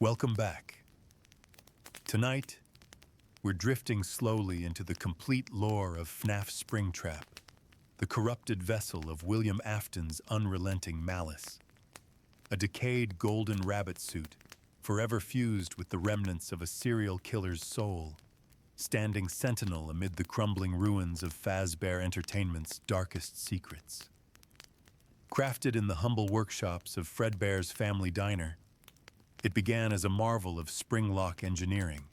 Welcome back. Tonight, we're drifting slowly into the complete lore of FNAF Springtrap, the corrupted vessel of William Afton's unrelenting malice. A decayed golden rabbit suit, forever fused with the remnants of a serial killer's soul, standing sentinel amid the crumbling ruins of Fazbear Entertainment's darkest secrets. Crafted in the humble workshops of Fredbear's family diner, it began as a marvel of springlock engineering,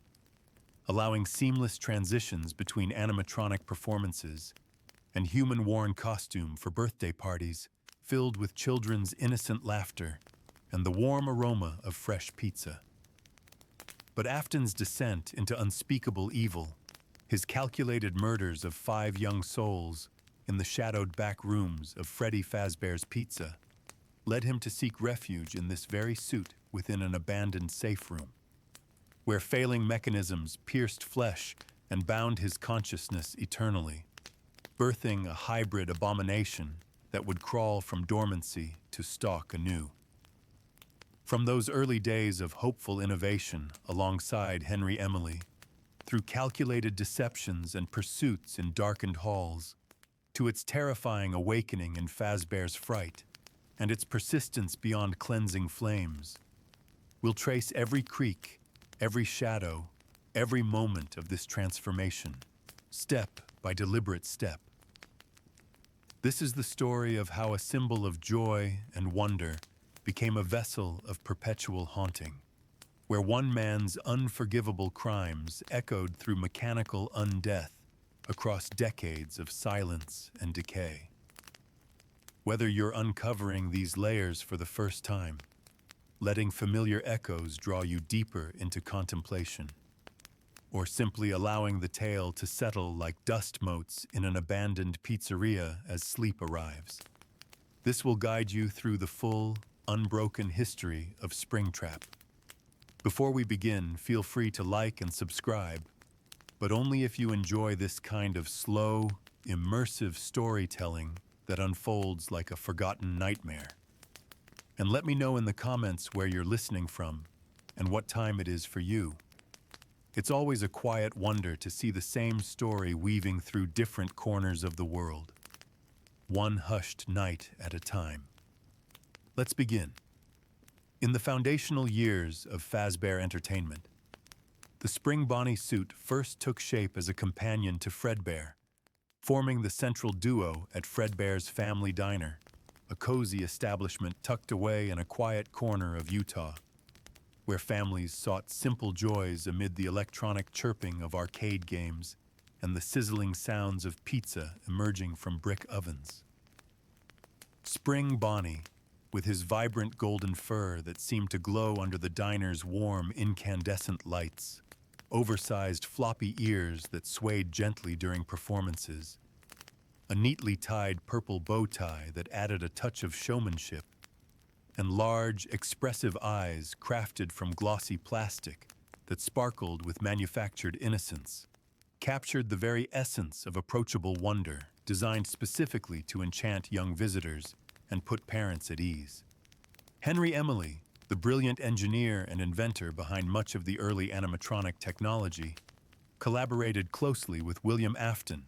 allowing seamless transitions between animatronic performances and human-worn costume for birthday parties filled with children's innocent laughter and the warm aroma of fresh pizza. But Afton's descent into unspeakable evil, his calculated murders of 5 young souls in the shadowed back rooms of Freddy Fazbear's Pizza, led him to seek refuge in this very suit within an abandoned safe room, where failing mechanisms pierced flesh and bound his consciousness eternally, birthing a hybrid abomination that would crawl from dormancy to stalk anew. From those early days of hopeful innovation alongside Henry Emily, through calculated deceptions and pursuits in darkened halls, to its terrifying awakening in Fazbear's fright, and its persistence beyond cleansing flames, we'll trace every creak, every shadow, every moment of this transformation, step by deliberate step. This is the story of how a symbol of joy and wonder became a vessel of perpetual haunting, where one man's unforgivable crimes echoed through mechanical undeath across decades of silence and decay. Whether you're uncovering these layers for the first time, letting familiar echoes draw you deeper into contemplation, or simply allowing the tale to settle like dust motes in an abandoned pizzeria as sleep arrives, this will guide you through the full, unbroken history of Springtrap. Before we begin, feel free to like and subscribe, but only if you enjoy this kind of slow, immersive storytelling that unfolds like a forgotten nightmare. And let me know in the comments where you're listening from and what time it is for you. It's always a quiet wonder to see the same story weaving through different corners of the world, one hushed night at a time. Let's begin. In the foundational years of Fazbear Entertainment, the Spring Bonnie suit first took shape as a companion to Fredbear, forming the central duo at Fredbear's family diner, a cozy establishment tucked away in a quiet corner of Utah, where families sought simple joys amid the electronic chirping of arcade games and the sizzling sounds of pizza emerging from brick ovens. Spring Bonnie, with his vibrant golden fur that seemed to glow under the diner's warm, incandescent lights, oversized floppy ears that swayed gently during performances, a neatly tied purple bow tie that added a touch of showmanship, and large, expressive eyes crafted from glossy plastic that sparkled with manufactured innocence, captured the very essence of approachable wonder, designed specifically to enchant young visitors and put parents at ease. Henry Emily, the brilliant engineer and inventor behind much of the early animatronic technology, collaborated closely with William Afton,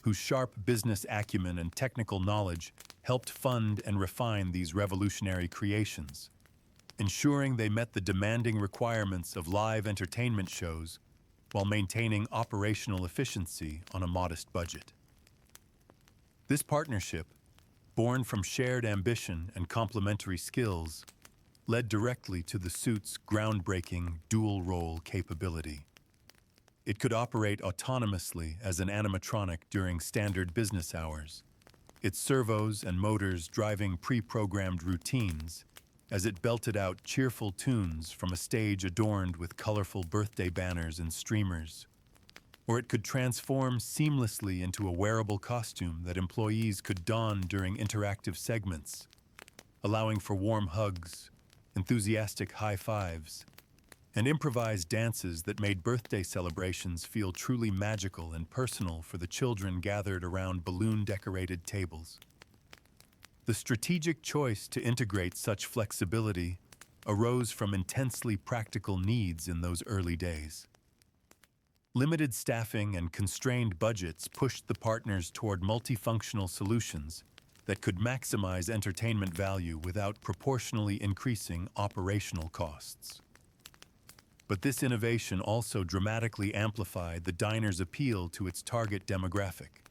whose sharp business acumen and technical knowledge helped fund and refine these revolutionary creations, ensuring they met the demanding requirements of live entertainment shows while maintaining operational efficiency on a modest budget. This partnership, born from shared ambition and complementary skills, led directly to the suit's groundbreaking dual-role capability. It could operate autonomously as an animatronic during standard business hours, its servos and motors driving pre-programmed routines as it belted out cheerful tunes from a stage adorned with colorful birthday banners and streamers. Or it could transform seamlessly into a wearable costume that employees could don during interactive segments, allowing for warm hugs, enthusiastic high fives, and improvised dances that made birthday celebrations feel truly magical and personal for the children gathered around balloon-decorated tables. The strategic choice to integrate such flexibility arose from intensely practical needs in those early days. Limited staffing and constrained budgets pushed the partners toward multifunctional solutions that could maximize entertainment value without proportionally increasing operational costs. But this innovation also dramatically amplified the diner's appeal to its target demographic,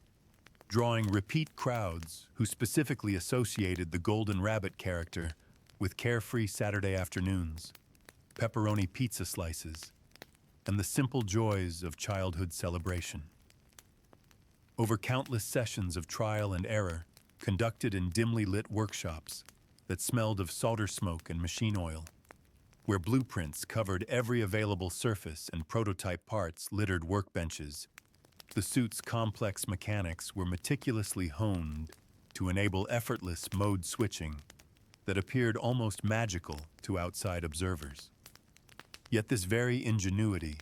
drawing repeat crowds who specifically associated the Golden Rabbit character with carefree Saturday afternoons, pepperoni pizza slices, and the simple joys of childhood celebration. Over countless sessions of trial and error, conducted in dimly lit workshops that smelled of solder smoke and machine oil, where blueprints covered every available surface and prototype parts littered workbenches, the suit's complex mechanics were meticulously honed to enable effortless mode switching that appeared almost magical to outside observers. Yet this very ingenuity,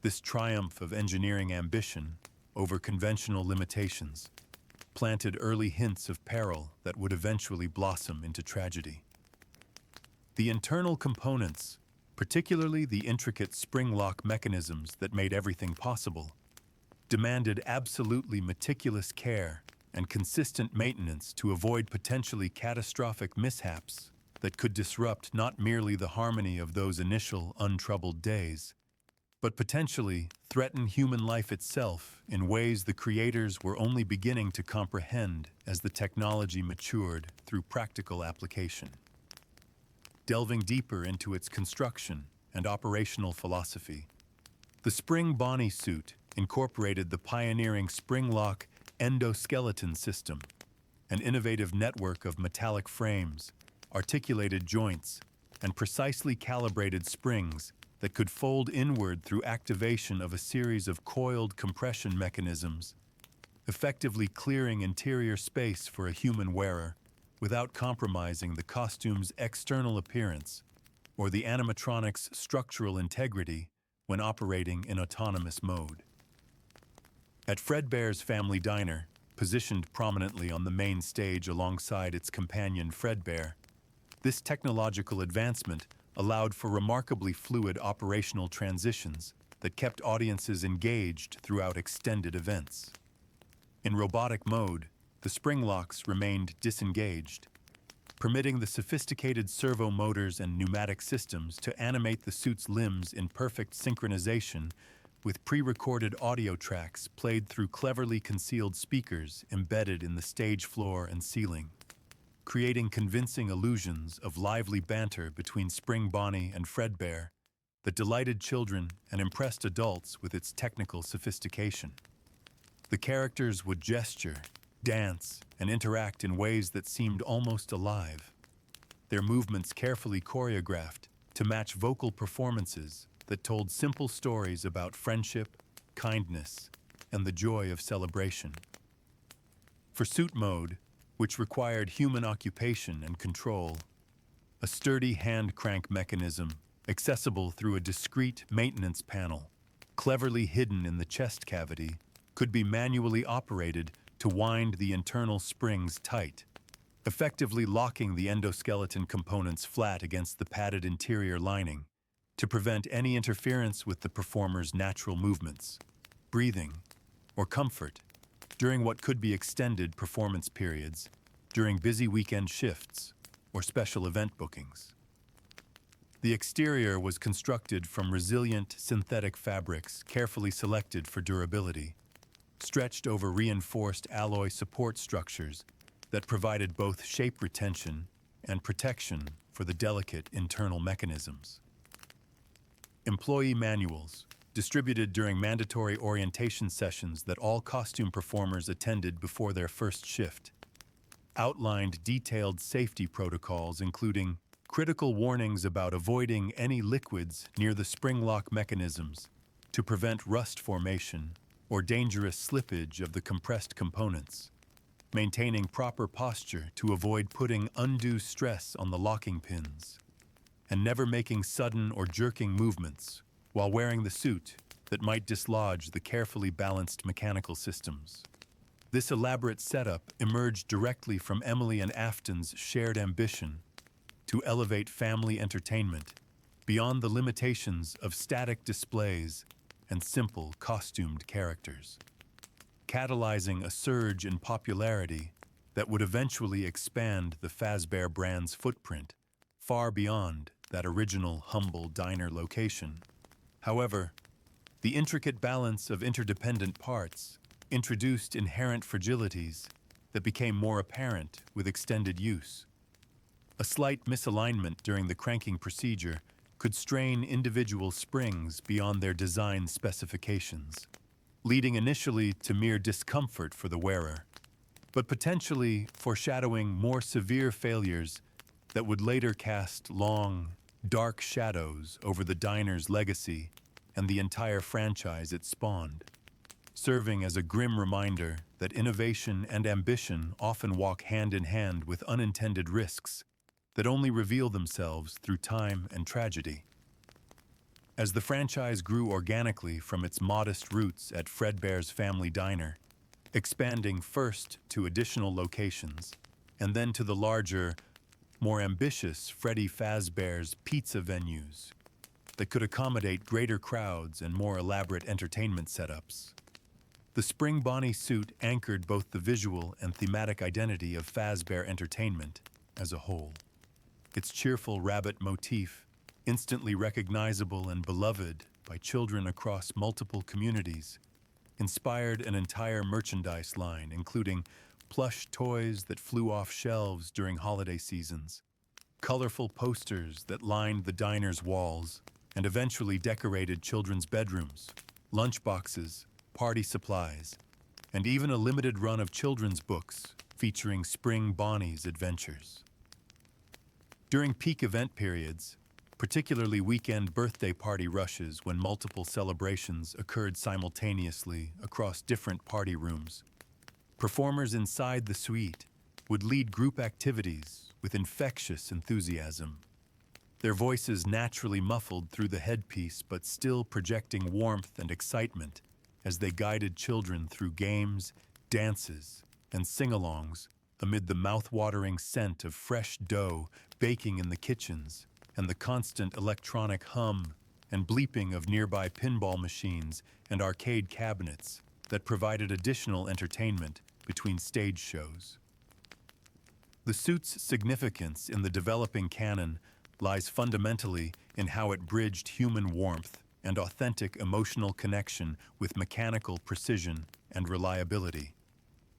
this triumph of engineering ambition over conventional limitations, planted early hints of peril that would eventually blossom into tragedy. The internal components, particularly the intricate spring-lock mechanisms that made everything possible, demanded absolutely meticulous care and consistent maintenance to avoid potentially catastrophic mishaps that could disrupt not merely the harmony of those initial untroubled days, but potentially threaten human life itself in ways the creators were only beginning to comprehend as the technology matured through practical application. Delving deeper into its construction and operational philosophy, the Spring Bonnie suit incorporated the pioneering spring-lock endoskeleton system, an innovative network of metallic frames, articulated joints, and precisely calibrated springs that could fold inward through activation of a series of coiled compression mechanisms, effectively clearing interior space for a human wearer without compromising the costume's external appearance or the animatronic's structural integrity when operating in autonomous mode. At Fredbear's family diner, positioned prominently on the main stage alongside its companion Fredbear, this technological advancement allowed for remarkably fluid operational transitions that kept audiences engaged throughout extended events. In robotic mode, the spring locks remained disengaged, permitting the sophisticated servo motors and pneumatic systems to animate the suit's limbs in perfect synchronization with pre-recorded audio tracks played through cleverly concealed speakers embedded in the stage floor and ceiling, creating convincing illusions of lively banter between Spring Bonnie and Fredbear that delighted children and impressed adults with its technical sophistication. The characters would gesture, dance, and interact in ways that seemed almost alive, their movements carefully choreographed to match vocal performances that told simple stories about friendship, kindness, and the joy of celebration. For suit mode, which required human occupation and control, a sturdy hand crank mechanism, accessible through a discrete maintenance panel, cleverly hidden in the chest cavity, could be manually operated to wind the internal springs tight, effectively locking the endoskeleton components flat against the padded interior lining to prevent any interference with the performer's natural movements, breathing, or comfort during what could be extended performance periods, during busy weekend shifts, or special event bookings. The exterior was constructed from resilient synthetic fabrics carefully selected for durability, stretched over reinforced alloy support structures that provided both shape retention and protection for the delicate internal mechanisms. Employee manuals, distributed during mandatory orientation sessions that all costume performers attended before their first shift, outlined detailed safety protocols including critical warnings about avoiding any liquids near the spring lock mechanisms to prevent rust formation or dangerous slippage of the compressed components, maintaining proper posture to avoid putting undue stress on the locking pins, and never making sudden or jerking movements while wearing the suit that might dislodge the carefully balanced mechanical systems. This elaborate setup emerged directly from Emily and Afton's shared ambition to elevate family entertainment beyond the limitations of static displays and simple costumed characters, catalyzing a surge in popularity that would eventually expand the Fazbear brand's footprint far beyond that original humble diner location. However, the intricate balance of interdependent parts introduced inherent fragilities that became more apparent with extended use. A slight misalignment during the cranking procedure could strain individual springs beyond their design specifications, leading initially to mere discomfort for the wearer, but potentially foreshadowing more severe failures that would later cast long, dark shadows over the diner's legacy and the entire franchise it spawned, serving as a grim reminder that innovation and ambition often walk hand in hand with unintended risks that only reveal themselves through time and tragedy. As the franchise grew organically from its modest roots at Fredbear's Family Diner, expanding first to additional locations, and then to the larger, more ambitious Freddy Fazbear's pizza venues that could accommodate greater crowds and more elaborate entertainment setups. The Spring Bonnie suit anchored both the visual and thematic identity of Fazbear Entertainment as a whole. Its cheerful rabbit motif, instantly recognizable and beloved by children across multiple communities, inspired an entire merchandise line, including plush toys that flew off shelves during holiday seasons, colorful posters that lined the diner's walls and eventually decorated children's bedrooms, lunchboxes, party supplies, and even a limited run of children's books featuring Spring Bonnie's adventures. During peak event periods, particularly weekend birthday party rushes when multiple celebrations occurred simultaneously across different party rooms, performers inside the suite would lead group activities with infectious enthusiasm, their voices naturally muffled through the headpiece but still projecting warmth and excitement as they guided children through games, dances, and sing-alongs amid the mouth-watering scent of fresh dough baking in the kitchens and the constant electronic hum and bleeping of nearby pinball machines and arcade cabinets that provided additional entertainment between stage shows. The suit's significance in the developing canon lies fundamentally in how it bridged human warmth and authentic emotional connection with mechanical precision and reliability,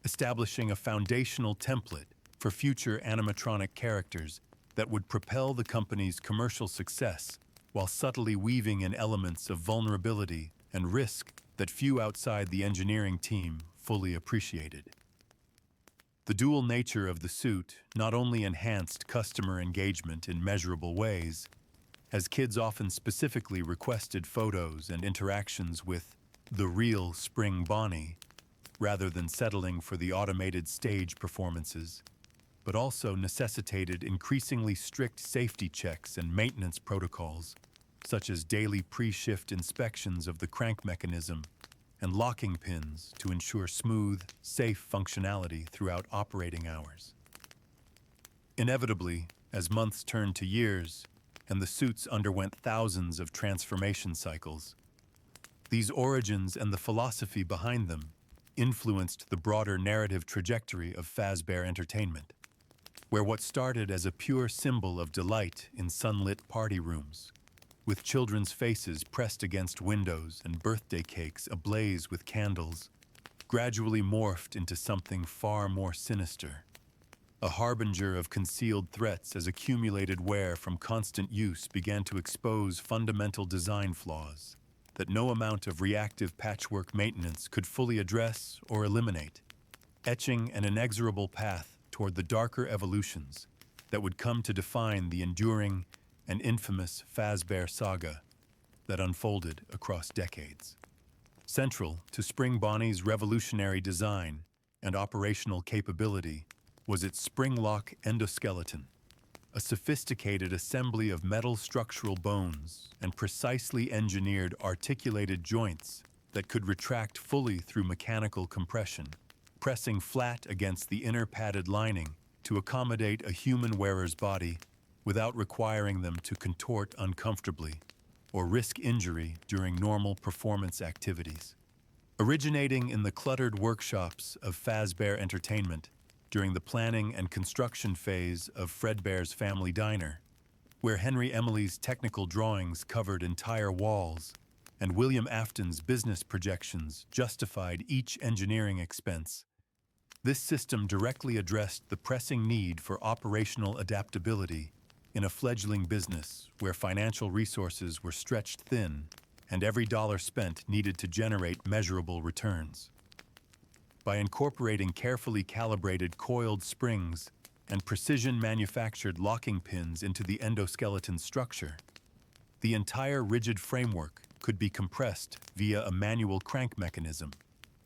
establishing a foundational template for future animatronic characters that would propel the company's commercial success while subtly weaving in elements of vulnerability and risk that few outside the engineering team fully appreciated. The dual nature of the suit not only enhanced customer engagement in measurable ways, as kids often specifically requested photos and interactions with the real Spring Bonnie, rather than settling for the automated stage performances, but also necessitated increasingly strict safety checks and maintenance protocols, such as daily pre-shift inspections of the crank mechanism and locking pins to ensure smooth, safe functionality throughout operating hours. Inevitably, as months turned to years and the suits underwent thousands of transformation cycles, these origins and the philosophy behind them influenced the broader narrative trajectory of Fazbear Entertainment, where what started as a pure symbol of delight in sunlit party rooms, with children's faces pressed against windows and birthday cakes ablaze with candles, gradually morphed into something far more sinister, a harbinger of concealed threats as accumulated wear from constant use began to expose fundamental design flaws that no amount of reactive patchwork maintenance could fully address or eliminate, etching an inexorable path toward the darker evolutions that would come to define the enduring and infamous Fazbear saga that unfolded across decades. Central to Spring Bonnie's revolutionary design and operational capability was its springlock endoskeleton, a sophisticated assembly of metal structural bones and precisely engineered articulated joints that could retract fully through mechanical compression, pressing flat against the inner padded lining to accommodate a human wearer's body without requiring them to contort uncomfortably or risk injury during normal performance activities. Originating in the cluttered workshops of Fazbear Entertainment during the planning and construction phase of Fredbear's Family Diner, where Henry Emily's technical drawings covered entire walls and William Afton's business projections justified each engineering expense, this system directly addressed the pressing need for operational adaptability in a fledgling business where financial resources were stretched thin and every dollar spent needed to generate measurable returns. By incorporating carefully calibrated coiled springs and precision-manufactured locking pins into the endoskeleton structure, the entire rigid framework could be compressed via a manual crank mechanism,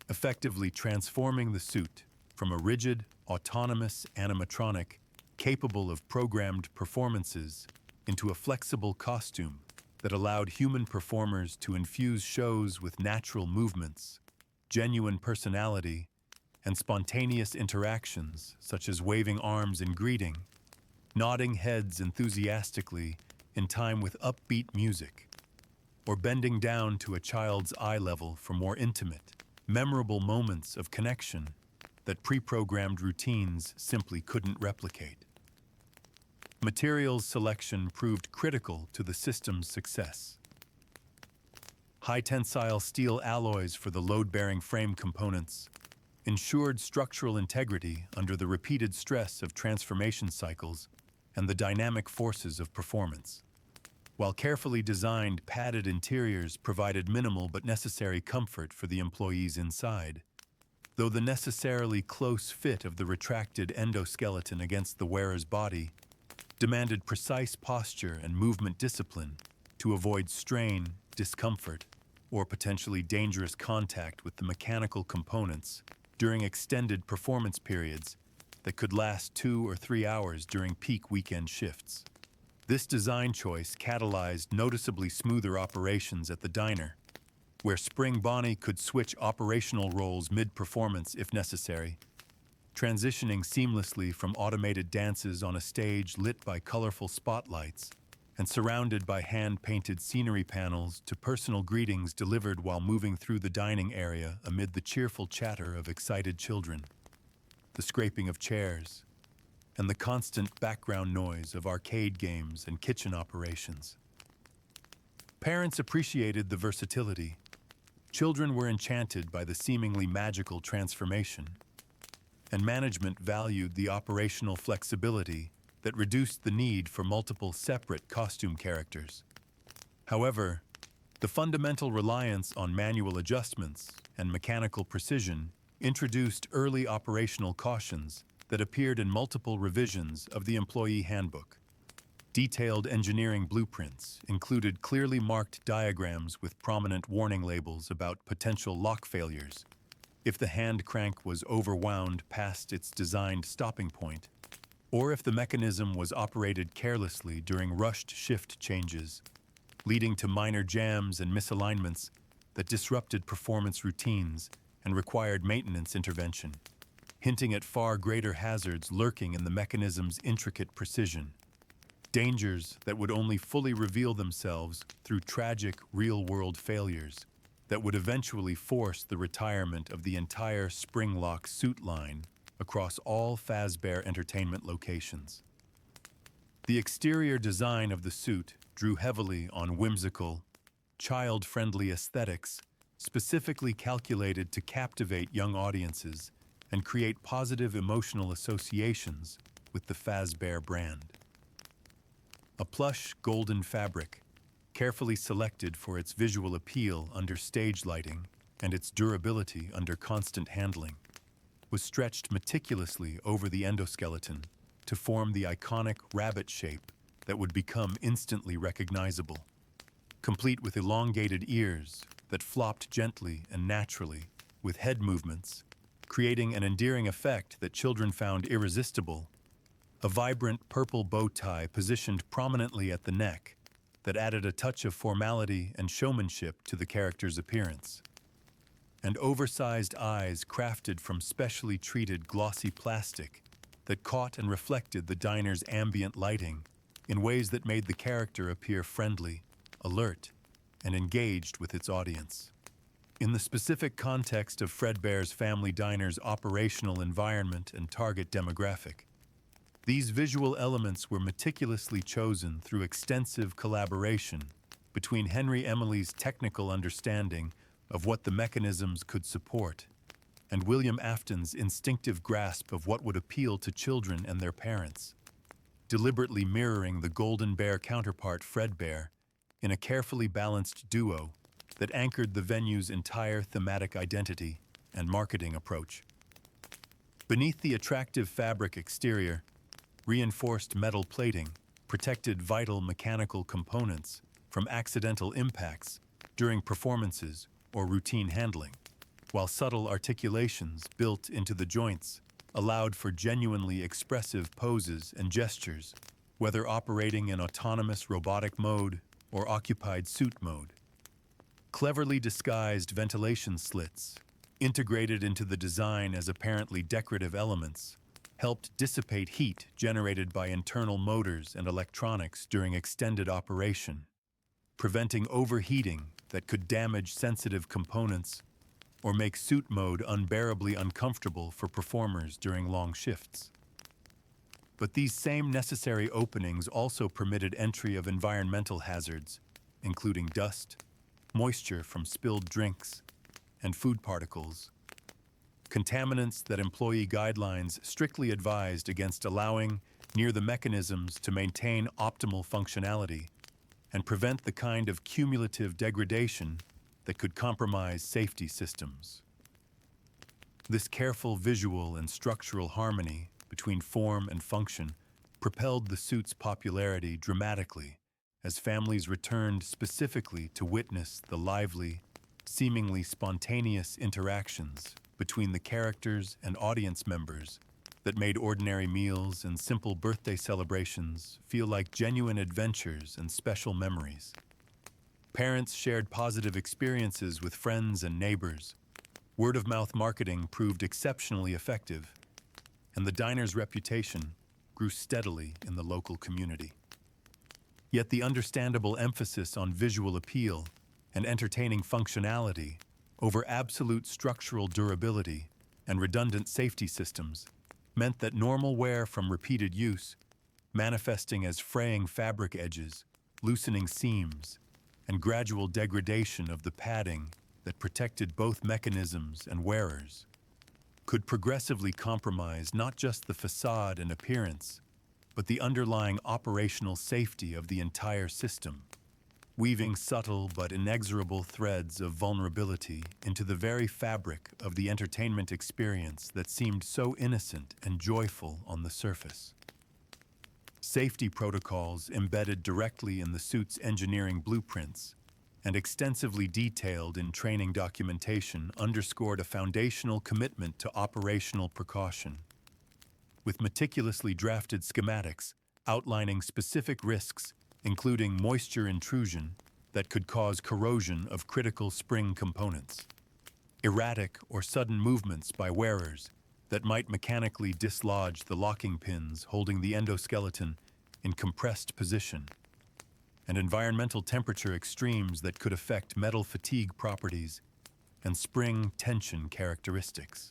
effectively transforming the suit from a rigid, autonomous animatronic capable of programmed performances into a flexible costume that allowed human performers to infuse shows with natural movements, genuine personality, and spontaneous interactions such as waving arms in greeting, nodding heads enthusiastically in time with upbeat music, or bending down to a child's eye level for more intimate, memorable moments of connection that pre-programmed routines simply couldn't replicate. Materials selection proved critical to the system's success. High-tensile steel alloys for the load-bearing frame components ensured structural integrity under the repeated stress of transformation cycles and the dynamic forces of performance, while carefully designed padded interiors provided minimal but necessary comfort for the employees inside, though the necessarily close fit of the retracted endoskeleton against the wearer's body demanded precise posture and movement discipline to avoid strain, discomfort, or potentially dangerous contact with the mechanical components during extended performance periods that could last 2 or 3 hours during peak weekend shifts. This design choice catalyzed noticeably smoother operations at the diner, where Spring Bonnie could switch operational roles mid-performance if necessary, transitioning seamlessly from automated dances on a stage lit by colorful spotlights and surrounded by hand-painted scenery panels to personal greetings delivered while moving through the dining area amid the cheerful chatter of excited children, the scraping of chairs, and the constant background noise of arcade games and kitchen operations. Parents appreciated the versatility. Children were enchanted by the seemingly magical transformation, and management valued the operational flexibility that reduced the need for multiple separate costume characters. However, the fundamental reliance on manual adjustments and mechanical precision introduced early operational cautions that appeared in multiple revisions of the employee handbook. Detailed engineering blueprints included clearly marked diagrams with prominent warning labels about potential lock failures if the hand crank was overwound past its designed stopping point, or if the mechanism was operated carelessly during rushed shift changes, leading to minor jams and misalignments that disrupted performance routines and required maintenance intervention, hinting at far greater hazards lurking in the mechanism's intricate precision. Dangers that would only fully reveal themselves through tragic, real-world failures that would eventually force the retirement of the entire springlock suit line across all Fazbear Entertainment locations. The exterior design of the suit drew heavily on whimsical, child-friendly aesthetics specifically calculated to captivate young audiences and create positive emotional associations with the Fazbear brand. A plush golden fabric, carefully selected for its visual appeal under stage lighting and its durability under constant handling, was stretched meticulously over the endoskeleton to form the iconic rabbit shape that would become instantly recognizable, complete with elongated ears that flopped gently and naturally with head movements, creating an endearing effect that children found irresistible. A vibrant purple bow tie positioned prominently at the neck that added a touch of formality and showmanship to the character's appearance, and oversized eyes crafted from specially treated glossy plastic that caught and reflected the diner's ambient lighting in ways that made the character appear friendly, alert, and engaged with its audience. In the specific context of Fredbear's Family Diner's operational environment and target demographic, these visual elements were meticulously chosen through extensive collaboration between Henry Emily's technical understanding of what the mechanisms could support and William Afton's instinctive grasp of what would appeal to children and their parents, deliberately mirroring the Golden Bear counterpart Fredbear in a carefully balanced duo that anchored the venue's entire thematic identity and marketing approach. Beneath the attractive fabric exterior, reinforced metal plating protected vital mechanical components from accidental impacts during performances or routine handling, while subtle articulations built into the joints allowed for genuinely expressive poses and gestures, whether operating in autonomous robotic mode or occupied suit mode. Cleverly disguised ventilation slits, integrated into the design as apparently decorative elements, helped dissipate heat generated by internal motors and electronics during extended operation, preventing overheating that could damage sensitive components or make suit mode unbearably uncomfortable for performers during long shifts. But these same necessary openings also permitted entry of environmental hazards, including dust, moisture from spilled drinks, and food particles, contaminants that employee guidelines strictly advised against allowing near the mechanisms to maintain optimal functionality and prevent the kind of cumulative degradation that could compromise safety systems. This careful visual and structural harmony between form and function propelled the suit's popularity dramatically as families returned specifically to witness the lively, seemingly spontaneous interactions between the characters and audience members that made ordinary meals and simple birthday celebrations feel like genuine adventures and special memories. Parents shared positive experiences with friends and neighbors. Word-of-mouth marketing proved exceptionally effective, and the diner's reputation grew steadily in the local community. Yet the understandable emphasis on visual appeal and entertaining functionality over absolute structural durability and redundant safety systems meant that normal wear from repeated use, manifesting as fraying fabric edges, loosening seams, and gradual degradation of the padding that protected both mechanisms and wearers, could progressively compromise not just the facade and appearance, but the underlying operational safety of the entire system, weaving subtle but inexorable threads of vulnerability into the very fabric of the entertainment experience that seemed so innocent and joyful on the surface. Safety protocols embedded directly in the suit's engineering blueprints and extensively detailed in training documentation underscored a foundational commitment to operational precaution, with meticulously drafted schematics outlining specific risks, including moisture intrusion that could cause corrosion of critical spring components, erratic or sudden movements by wearers that might mechanically dislodge the locking pins holding the endoskeleton in compressed position, and environmental temperature extremes that could affect metal fatigue properties and spring tension characteristics.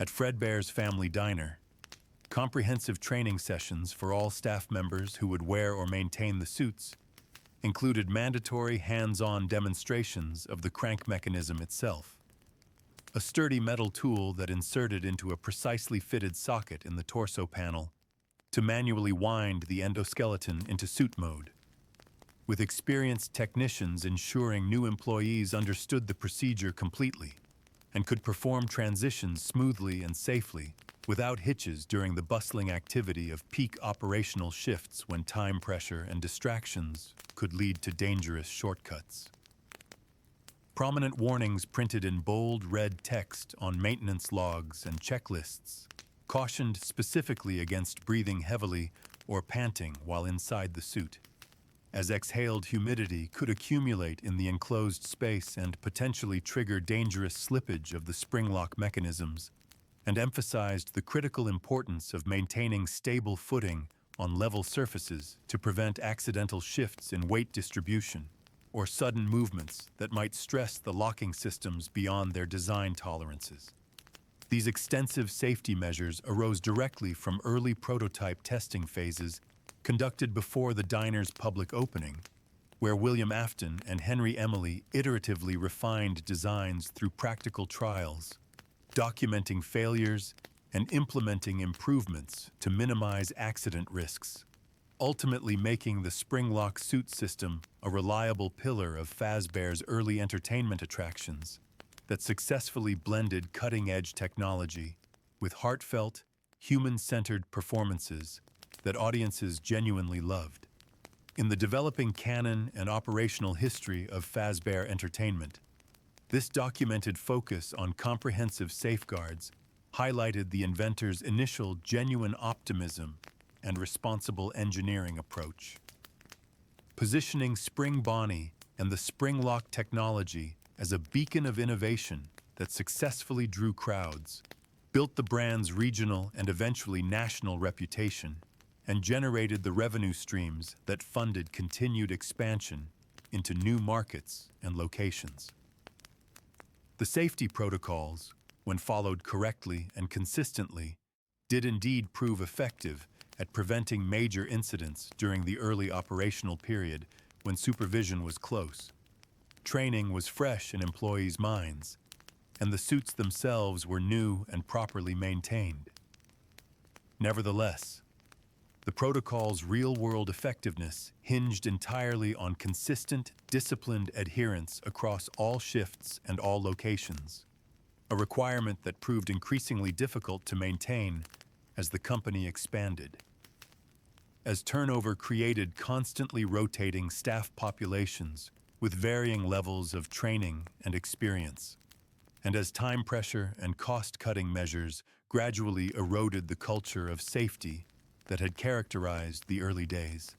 At Fredbear's Family Diner, comprehensive training sessions for all staff members who would wear or maintain the suits included mandatory hands-on demonstrations of the crank mechanism itself, a sturdy metal tool that inserted into a precisely fitted socket in the torso panel to manually wind the endoskeleton into suit mode, with experienced technicians ensuring new employees understood the procedure completely and could perform transitions smoothly and safely without hitches during the bustling activity of peak operational shifts when time pressure and distractions could lead to dangerous shortcuts. Prominent warnings printed in bold red text on maintenance logs and checklists cautioned specifically against breathing heavily or panting while inside the suit, as exhaled humidity could accumulate in the enclosed space and potentially trigger dangerous slippage of the springlock mechanisms, and emphasized the critical importance of maintaining stable footing on level surfaces to prevent accidental shifts in weight distribution or sudden movements that might stress the locking systems beyond their design tolerances. These extensive safety measures arose directly from early prototype testing phases conducted before the diner's public opening, where William Afton and Henry Emily iteratively refined designs through practical trials, documenting failures and implementing improvements to minimize accident risks, ultimately making the springlock suit system a reliable pillar of Fazbear's early entertainment attractions that successfully blended cutting-edge technology with heartfelt, human-centered performances that audiences genuinely loved. In the developing canon and operational history of Fazbear Entertainment, this documented focus on comprehensive safeguards highlighted the inventor's initial genuine optimism and responsible engineering approach. Positioning Spring Bonnie and the springlock technology as a beacon of innovation that successfully drew crowds, built the brand's regional and eventually national reputation, and generated the revenue streams that funded continued expansion into new markets and locations. The safety protocols, when followed correctly and consistently, did indeed prove effective at preventing major incidents during the early operational period when supervision was close. Training was fresh in employees' minds, and the suits themselves were new and properly maintained. Nevertheless, the protocol's real-world effectiveness hinged entirely on consistent, disciplined adherence across all shifts and all locations, a requirement that proved increasingly difficult to maintain as the company expanded. As turnover created constantly rotating staff populations with varying levels of training and experience, and as time pressure and cost-cutting measures gradually eroded the culture of safety that had characterized the early days.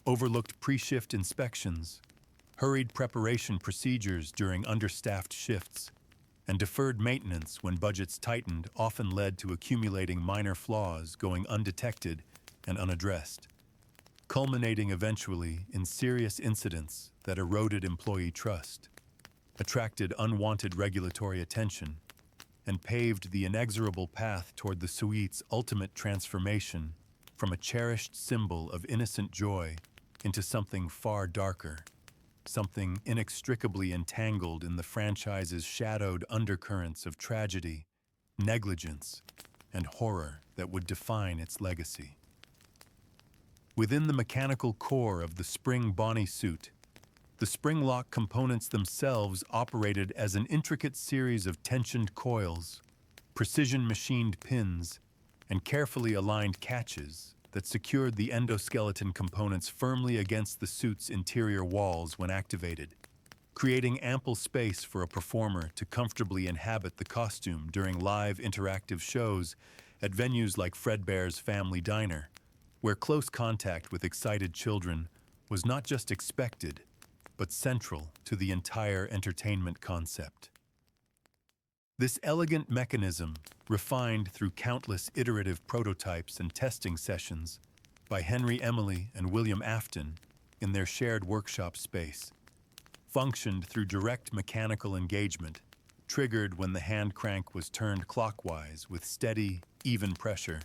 Overlooked pre-shift inspections, hurried preparation procedures during understaffed shifts, and deferred maintenance when budgets tightened often led to accumulating minor flaws going undetected and unaddressed, culminating eventually in serious incidents that eroded employee trust, attracted unwanted regulatory attention, and paved the inexorable path toward the suite's ultimate transformation from a cherished symbol of innocent joy into something far darker, something inextricably entangled in the franchise's shadowed undercurrents of tragedy, negligence, and horror that would define its legacy. Within the mechanical core of the Spring Bonnie suit, the springlock components themselves operated as an intricate series of tensioned coils, precision-machined pins, and carefully aligned catches that secured the endoskeleton components firmly against the suit's interior walls when activated, creating ample space for a performer to comfortably inhabit the costume during live interactive shows at venues like Fredbear's Family Diner, where close contact with excited children was not just expected, but central to the entire entertainment concept. This elegant mechanism, refined through countless iterative prototypes and testing sessions by Henry Emily and William Afton in their shared workshop space, functioned through direct mechanical engagement, triggered when the hand crank was turned clockwise with steady, even pressure,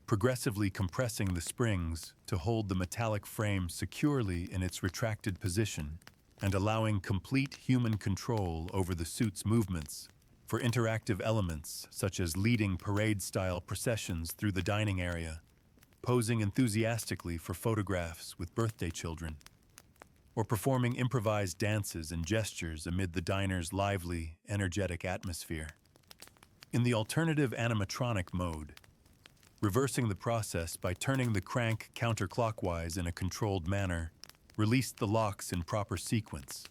progressively compressing the springs to hold the metallic frame securely in its retracted position and allowing complete human control over the suit's movements for interactive elements such as leading parade-style processions through the dining area, posing enthusiastically for photographs with birthday children, or performing improvised dances and gestures amid the diner's lively, energetic atmosphere. In the alternative animatronic mode, reversing the process by turning the crank counterclockwise in a controlled manner released the locks in proper sequence,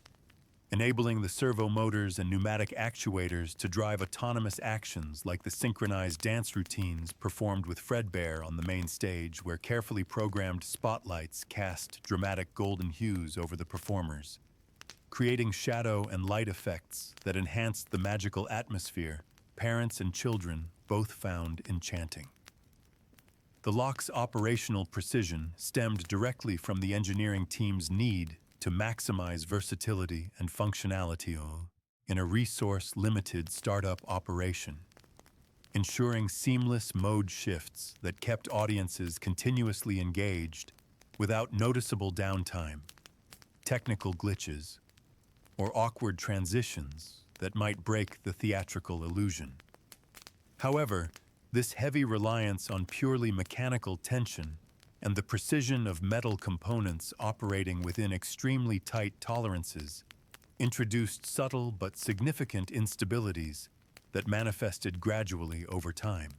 enabling the servo motors and pneumatic actuators to drive autonomous actions like the synchronized dance routines performed with Fredbear on the main stage, where carefully programmed spotlights cast dramatic golden hues over the performers, creating shadow and light effects that enhanced the magical atmosphere parents and children both found enchanting. The lock's operational precision stemmed directly from the engineering team's need to maximize versatility and functionality in a resource-limited startup operation, ensuring seamless mode shifts that kept audiences continuously engaged without noticeable downtime, technical glitches, or awkward transitions that might break the theatrical illusion. However, this heavy reliance on purely mechanical tension and the precision of metal components operating within extremely tight tolerances introduced subtle but significant instabilities that manifested gradually over time.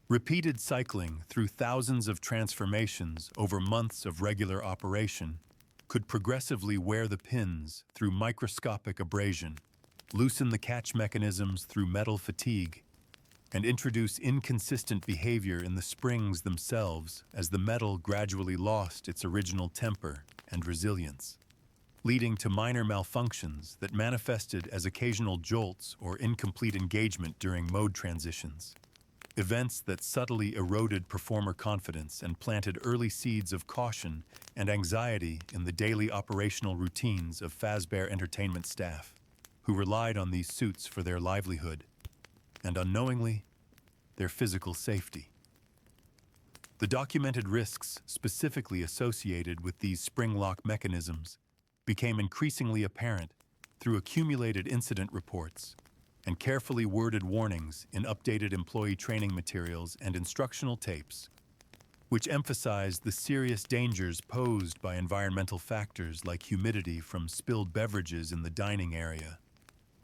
Repeated cycling through thousands of transformations over months of regular operation could progressively wear the pins through microscopic abrasion, loosen the catch mechanisms through metal fatigue, and introduce inconsistent behavior in the springs themselves as the metal gradually lost its original temper and resilience, leading to minor malfunctions that manifested as occasional jolts or incomplete engagement during mode transitions. Events that subtly eroded performer confidence and planted early seeds of caution and anxiety in the daily operational routines of Fazbear Entertainment staff, who relied on these suits for their livelihood, and unknowingly, their physical safety. The documented risks specifically associated with these spring lock mechanisms became increasingly apparent through accumulated incident reports and carefully worded warnings in updated employee training materials and instructional tapes, which emphasized the serious dangers posed by environmental factors like humidity from spilled beverages in the dining area,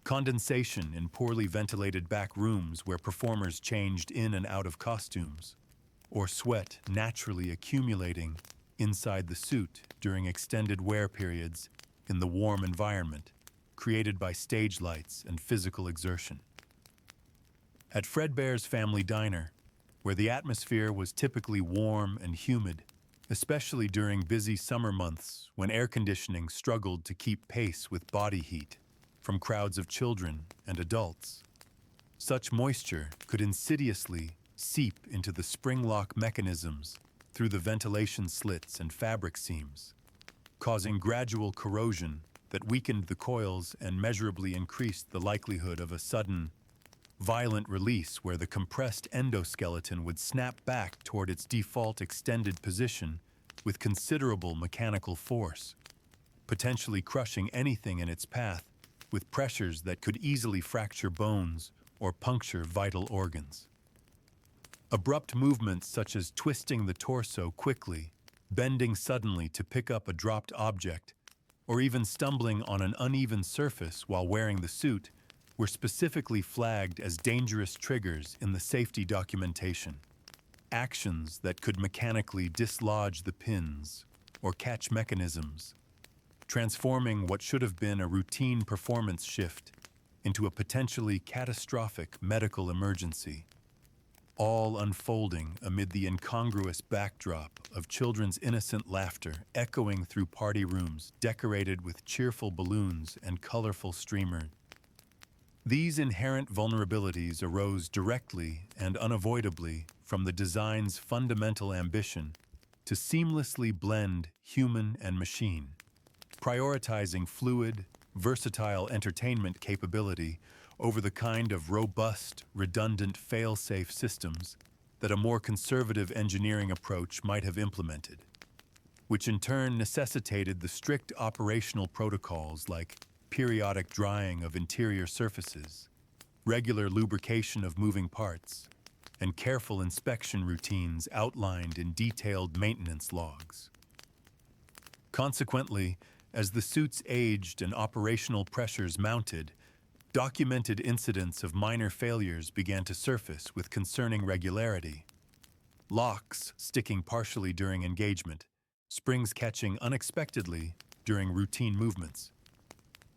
condensation in poorly ventilated back rooms where performers changed in and out of costumes, or sweat naturally accumulating inside the suit during extended wear periods in the warm environment created by stage lights and physical exertion. At Fredbear's family diner, where the atmosphere was typically warm and humid, especially during busy summer months when air conditioning struggled to keep pace with body heat from crowds of children and adults, such moisture could insidiously seep into the spring lock mechanisms through the ventilation slits and fabric seams, causing gradual corrosion that weakened the coils and measurably increased the likelihood of a sudden, violent release where the compressed endoskeleton would snap back toward its default extended position with considerable mechanical force, potentially crushing anything in its path with pressures that could easily fracture bones or puncture vital organs. Abrupt movements such as twisting the torso quickly, bending suddenly to pick up a dropped object, or even stumbling on an uneven surface while wearing the suit were specifically flagged as dangerous triggers in the safety documentation. Actions that could mechanically dislodge the pins or catch mechanisms, transforming what should have been a routine performance shift into a potentially catastrophic medical emergency, all unfolding amid the incongruous backdrop of children's innocent laughter echoing through party rooms decorated with cheerful balloons and colorful streamers. These inherent vulnerabilities arose directly and unavoidably from the design's fundamental ambition to seamlessly blend human and machine, prioritizing fluid, versatile entertainment capability over the kind of robust, redundant fail-safe systems that a more conservative engineering approach might have implemented, which in turn necessitated the strict operational protocols like periodic drying of interior surfaces, regular lubrication of moving parts, and careful inspection routines outlined in detailed maintenance logs. Consequently, as the suits aged and operational pressures mounted, documented incidents of minor failures began to surface with concerning regularity. Locks sticking partially during engagement, springs catching unexpectedly during routine movements,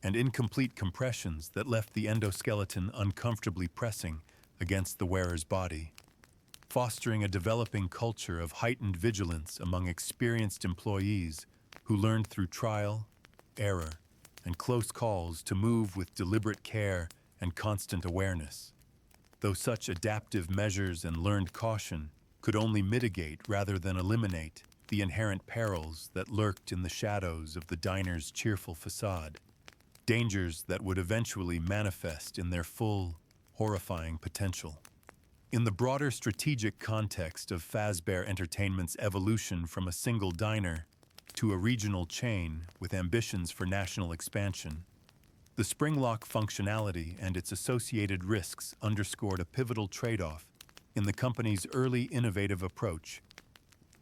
and incomplete compressions that left the endoskeleton uncomfortably pressing against the wearer's body, fostering a developing culture of heightened vigilance among experienced employees who learned through trial, error, and close calls to move with deliberate care and constant awareness. Though such adaptive measures and learned caution could only mitigate rather than eliminate the inherent perils that lurked in the shadows of the diner's cheerful facade, dangers that would eventually manifest in their full, horrifying potential. In the broader strategic context of Fazbear Entertainment's evolution from a single diner to a regional chain with ambitions for national expansion, the springlock functionality and its associated risks underscored a pivotal trade-off in the company's early innovative approach,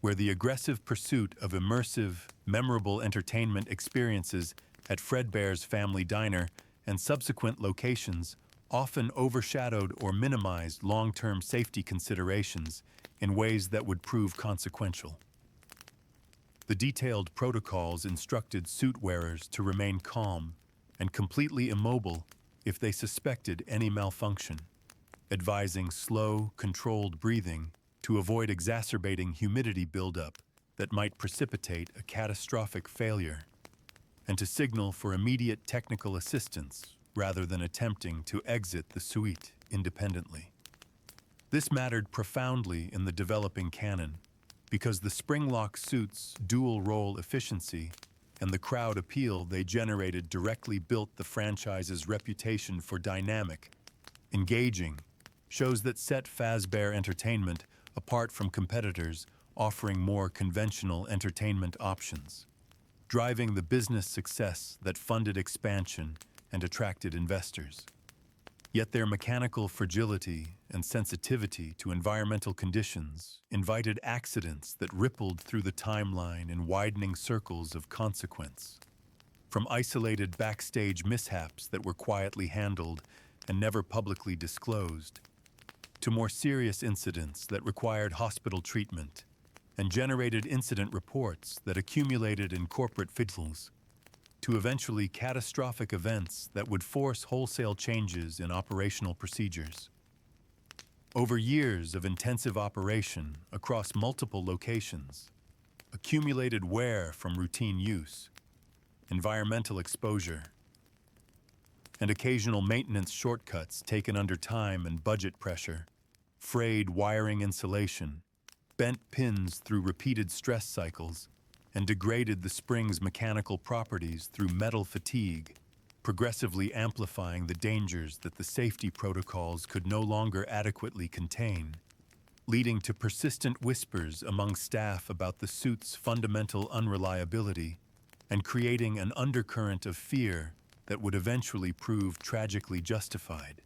where the aggressive pursuit of immersive, memorable entertainment experiences at Fredbear's Family Diner and subsequent locations often overshadowed or minimized long-term safety considerations in ways that would prove consequential. The detailed protocols instructed suit wearers to remain calm and completely immobile if they suspected any malfunction, advising slow, controlled breathing to avoid exacerbating humidity buildup that might precipitate a catastrophic failure, and to signal for immediate technical assistance rather than attempting to exit the suite independently. This mattered profoundly in the developing canon, because the springlock suit's dual-role efficiency and the crowd appeal they generated directly built the franchise's reputation for dynamic, engaging, shows that set Fazbear Entertainment apart from competitors offering more conventional entertainment options, driving the business success that funded expansion and attracted investors. Yet their mechanical fragility and sensitivity to environmental conditions invited accidents that rippled through the timeline in widening circles of consequence. From isolated backstage mishaps that were quietly handled and never publicly disclosed, to more serious incidents that required hospital treatment and generated incident reports that accumulated in corporate files, to eventually catastrophic events that would force wholesale changes in operational procedures. Over years of intensive operation across multiple locations, accumulated wear from routine use, environmental exposure, and occasional maintenance shortcuts taken under time and budget pressure, frayed wiring insulation, bent pins through repeated stress cycles, and degraded the spring's mechanical properties through metal fatigue, progressively amplifying the dangers that the safety protocols could no longer adequately contain, leading to persistent whispers among staff about the suit's fundamental unreliability and creating an undercurrent of fear that would eventually prove tragically justified,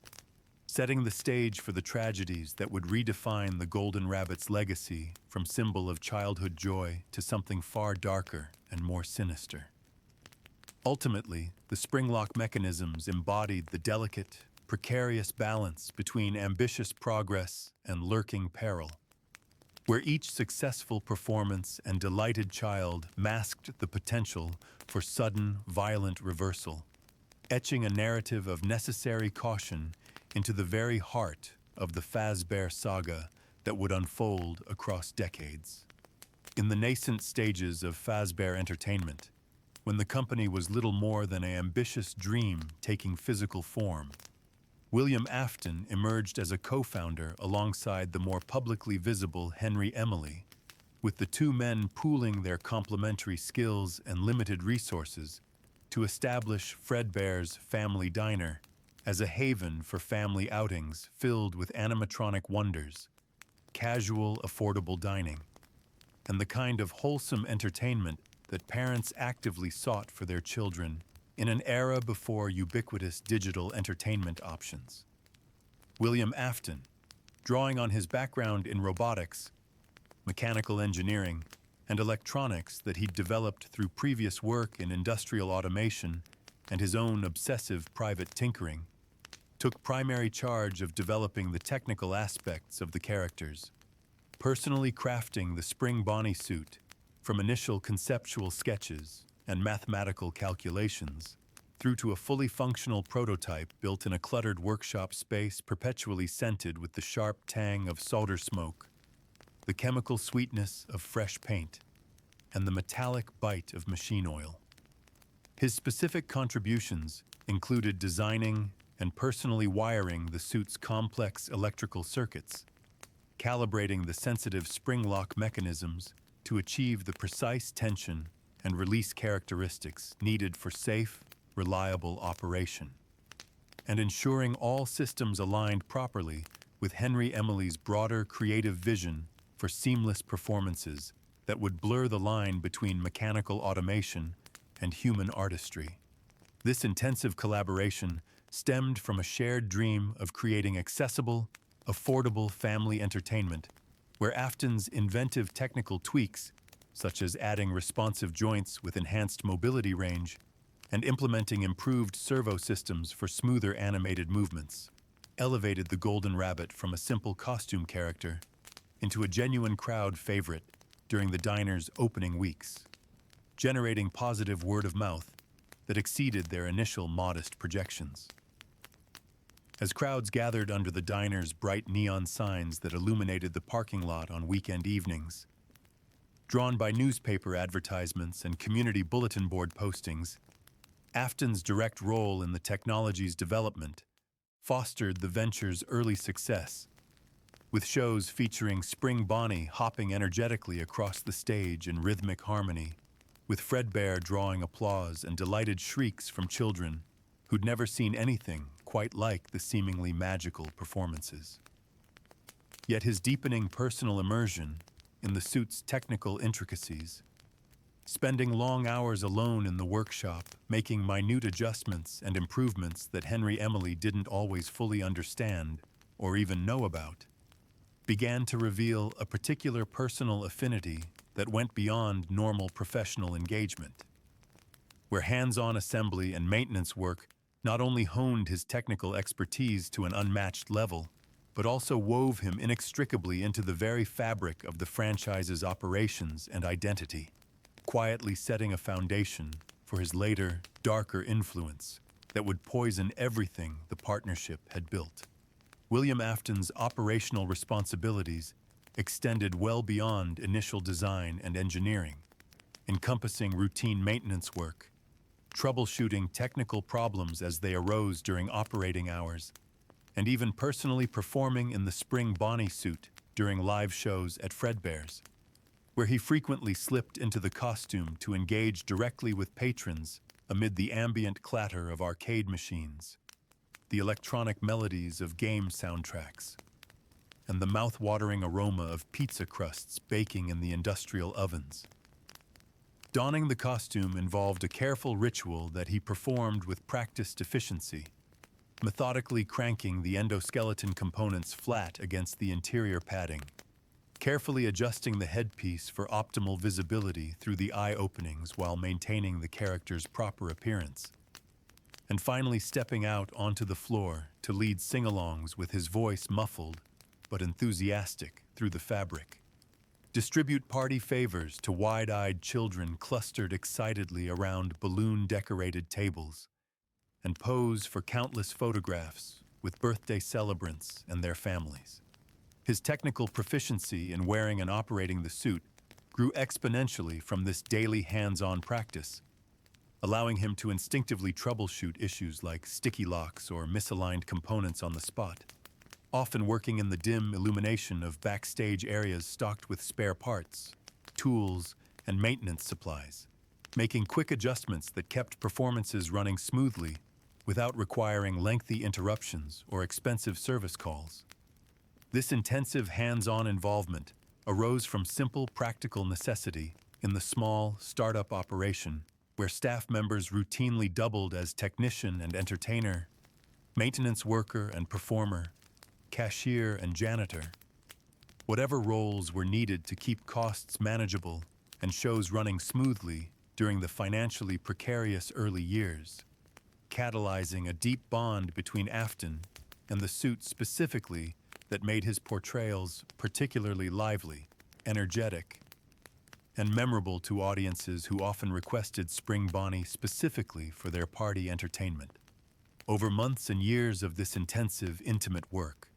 setting the stage for the tragedies that would redefine the Golden Rabbit's legacy from symbol of childhood joy to something far darker and more sinister. Ultimately, the springlock mechanisms embodied the delicate, precarious balance between ambitious progress and lurking peril, where each successful performance and delighted child masked the potential for sudden, violent reversal, etching a narrative of necessary caution into the very heart of the Fazbear saga that would unfold across decades. In the nascent stages of Fazbear Entertainment, when the company was little more than an ambitious dream taking physical form, William Afton emerged as a co-founder alongside the more publicly visible Henry Emily, with the two men pooling their complementary skills and limited resources to establish Fredbear's Family Diner as a haven for family outings filled with animatronic wonders, casual, affordable dining, and the kind of wholesome entertainment that parents actively sought for their children in an era before ubiquitous digital entertainment options. William Afton, drawing on his background in robotics, mechanical engineering, and electronics that he'd developed through previous work in industrial automation and his own obsessive private tinkering, took primary charge of developing the technical aspects of the characters, personally crafting the Spring Bonnie suit from initial conceptual sketches and mathematical calculations through to a fully functional prototype built in a cluttered workshop space perpetually scented with the sharp tang of solder smoke, the chemical sweetness of fresh paint, and the metallic bite of machine oil. His specific contributions included designing and personally wiring the suit's complex electrical circuits, calibrating the sensitive spring lock mechanisms to achieve the precise tension and release characteristics needed for safe, reliable operation, and ensuring all systems aligned properly with Henry Emily's broader creative vision for seamless performances that would blur the line between mechanical automation and human artistry. This intensive collaboration stemmed from a shared dream of creating accessible, affordable family entertainment, where Afton's inventive technical tweaks, such as adding responsive joints with enhanced mobility range and implementing improved servo systems for smoother animated movements, elevated the Golden Rabbit from a simple costume character into a genuine crowd favorite during the diner's opening weeks, generating positive word of mouth that exceeded their initial modest projections. As crowds gathered under the diner's bright neon signs that illuminated the parking lot on weekend evenings, drawn by newspaper advertisements and community bulletin board postings, Afton's direct role in the technology's development fostered the venture's early success, with shows featuring Spring Bonnie hopping energetically across the stage in rhythmic harmony, with Fredbear drawing applause and delighted shrieks from children who'd never seen anything quite like the seemingly magical performances. Yet his deepening personal immersion in the suit's technical intricacies, spending long hours alone in the workshop, making minute adjustments and improvements that Henry Emily didn't always fully understand or even know about, began to reveal a particular personal affinity that went beyond normal professional engagement, where hands-on assembly and maintenance work not only honed his technical expertise to an unmatched level, but also wove him inextricably into the very fabric of the franchise's operations and identity, quietly setting a foundation for his later, darker influence that would poison everything the partnership had built. William Afton's operational responsibilities extended well beyond initial design and engineering, encompassing routine maintenance work, troubleshooting technical problems as they arose during operating hours, and even personally performing in the Spring Bonnie suit during live shows at Fredbear's, where he frequently slipped into the costume to engage directly with patrons amid the ambient clatter of arcade machines, the electronic melodies of game soundtracks, and the mouth-watering aroma of pizza crusts baking in the industrial ovens. Donning the costume involved a careful ritual that he performed with practiced efficiency, methodically cranking the endoskeleton components flat against the interior padding, carefully adjusting the headpiece for optimal visibility through the eye openings while maintaining the character's proper appearance, and finally stepping out onto the floor to lead sing-alongs with his voice muffled but enthusiastic through the fabric, distribute party favors to wide-eyed children clustered excitedly around balloon-decorated tables, and pose for countless photographs with birthday celebrants and their families. His technical proficiency in wearing and operating the suit grew exponentially from this daily hands-on practice, allowing him to instinctively troubleshoot issues like sticky locks or misaligned components on the spot, often working in the dim illumination of backstage areas stocked with spare parts, tools, and maintenance supplies, making quick adjustments that kept performances running smoothly without requiring lengthy interruptions or expensive service calls. This intensive hands-on involvement arose from simple practical necessity in the small startup operation where staff members routinely doubled as technician and entertainer, maintenance worker and performer, cashier and janitor, whatever roles were needed to keep costs manageable and shows running smoothly during the financially precarious early years, catalyzing a deep bond between Afton and the suit specifically that made his portrayals particularly lively, energetic, and memorable to audiences who often requested Spring Bonnie specifically for their party entertainment. Over months and years of this intensive, intimate work,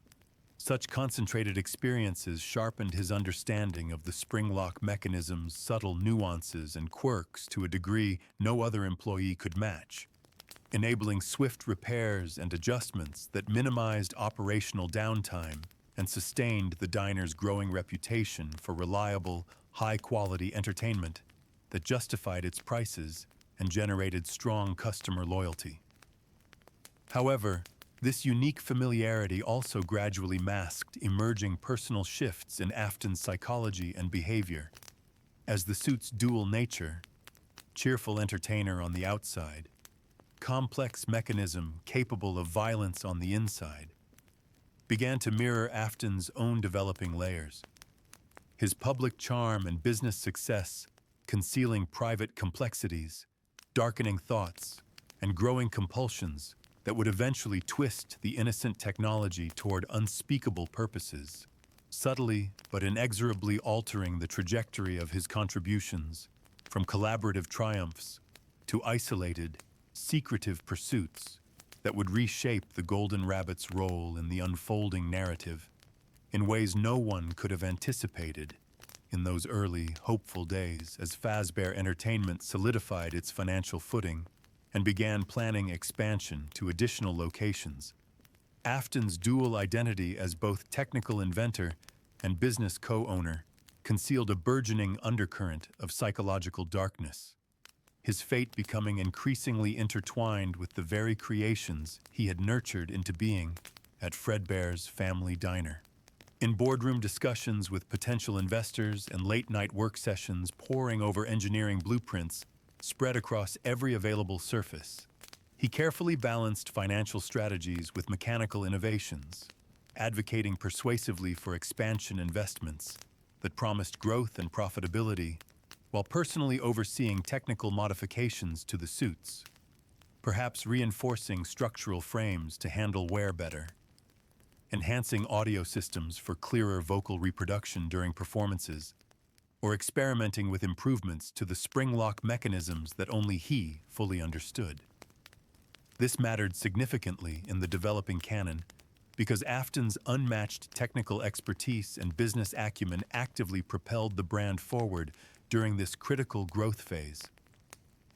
such concentrated experiences sharpened his understanding of the spring lock mechanism's subtle nuances and quirks to a degree no other employee could match, enabling swift repairs and adjustments that minimized operational downtime and sustained the diner's growing reputation for reliable, high-quality entertainment that justified its prices and generated strong customer loyalty. However, this unique familiarity also gradually masked emerging personal shifts in Afton's psychology and behavior. As the suit's dual nature, cheerful entertainer on the outside, complex mechanism capable of violence on the inside, began to mirror Afton's own developing layers. His public charm and business success concealing private complexities, darkening thoughts, and growing compulsions that would eventually twist the innocent technology toward unspeakable purposes, subtly but inexorably altering the trajectory of his contributions from collaborative triumphs to isolated, secretive pursuits that would reshape the Golden Rabbit's role in the unfolding narrative in ways no one could have anticipated in those early, hopeful days as Fazbear Entertainment solidified its financial footing and began planning expansion to additional locations. Afton's dual identity as both technical inventor and business co-owner concealed a burgeoning undercurrent of psychological darkness, his fate becoming increasingly intertwined with the very creations he had nurtured into being at Fredbear's family diner. In boardroom discussions with potential investors and late-night work sessions poring over engineering blueprints spread across every available surface, he carefully balanced financial strategies with mechanical innovations, advocating persuasively for expansion investments that promised growth and profitability, while personally overseeing technical modifications to the suits, perhaps reinforcing structural frames to handle wear better, enhancing audio systems for clearer vocal reproduction during performances, or experimenting with improvements to the springlock mechanisms that only he fully understood. This mattered significantly in the developing canon because Afton's unmatched technical expertise and business acumen actively propelled the brand forward during this critical growth phase,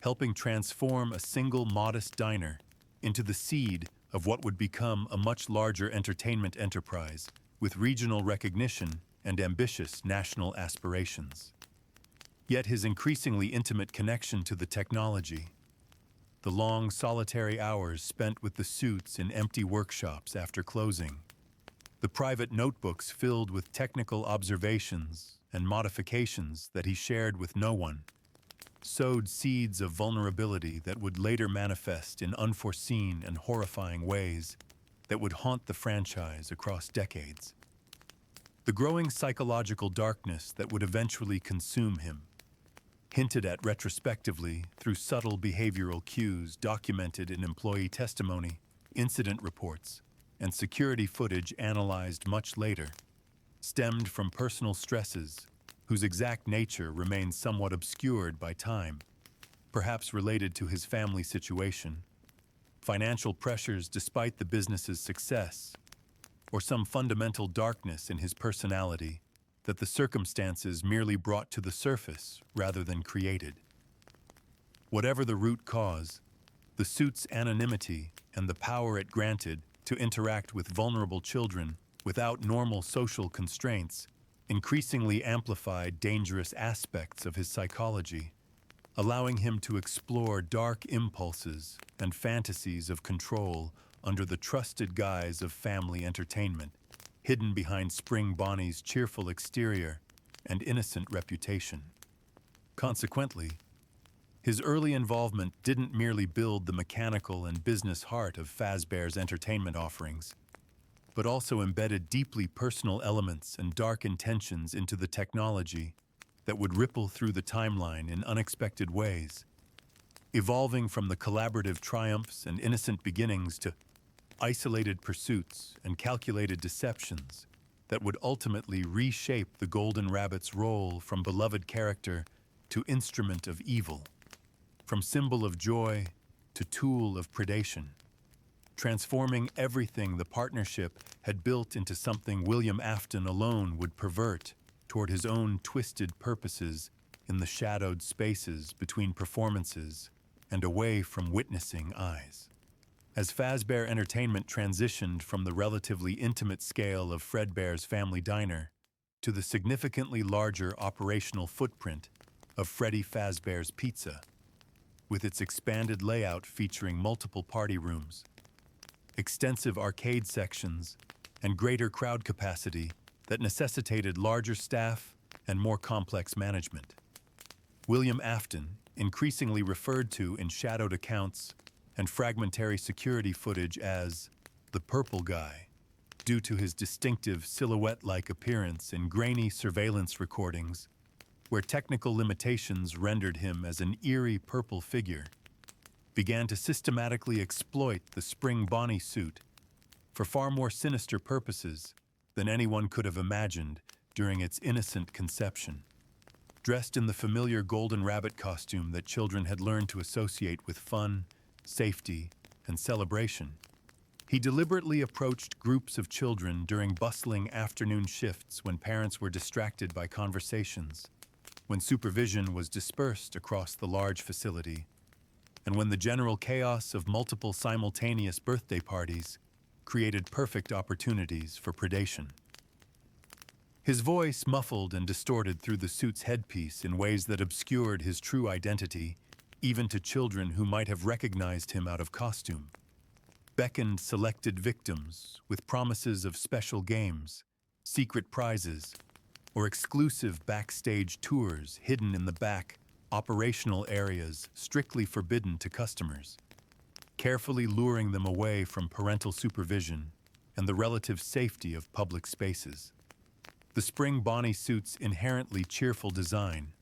helping transform a single modest diner into the seed of what would become a much larger entertainment enterprise with regional recognition and ambitious national aspirations. Yet his increasingly intimate connection to the technology, the long solitary hours spent with the suits in empty workshops after closing, the private notebooks filled with technical observations and modifications that he shared with no one, sowed seeds of vulnerability that would later manifest in unforeseen and horrifying ways that would haunt the franchise across decades. The growing psychological darkness that would eventually consume him, hinted at retrospectively through subtle behavioral cues documented in employee testimony, incident reports, and security footage analyzed much later, stemmed from personal stresses whose exact nature remains somewhat obscured by time, perhaps related to his family situation, financial pressures despite the business's success, or some fundamental darkness in his personality that the circumstances merely brought to the surface rather than created. Whatever the root cause, the suit's anonymity and the power it granted to interact with vulnerable children without normal social constraints increasingly amplified dangerous aspects of his psychology, allowing him to explore dark impulses and fantasies of control under the trusted guise of family entertainment, hidden behind Spring Bonnie's cheerful exterior and innocent reputation. Consequently, his early involvement didn't merely build the mechanical and business heart of Fazbear's entertainment offerings, but also embedded deeply personal elements and dark intentions into the technology that would ripple through the timeline in unexpected ways, evolving from the collaborative triumphs and innocent beginnings to isolated pursuits and calculated deceptions that would ultimately reshape the Golden Rabbit's role from beloved character to instrument of evil, from symbol of joy to tool of predation, transforming everything the partnership had built into something William Afton alone would pervert toward his own twisted purposes in the shadowed spaces between performances and away from witnessing eyes. As Fazbear Entertainment transitioned from the relatively intimate scale of Fredbear's Family Diner to the significantly larger operational footprint of Freddy Fazbear's Pizza, with its expanded layout featuring multiple party rooms, extensive arcade sections, and greater crowd capacity that necessitated larger staff and more complex management. William Afton, increasingly referred to in shadowed accounts and fragmentary security footage as the Purple Guy, due to his distinctive silhouette-like appearance in grainy surveillance recordings, where technical limitations rendered him as an eerie purple figure, began to systematically exploit the Spring Bonnie suit for far more sinister purposes than anyone could have imagined during its innocent conception. Dressed in the familiar golden rabbit costume that children had learned to associate with fun, safety, and celebration, he deliberately approached groups of children during bustling afternoon shifts when parents were distracted by conversations, when supervision was dispersed across the large facility, and when the general chaos of multiple simultaneous birthday parties created perfect opportunities for predation. His voice muffled and distorted through the suit's headpiece in ways that obscured his true identity, even to children who might have recognized him out of costume, beckoned selected victims with promises of special games, secret prizes, or exclusive backstage tours hidden in the back operational areas strictly forbidden to customers, carefully luring them away from parental supervision and the relative safety of public spaces. The Spring Bonnie suit's inherently cheerful design,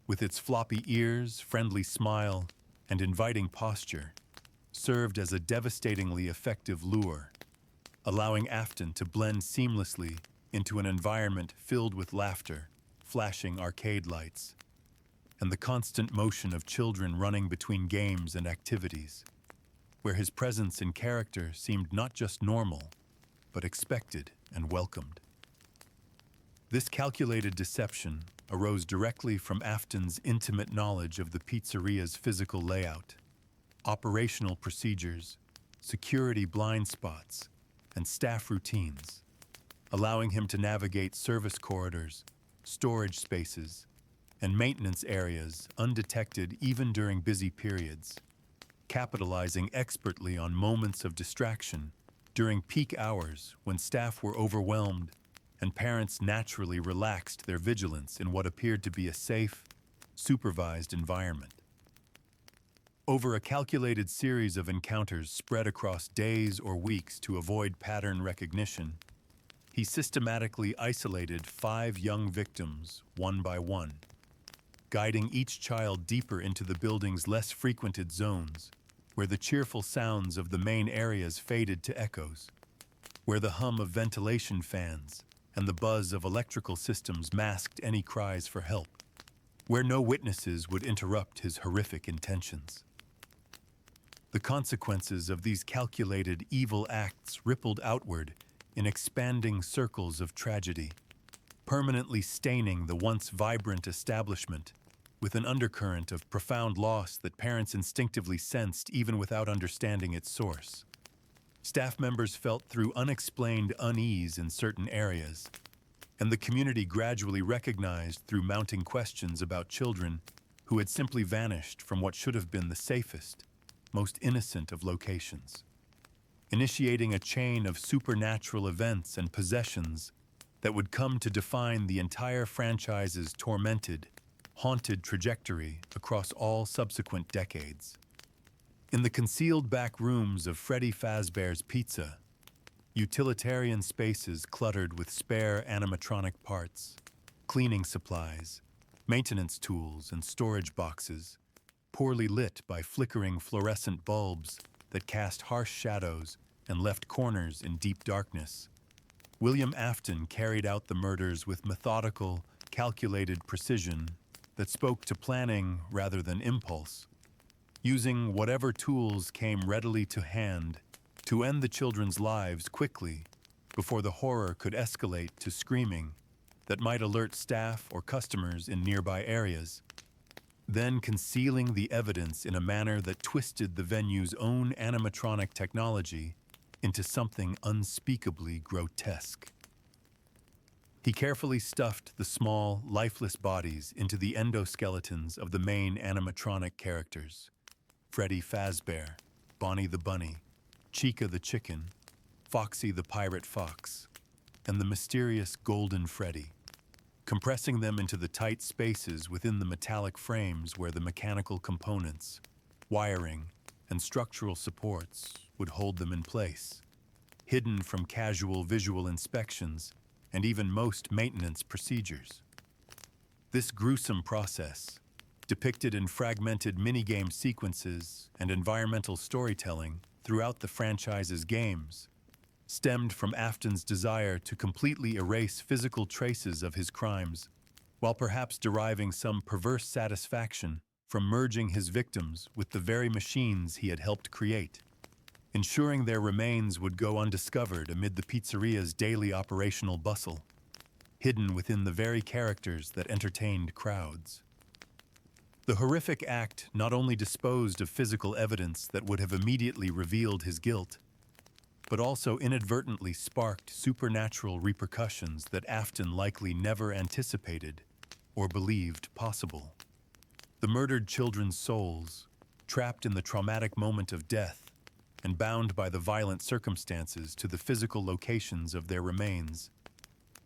with its floppy ears, friendly smile, and inviting posture, served as a devastatingly effective lure, allowing Afton to blend seamlessly into an environment filled with laughter, flashing arcade lights, and the constant motion of children running between games and activities, where his presence in character seemed not just normal, but expected and welcomed. This calculated deception arose directly from Afton's intimate knowledge of the pizzeria's physical layout, operational procedures, security blind spots, and staff routines, allowing him to navigate service corridors, storage spaces, and maintenance areas undetected even during busy periods, capitalizing expertly on moments of distraction during peak hours when staff were overwhelmed and parents naturally relaxed their vigilance in what appeared to be a safe, supervised environment. Over a calculated series of encounters spread across days or weeks to avoid pattern recognition, he systematically isolated 5 young victims one by one, guiding each child deeper into the building's less frequented zones, where the cheerful sounds of the main areas faded to echoes, where the hum of ventilation fans and the buzz of electrical systems masked any cries for help, where no witnesses would interrupt his horrific intentions. The consequences of these calculated evil acts rippled outward in expanding circles of tragedy, permanently staining the once vibrant establishment with an undercurrent of profound loss that parents instinctively sensed even without understanding its source. Staff members felt through unexplained unease in certain areas, and the community gradually recognized through mounting questions about children who had simply vanished from what should have been the safest, most innocent of locations, initiating a chain of supernatural events and possessions that would come to define the entire franchise's tormented, haunted trajectory across all subsequent decades. In the concealed back rooms of Freddy Fazbear's Pizza, utilitarian spaces cluttered with spare animatronic parts, cleaning supplies, maintenance tools, and storage boxes, poorly lit by flickering fluorescent bulbs that cast harsh shadows and left corners in deep darkness. William Afton carried out the murders with methodical, calculated precision that spoke to planning rather than impulse, using whatever tools came readily to hand to end the children's lives quickly before the horror could escalate to screaming that might alert staff or customers in nearby areas. then concealing the evidence in a manner that twisted the venue's own animatronic technology into something unspeakably grotesque. He carefully stuffed the small, lifeless bodies into the endoskeletons of the main animatronic characters: Freddy Fazbear, Bonnie the Bunny, Chica the Chicken, Foxy the Pirate Fox, and the mysterious Golden Freddy, compressing them into the tight spaces within the metallic frames where the mechanical components, wiring, and structural supports would hold them in place, hidden from casual visual inspections and even most maintenance procedures. This gruesome process, depicted in fragmented minigame sequences and environmental storytelling throughout the franchise's games, stemmed from Afton's desire to completely erase physical traces of his crimes, while perhaps deriving some perverse satisfaction from merging his victims with the very machines he had helped create, ensuring their remains would go undiscovered amid the pizzeria's daily operational bustle, hidden within the very characters that entertained crowds. The horrific act not only disposed of physical evidence that would have immediately revealed his guilt, but also inadvertently sparked supernatural repercussions that Afton likely never anticipated or believed possible. The murdered children's souls, trapped in the traumatic moment of death and bound by the violent circumstances to the physical locations of their remains,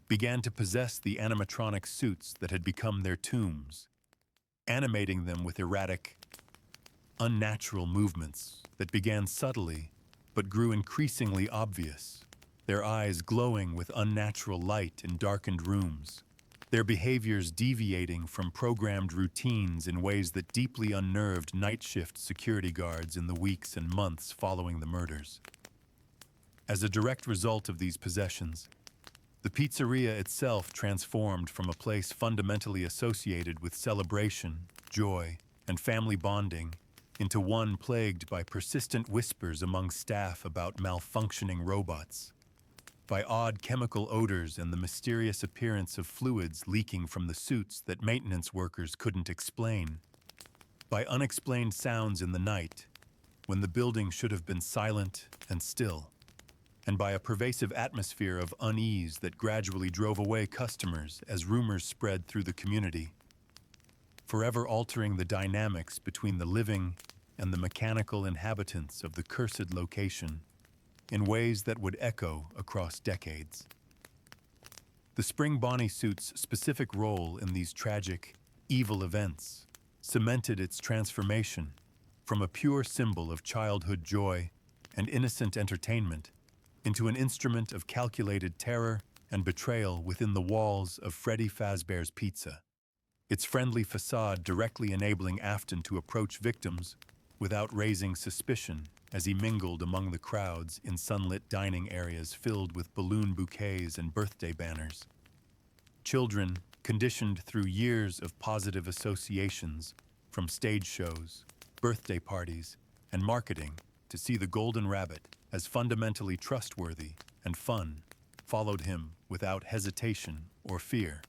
began to possess the animatronic suits that had become their tombs, animating them with erratic, unnatural movements that began subtly but grew increasingly obvious, their eyes glowing with unnatural light in darkened rooms, their behaviors deviating from programmed routines in ways that deeply unnerved night shift security guards in the weeks and months following the murders. As a direct result of these possessions, the pizzeria itself transformed from a place fundamentally associated with celebration, joy, and family bonding into one plagued by persistent whispers among staff about malfunctioning robots, by odd chemical odors and the mysterious appearance of fluids leaking from the suits that maintenance workers couldn't explain, by unexplained sounds in the night when the building should have been silent and still, and by a pervasive atmosphere of unease that gradually drove away customers as rumors spread through the community, forever altering the dynamics between the living and the mechanical inhabitants of the cursed location in ways that would echo across decades. The Spring Bonnie suit's specific role in these tragic, evil events cemented its transformation from a pure symbol of childhood joy and innocent entertainment into an instrument of calculated terror and betrayal within the walls of Freddy Fazbear's Pizza, its friendly facade directly enabling Afton to approach victims without raising suspicion as he mingled among the crowds in sunlit dining areas filled with balloon bouquets and birthday banners. Children, conditioned through years of positive associations from stage shows, birthday parties, and marketing to see the Golden Rabbit as fundamentally trustworthy and fun, followed him without hesitation or fear,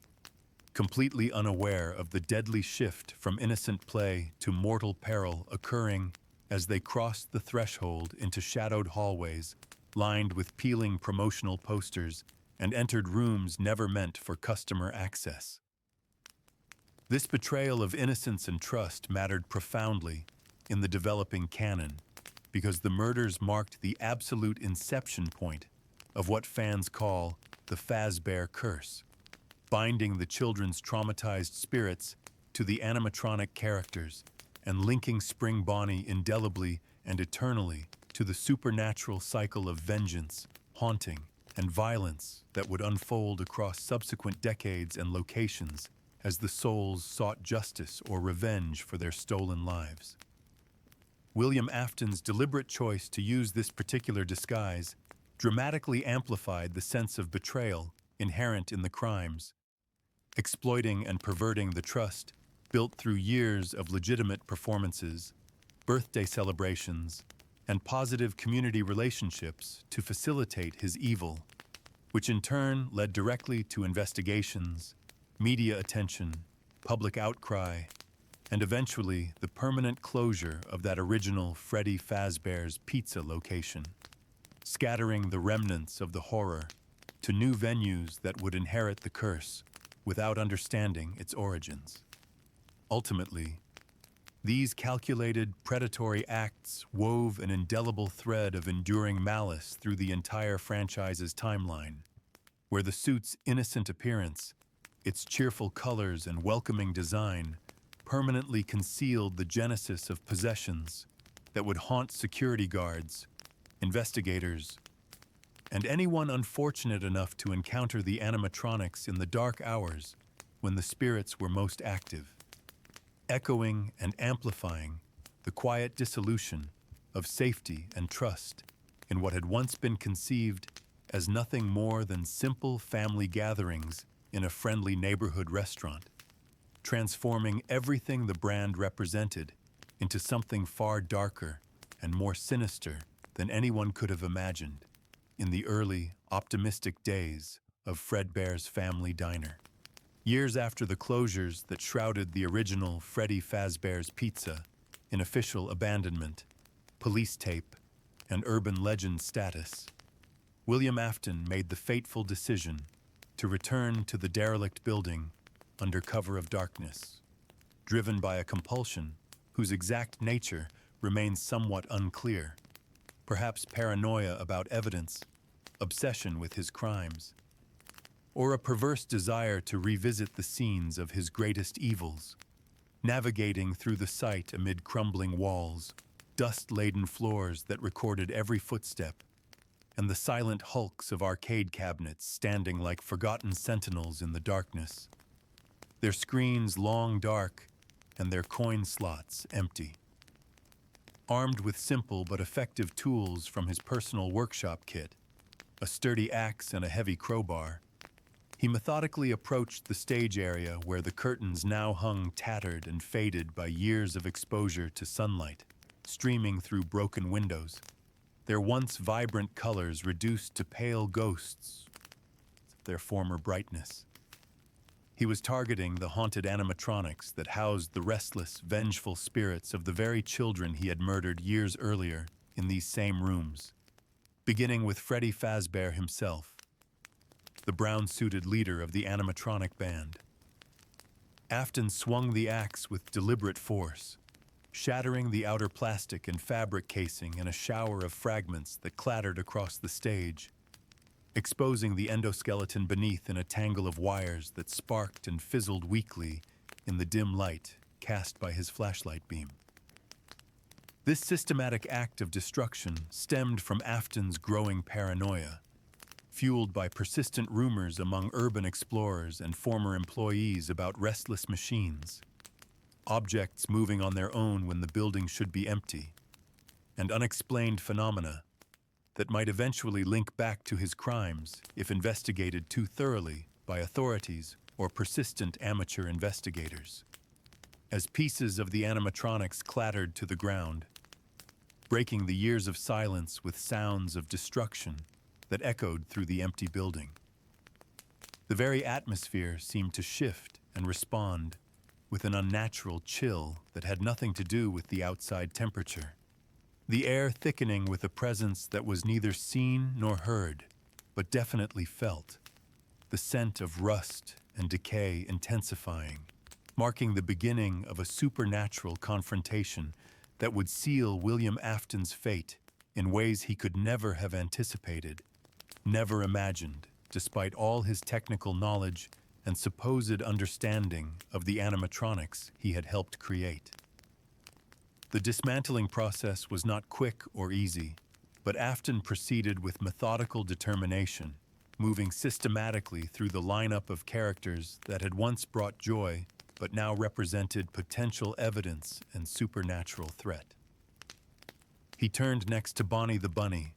completely unaware of the deadly shift from innocent play to mortal peril occurring as they crossed the threshold into shadowed hallways lined with peeling promotional posters and entered rooms never meant for customer access. This betrayal of innocence and trust mattered profoundly in the developing canon because the murders marked the absolute inception point of what fans call the Fazbear curse, binding the children's traumatized spirits to the animatronic characters and linking Spring Bonnie indelibly and eternally to the supernatural cycle of vengeance, haunting, and violence that would unfold across subsequent decades and locations as the souls sought justice or revenge for their stolen lives. William Afton's deliberate choice to use this particular disguise dramatically amplified the sense of betrayal inherent in the crimes, exploiting and perverting the trust built through years of legitimate performances, birthday celebrations, and positive community relationships to facilitate his evil, which in turn led directly to investigations, media attention, public outcry, and eventually the permanent closure of that original Freddy Fazbear's Pizza location, scattering the remnants of the horror to new venues that would inherit the curse without understanding its origins. Ultimately, these calculated, predatory acts wove an indelible thread of enduring malice through the entire franchise's timeline, where the suit's innocent appearance, its cheerful colors and welcoming design, permanently concealed the genesis of possessions that would haunt security guards, investigators, and anyone unfortunate enough to encounter the animatronics in the dark hours when the spirits were most active, echoing and amplifying the quiet dissolution of safety and trust in what had once been conceived as nothing more than simple family gatherings in a friendly neighborhood restaurant, transforming everything the brand represented into something far darker and more sinister than anyone could have imagined in the early, optimistic days of Fredbear's Family Diner. Years after the closures that shrouded the original Freddy Fazbear's Pizza in official abandonment, police tape, and urban legend status, William Afton made the fateful decision to return to the derelict building under cover of darkness, driven by a compulsion whose exact nature remains somewhat unclear. Perhaps paranoia about evidence, obsession with his crimes, or a perverse desire to revisit the scenes of his greatest evils, navigating through the site amid crumbling walls, dust-laden floors that recorded every footstep, and the silent hulks of arcade cabinets standing like forgotten sentinels in the darkness, their screens long dark and their coin slots empty. Armed with simple but effective tools from his personal workshop kit, a sturdy axe and a heavy crowbar, he methodically approached the stage area where the curtains now hung tattered and faded by years of exposure to sunlight, streaming through broken windows, their once vibrant colors reduced to pale ghosts of their former brightness. He was targeting the haunted animatronics that housed the restless, vengeful spirits of the very children he had murdered years earlier in these same rooms, beginning with Freddy Fazbear himself, the brown-suited leader of the animatronic band. Afton swung the axe with deliberate force, shattering the outer plastic and fabric casing in a shower of fragments that clattered across the stage, exposing the endoskeleton beneath in a tangle of wires that sparked and fizzled weakly in the dim light cast by his flashlight beam. This systematic act of destruction stemmed from Afton's growing paranoia, fueled by persistent rumors among urban explorers and former employees about restless machines, objects moving on their own when the building should be empty, and unexplained phenomena that might eventually link back to his crimes if investigated too thoroughly by authorities or persistent amateur investigators. As pieces of the animatronics clattered to the ground, breaking the years of silence with sounds of destruction that echoed through the empty building, the very atmosphere seemed to shift and respond with an unnatural chill that had nothing to do with the outside temperature. The air thickening with a presence that was neither seen nor heard, but definitely felt, the scent of rust and decay intensifying, marking the beginning of a supernatural confrontation that would seal William Afton's fate in ways he could never have anticipated, never imagined, despite all his technical knowledge and supposed understanding of the animatronics he had helped create. The dismantling process was not quick or easy, but Afton proceeded with methodical determination, moving systematically through the lineup of characters that had once brought joy but now represented potential evidence and supernatural threat. He turned next to Bonnie the Bunny,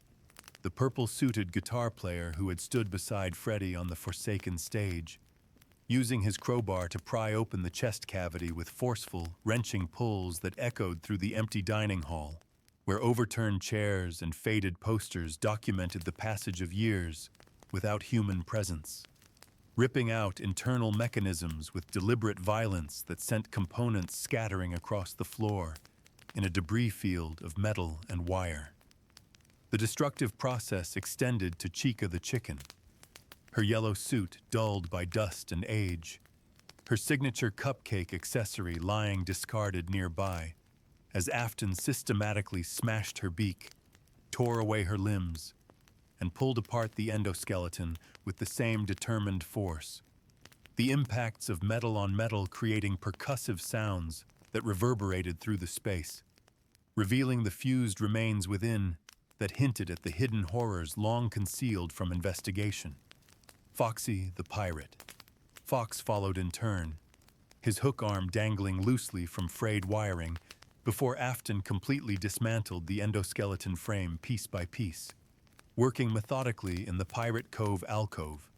the purple-suited guitar player who had stood beside Freddy on the Forsaken stage, using his crowbar to pry open the chest cavity with forceful, wrenching pulls that echoed through the empty dining hall, where overturned chairs and faded posters documented the passage of years without human presence. ripping out internal mechanisms with deliberate violence that sent components scattering across the floor in a debris field of metal and wire. The destructive process extended to Chica the chicken, her yellow suit dulled by dust and age, her signature cupcake accessory lying discarded nearby, as Afton systematically smashed her beak, tore away her limbs, and pulled apart the endoskeleton with the same determined force. The impacts of metal on metal creating percussive sounds that reverberated through the space, revealing the fused remains within that hinted at the hidden horrors long concealed from investigation. Foxy the pirate. Fox followed in turn, his hook arm dangling loosely from frayed wiring before Afton completely dismantled the endoskeleton frame piece by piece, working methodically in the Pirate Cove alcove,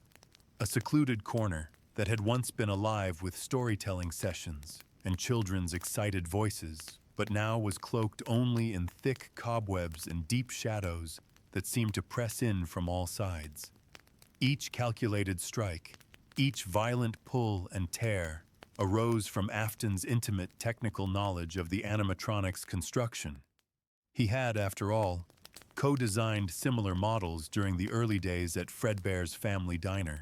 a secluded corner that had once been alive with storytelling sessions and children's excited voices, but now was cloaked only in thick cobwebs and deep shadows that seemed to press in from all sides. Each calculated strike, each violent pull and tear arose from Afton's intimate technical knowledge of the animatronics construction. He had, after all, co-designed similar models during the early days at Fredbear's family diner,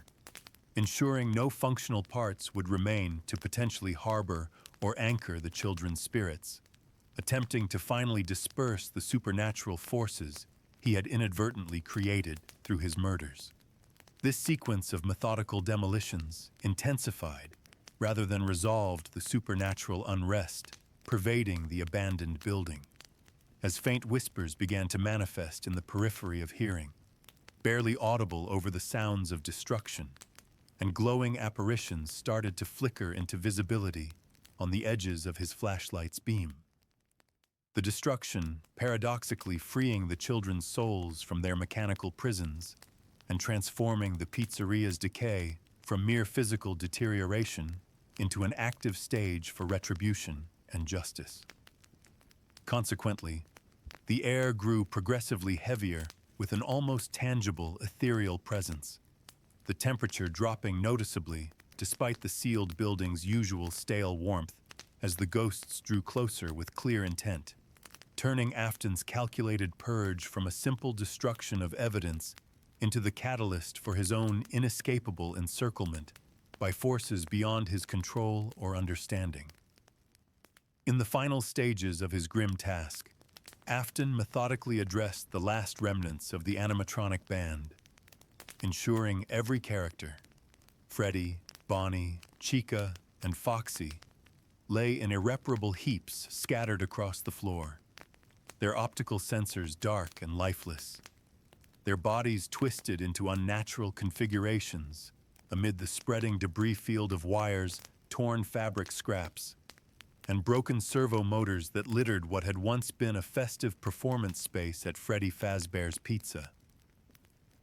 ensuring no functional parts would remain to potentially harbor or anchor the children's spirits, attempting to finally disperse the supernatural forces he had inadvertently created through his murders. This sequence of methodical demolitions intensified rather than resolved the supernatural unrest pervading the abandoned building, as faint whispers began to manifest in the periphery of hearing, barely audible over the sounds of destruction, and glowing apparitions started to flicker into visibility on the edges of his flashlight's beam. The destruction paradoxically freeing the children's souls from their mechanical prisons and transforming the pizzeria's decay from mere physical deterioration into an active stage for retribution and justice. Consequently, the air grew progressively heavier with an almost tangible, ethereal presence, the temperature dropping noticeably despite the sealed building's usual stale warmth as the ghosts drew closer with clear intent, turning Afton's calculated purge from a simple destruction of evidence into the catalyst for his own inescapable encirclement by forces beyond his control or understanding. In the final stages of his grim task, Afton methodically addressed the last remnants of the animatronic band, ensuring every character, Freddy, Bonnie, Chica, and Foxy, lay in irreparable heaps scattered across the floor, their optical sensors dark and lifeless, their bodies twisted into unnatural configurations amid the spreading debris field of wires, torn fabric scraps, and broken servo motors that littered what had once been a festive performance space at Freddy Fazbear's Pizza.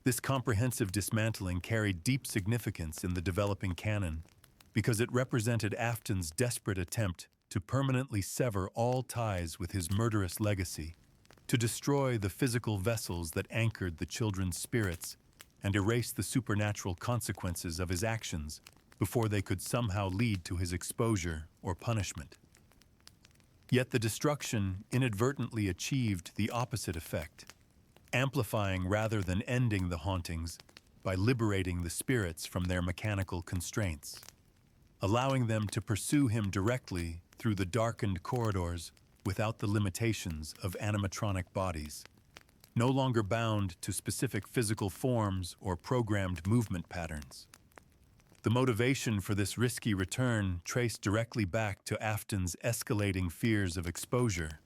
This comprehensive dismantling carried deep significance in the developing canon because it represented Afton's desperate attempt to permanently sever all ties with his murderous legacy, to destroy the physical vessels that anchored the children's spirits and erase the supernatural consequences of his actions before they could somehow lead to his exposure or punishment. Yet the destruction inadvertently achieved the opposite effect, amplifying rather than ending the hauntings by liberating the spirits from their mechanical constraints, allowing them to pursue him directly through the darkened corridors without the limitations of animatronic bodies, no longer bound to specific physical forms or programmed movement patterns. The motivation for this risky return traced directly back to Afton's escalating fears of exposure,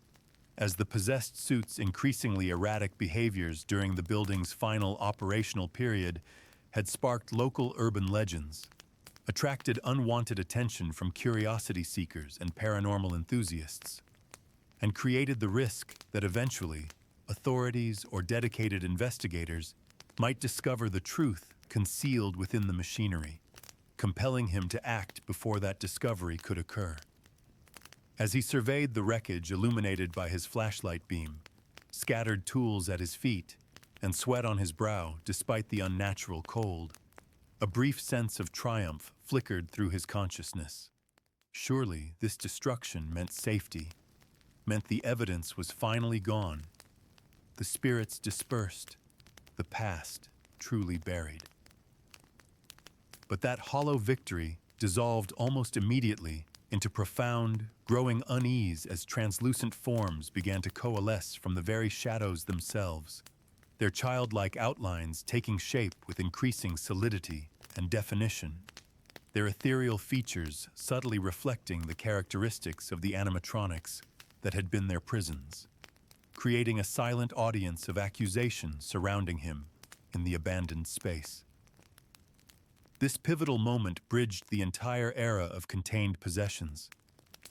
as the possessed suit's increasingly erratic behaviors during the building's final operational period had sparked local urban legends, attracted unwanted attention from curiosity seekers and paranormal enthusiasts, and created the risk that eventually authorities or dedicated investigators might discover the truth concealed within the machinery, compelling him to act before that discovery could occur. As he surveyed the wreckage illuminated by his flashlight beam, scattered tools at his feet, and sweat on his brow despite the unnatural cold, A brief sense of triumph flickered through his consciousness. Surely this destruction meant safety, meant the evidence was finally gone. The spirits dispersed, the past truly buried. But that hollow victory dissolved almost immediately into profound, growing unease as translucent forms began to coalesce from the very shadows themselves, their childlike outlines taking shape with increasing solidity and definition, their ethereal features subtly reflecting the characteristics of the animatronics that had been their prisons, creating a silent audience of accusation surrounding him in the abandoned space. This pivotal moment bridged the entire era of contained possessions,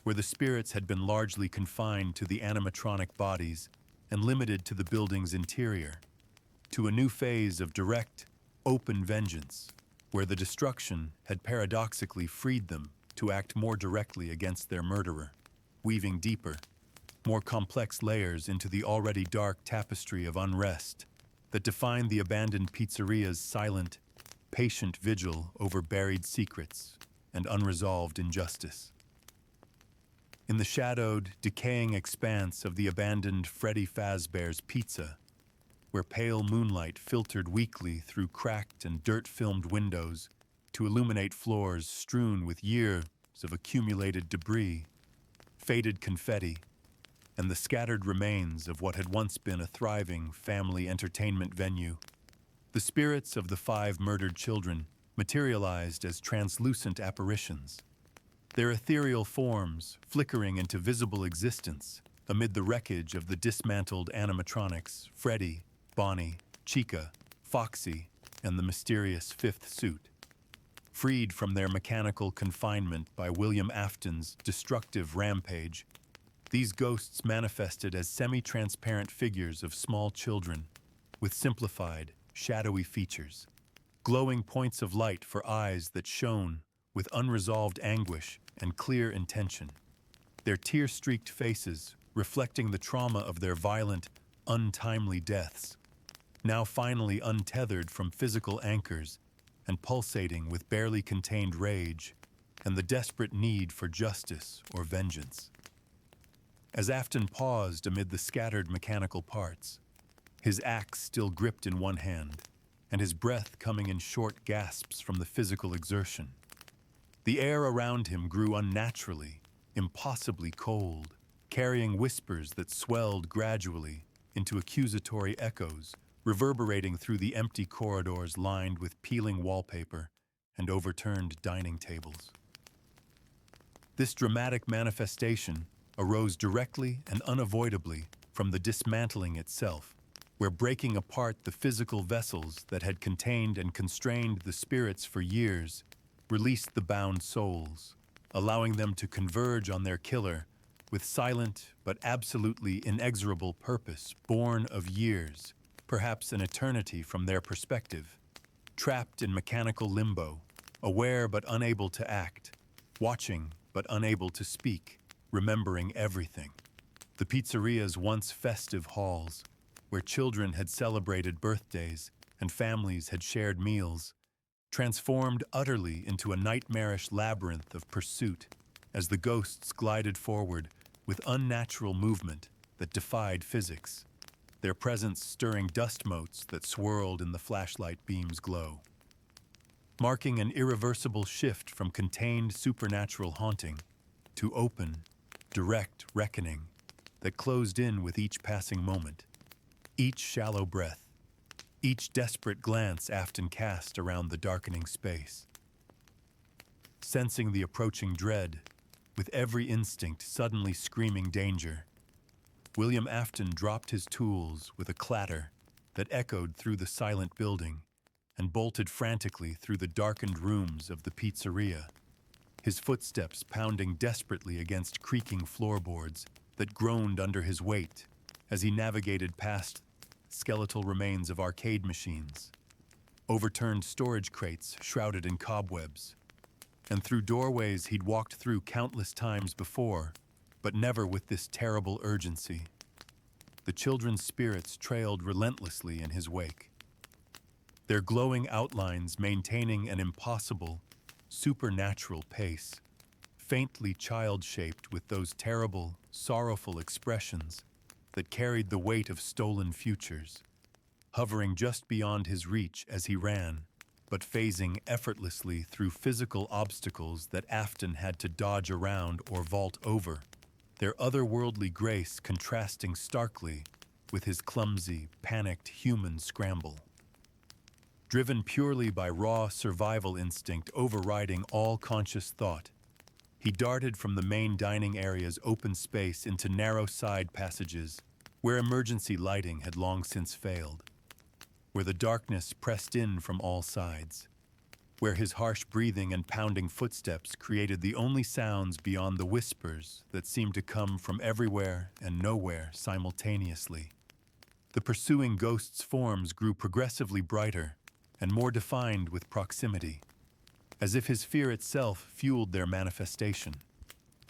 where the spirits had been largely confined to the animatronic bodies and limited to the building's interior, to a new phase of direct, open vengeance, where the destruction had paradoxically freed them to act more directly against their murderer, weaving deeper, more complex layers into the already dark tapestry of unrest that defined the abandoned pizzeria's silent, patient vigil over buried secrets and unresolved injustice. In the shadowed, decaying expanse of the abandoned Freddy Fazbear's Pizza, where pale moonlight filtered weakly through cracked and dirt-filmed windows to illuminate floors strewn with years of accumulated debris, faded confetti, and the scattered remains of what had once been a thriving family entertainment venue, the spirits of the 5 murdered children materialized as translucent apparitions, their ethereal forms flickering into visible existence amid the wreckage of the dismantled animatronics Freddy, Bonnie, Chica, Foxy, and the mysterious 5th suit. Freed from their mechanical confinement by William Afton's destructive rampage, these ghosts manifested as semi-transparent figures of small children with simplified, shadowy features, glowing points of light for eyes that shone with unresolved anguish and clear intention, their tear-streaked faces reflecting the trauma of their violent, untimely deaths, now finally untethered from physical anchors and pulsating with barely contained rage and the desperate need for justice or vengeance. As Afton paused amid the scattered mechanical parts, his axe still gripped in one hand, and his breath coming in short gasps from the physical exertion, the air around him grew unnaturally, impossibly cold, carrying whispers that swelled gradually into accusatory echoes, reverberating through the empty corridors lined with peeling wallpaper and overturned dining tables. This dramatic manifestation arose directly and unavoidably from the dismantling itself, where breaking apart the physical vessels that had contained and constrained the spirits for years released the bound souls, allowing them to converge on their killer with silent but absolutely inexorable purpose born of years, perhaps an eternity from their perspective, trapped in mechanical limbo, aware but unable to act, watching but unable to speak, remembering everything. The pizzeria's once festive halls, where children had celebrated birthdays and families had shared meals, transformed utterly into a nightmarish labyrinth of pursuit as the ghosts glided forward with unnatural movement that defied physics, their presence stirring dust motes that swirled in the flashlight beam's glow, marking an irreversible shift from contained supernatural haunting to open, direct reckoning that closed in with each passing moment, each shallow breath, each desperate glance Afton cast around the darkening space. Sensing the approaching dread, with every instinct suddenly screaming danger, William Afton dropped his tools with a clatter that echoed through the silent building and bolted frantically through the darkened rooms of the pizzeria, his footsteps pounding desperately against creaking floorboards that groaned under his weight as he navigated past skeletal remains of arcade machines, overturned storage crates shrouded in cobwebs, and through doorways he'd walked through countless times before, but never with this terrible urgency. The children's spirits trailed relentlessly in his wake, their glowing outlines maintaining an impossible, supernatural pace, faintly child-shaped with those terrible, sorrowful expressions that carried the weight of stolen futures, hovering just beyond his reach as he ran, but phasing effortlessly through physical obstacles that Afton had to dodge around or vault over, their otherworldly grace contrasting starkly with his clumsy, panicked human scramble. Driven purely by raw survival instinct overriding all conscious thought, he darted from the main dining area's open space into narrow side passages where emergency lighting had long since failed, where the darkness pressed in from all sides, where his harsh breathing and pounding footsteps created the only sounds beyond the whispers that seemed to come from everywhere and nowhere simultaneously. The pursuing ghosts' forms grew progressively brighter and more defined with proximity, as if his fear itself fueled their manifestation,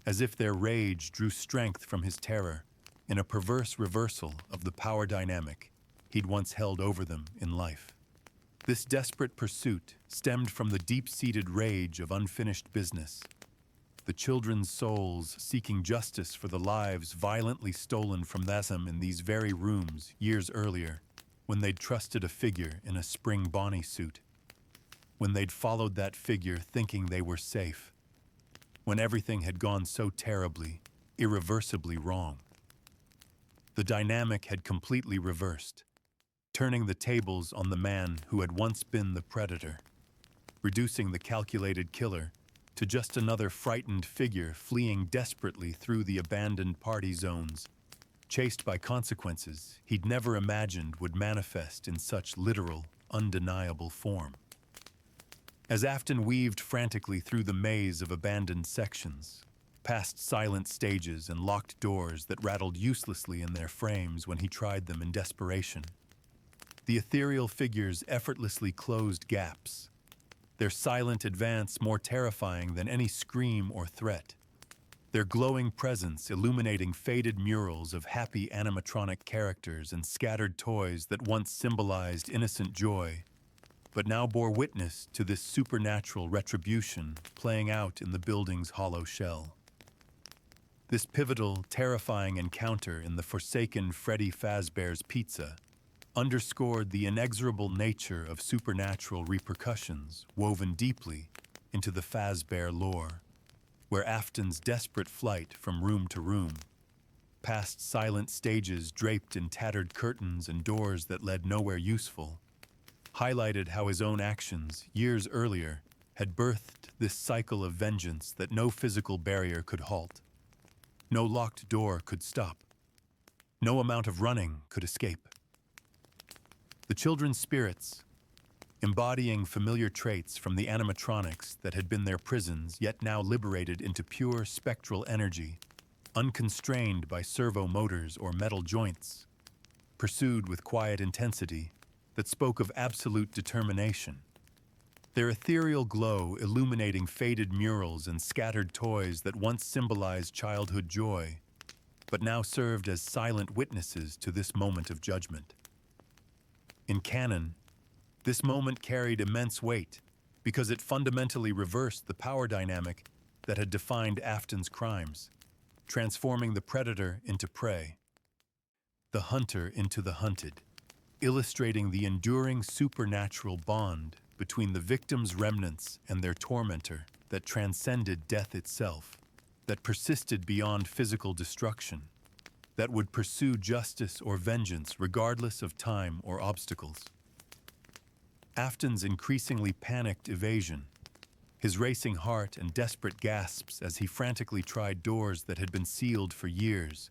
as if their rage drew strength from his terror in a perverse reversal of the power dynamic he'd once held over them in life. This desperate pursuit stemmed from the deep-seated rage of unfinished business, the children's souls seeking justice for the lives violently stolen from them in these very rooms years earlier, when they'd trusted a figure in a spring Bonnie suit, when they'd followed that figure thinking they were safe, when everything had gone so terribly, irreversibly wrong. The dynamic had completely reversed, turning the tables on the man who had once been the predator, reducing the calculated killer to just another frightened figure fleeing desperately through the abandoned party zones, chased by consequences he'd never imagined would manifest in such literal, undeniable form. As Afton weaved frantically through the maze of abandoned sections, past silent stages and locked doors that rattled uselessly in their frames when he tried them in desperation, the ethereal figures effortlessly closed gaps, their silent advance more terrifying than any scream or threat, their glowing presence illuminating faded murals of happy animatronic characters and scattered toys that once symbolized innocent joy, but now bore witness to this supernatural retribution playing out in the building's hollow shell. This pivotal, terrifying encounter in the forsaken Freddy Fazbear's Pizza underscored the inexorable nature of supernatural repercussions woven deeply into the Fazbear lore, where Afton's desperate flight from room to room, past silent stages draped in tattered curtains and doors that led nowhere useful, highlighted how his own actions, years earlier, had birthed this cycle of vengeance that no physical barrier could halt. No locked door could stop. No amount of running could escape. The children's spirits, embodying familiar traits from the animatronics that had been their prisons yet now liberated into pure spectral energy, unconstrained by servo motors or metal joints, pursued with quiet intensity that spoke of absolute determination. Their ethereal glow illuminating faded murals and scattered toys that once symbolized childhood joy, but now served as silent witnesses to this moment of judgment. In canon, this moment carried immense weight because it fundamentally reversed the power dynamic that had defined Afton's crimes, transforming the predator into prey, the hunter into the hunted, illustrating the enduring supernatural bond between the victim's remnants and their tormentor that transcended death itself, that persisted beyond physical destruction, that would pursue justice or vengeance regardless of time or obstacles. Afton's increasingly panicked evasion, his racing heart and desperate gasps as he frantically tried doors that had been sealed for years,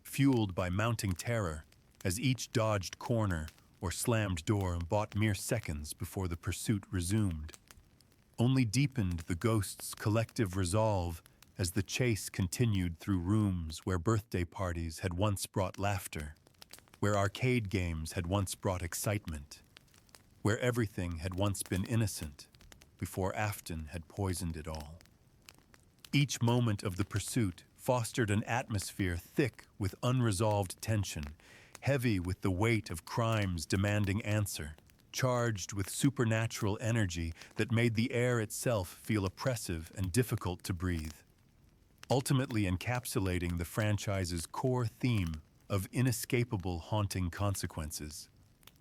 fueled by mounting terror as each dodged corner or slammed door bought mere seconds before the pursuit resumed, only deepened the ghost's collective resolve as the chase continued through rooms where birthday parties had once brought laughter, where arcade games had once brought excitement, where everything had once been innocent before Afton had poisoned it all. Each moment of the pursuit fostered an atmosphere thick with unresolved tension, heavy with the weight of crimes demanding answer, charged with supernatural energy that made the air itself feel oppressive and difficult to breathe, ultimately encapsulating the franchise's core theme of inescapable haunting consequences,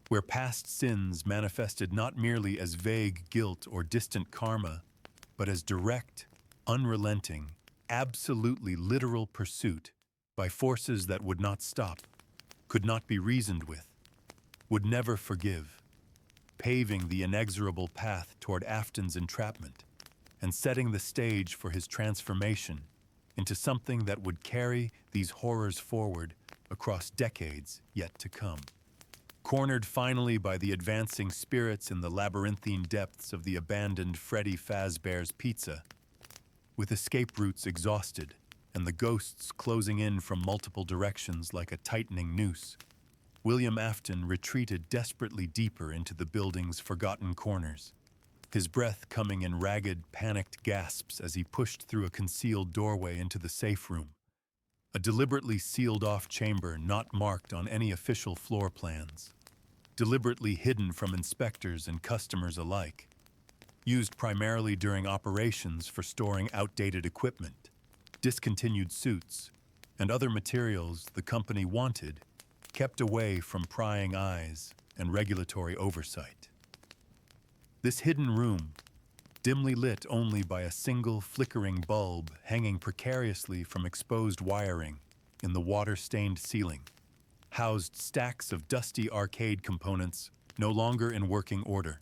where past sins manifested not merely as vague guilt or distant karma, but as direct, unrelenting, absolutely literal pursuit by forces that would not stop, could not be reasoned with, would never forgive, paving the inexorable path toward Afton's entrapment and setting the stage for his transformation into something that would carry these horrors forward across decades yet to come. Cornered finally by the advancing spirits in the labyrinthine depths of the abandoned Freddy Fazbear's Pizza, with escape routes exhausted and the ghosts closing in from multiple directions like a tightening noose, William Afton retreated desperately deeper into the building's forgotten corners, his breath coming in ragged, panicked gasps as he pushed through a concealed doorway into the safe room, a deliberately sealed-off chamber not marked on any official floor plans, deliberately hidden from inspectors and customers alike, used primarily during operations for storing outdated equipment, discontinued suits, and other materials the company wanted, kept away from prying eyes and regulatory oversight. This hidden room, dimly lit only by a single flickering bulb hanging precariously from exposed wiring in the water-stained ceiling, housed stacks of dusty arcade components no longer in working order,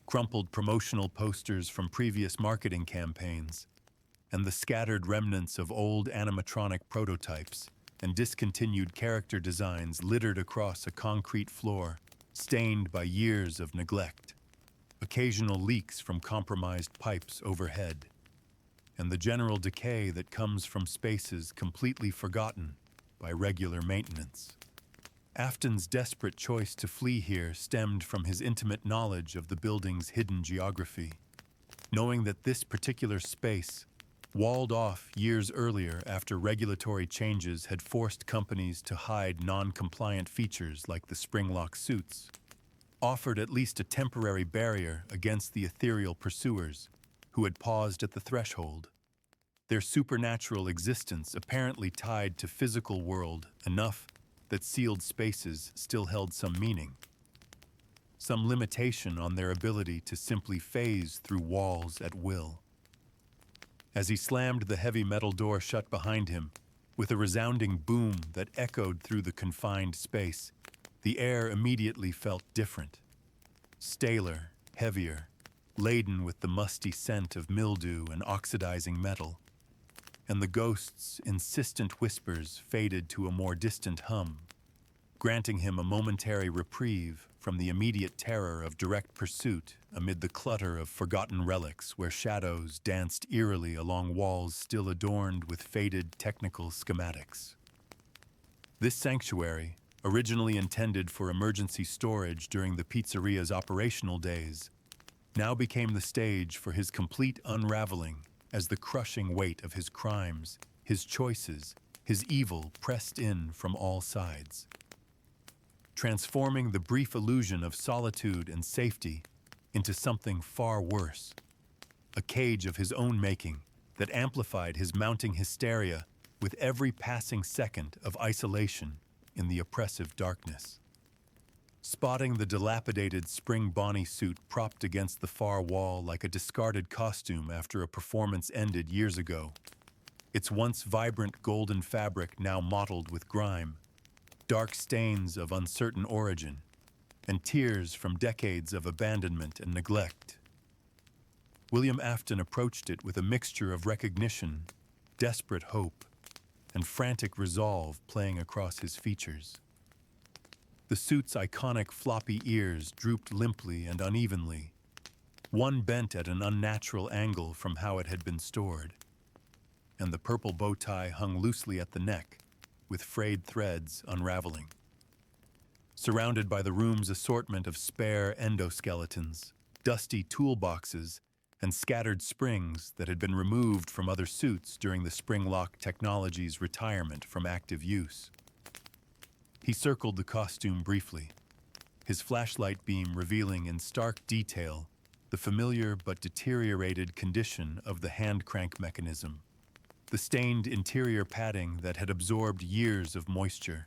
crumpled promotional posters from previous marketing campaigns, and the scattered remnants of old animatronic prototypes and discontinued character designs littered across a concrete floor, stained by years of neglect, occasional leaks from compromised pipes overhead, and the general decay that comes from spaces completely forgotten by regular maintenance. Afton's desperate choice to flee here stemmed from his intimate knowledge of the building's hidden geography, knowing that this particular space, walled off years earlier after regulatory changes had forced companies to hide non-compliant features like the springlock suits, offered at least a temporary barrier against the ethereal pursuers who had paused at the threshold, their supernatural existence apparently tied to physical world enough that sealed spaces still held some meaning, some limitation on their ability to simply phase through walls at will. As he slammed the heavy metal door shut behind him, with a resounding boom that echoed through the confined space, the air immediately felt different. Staler, heavier, laden with the musty scent of mildew and oxidizing metal, and the ghost's insistent whispers faded to a more distant hum, granting him a momentary reprieve from the immediate terror of direct pursuit amid the clutter of forgotten relics where shadows danced eerily along walls still adorned with faded technical schematics. This sanctuary, originally intended for emergency storage during the pizzeria's operational days, now became the stage for his complete unraveling as the crushing weight of his crimes, his choices, his evil pressed in from all sides, transforming the brief illusion of solitude and safety into something far worse, a cage of his own making that amplified his mounting hysteria with every passing second of isolation in the oppressive darkness. Spotting the dilapidated spring Bonnie suit propped against the far wall like a discarded costume after a performance ended years ago, its once vibrant golden fabric now mottled with grime, dark stains of uncertain origin, and tears from decades of abandonment and neglect, William Afton approached it with a mixture of recognition, desperate hope, and frantic resolve playing across his features. The suit's iconic floppy ears drooped limply and unevenly, one bent at an unnatural angle from how it had been stored, and the purple bow tie hung loosely at the neck, with frayed threads unraveling. Surrounded by the room's assortment of spare endoskeletons, dusty toolboxes, and scattered springs that had been removed from other suits during the Springlock technology's retirement from active use. He circled the costume briefly, his flashlight beam revealing in stark detail the familiar but deteriorated condition of the hand crank mechanism, the stained interior padding that had absorbed years of moisture,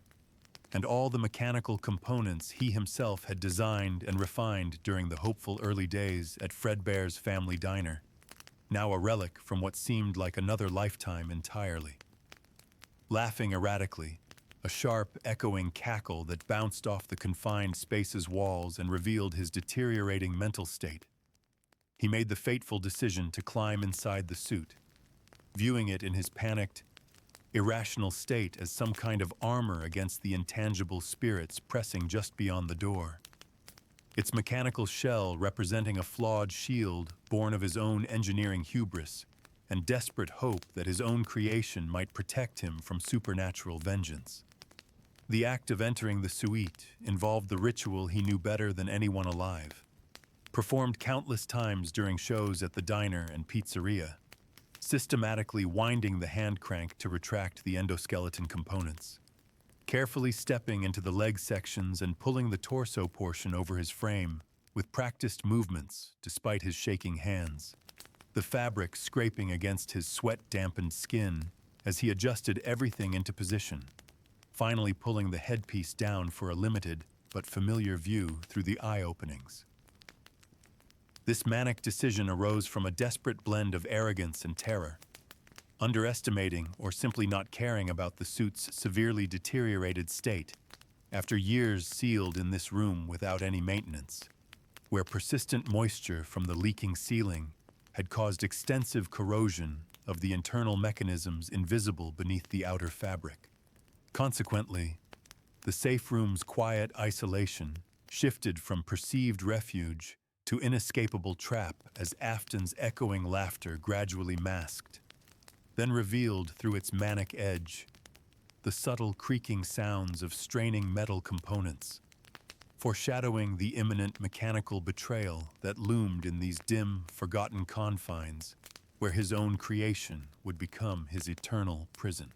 and all the mechanical components he himself had designed and refined during the hopeful early days at Fredbear's family diner, now a relic from what seemed like another lifetime entirely. Laughing erratically, a sharp, echoing cackle that bounced off the confined space's walls and revealed his deteriorating mental state, he made the fateful decision to climb inside the suit, viewing it in his panicked, irrational state as some kind of armor against the intangible spirits pressing just beyond the door. Its mechanical shell representing a flawed shield born of his own engineering hubris and desperate hope that his own creation might protect him from supernatural vengeance. The act of entering the suite involved the ritual he knew better than anyone alive, performed countless times during shows at the diner and pizzeria, systematically winding the hand crank to retract the endoskeleton components, carefully stepping into the leg sections and pulling the torso portion over his frame with practiced movements despite his shaking hands, the fabric scraping against his sweat-dampened skin as he adjusted everything into position, finally pulling the headpiece down for a limited but familiar view through the eye openings. This manic decision arose from a desperate blend of arrogance and terror, underestimating or simply not caring about the suit's severely deteriorated state after years sealed in this room without any maintenance, where persistent moisture from the leaking ceiling had caused extensive corrosion of the internal mechanisms invisible beneath the outer fabric. Consequently, the safe room's quiet isolation shifted from perceived refuge to inescapable trap as Afton's echoing laughter gradually masked, then revealed through its manic edge the subtle creaking sounds of straining metal components, foreshadowing the imminent mechanical betrayal that loomed in these dim, forgotten confines where his own creation would become his eternal prison.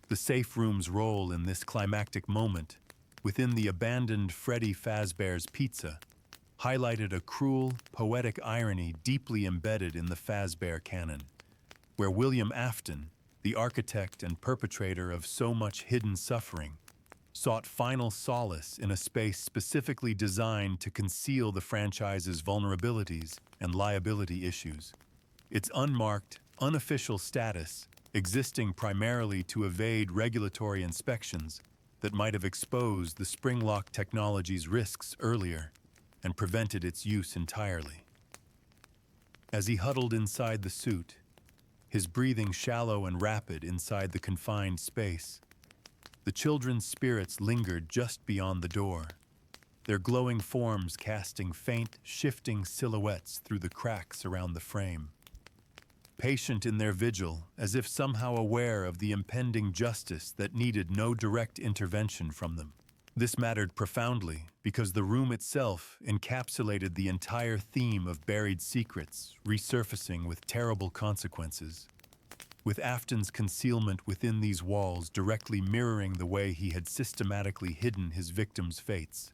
The safe room's role in this climactic moment within the abandoned Freddy Fazbear's pizza highlighted a cruel, poetic irony deeply embedded in the Fazbear canon, where William Afton, the architect and perpetrator of so much hidden suffering, sought final solace in a space specifically designed to conceal the franchise's vulnerabilities and liability issues. Its unmarked, unofficial status existing primarily to evade regulatory inspections that might have exposed the springlock technology's risks earlier and prevented its use entirely. As he huddled inside the suit, his breathing shallow and rapid inside the confined space, the children's spirits lingered just beyond the door, their glowing forms casting faint, shifting silhouettes through the cracks around the frame. Patient in their vigil, as if somehow aware of the impending justice that needed no direct intervention from them. This mattered profoundly because the room itself encapsulated the entire theme of buried secrets resurfacing with terrible consequences, with Afton's concealment within these walls directly mirroring the way he had systematically hidden his victims' fates,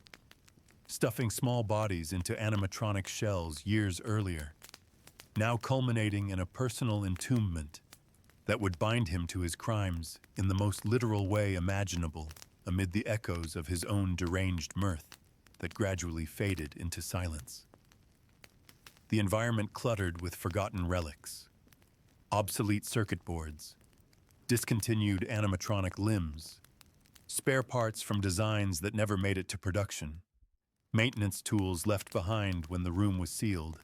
stuffing small bodies into animatronic shells years earlier, now culminating in a personal entombment that would bind him to his crimes in the most literal way imaginable amid the echoes of his own deranged mirth that gradually faded into silence. The environment cluttered with forgotten relics, obsolete circuit boards, discontinued animatronic limbs, spare parts from designs that never made it to production, maintenance tools left behind when the room was sealed,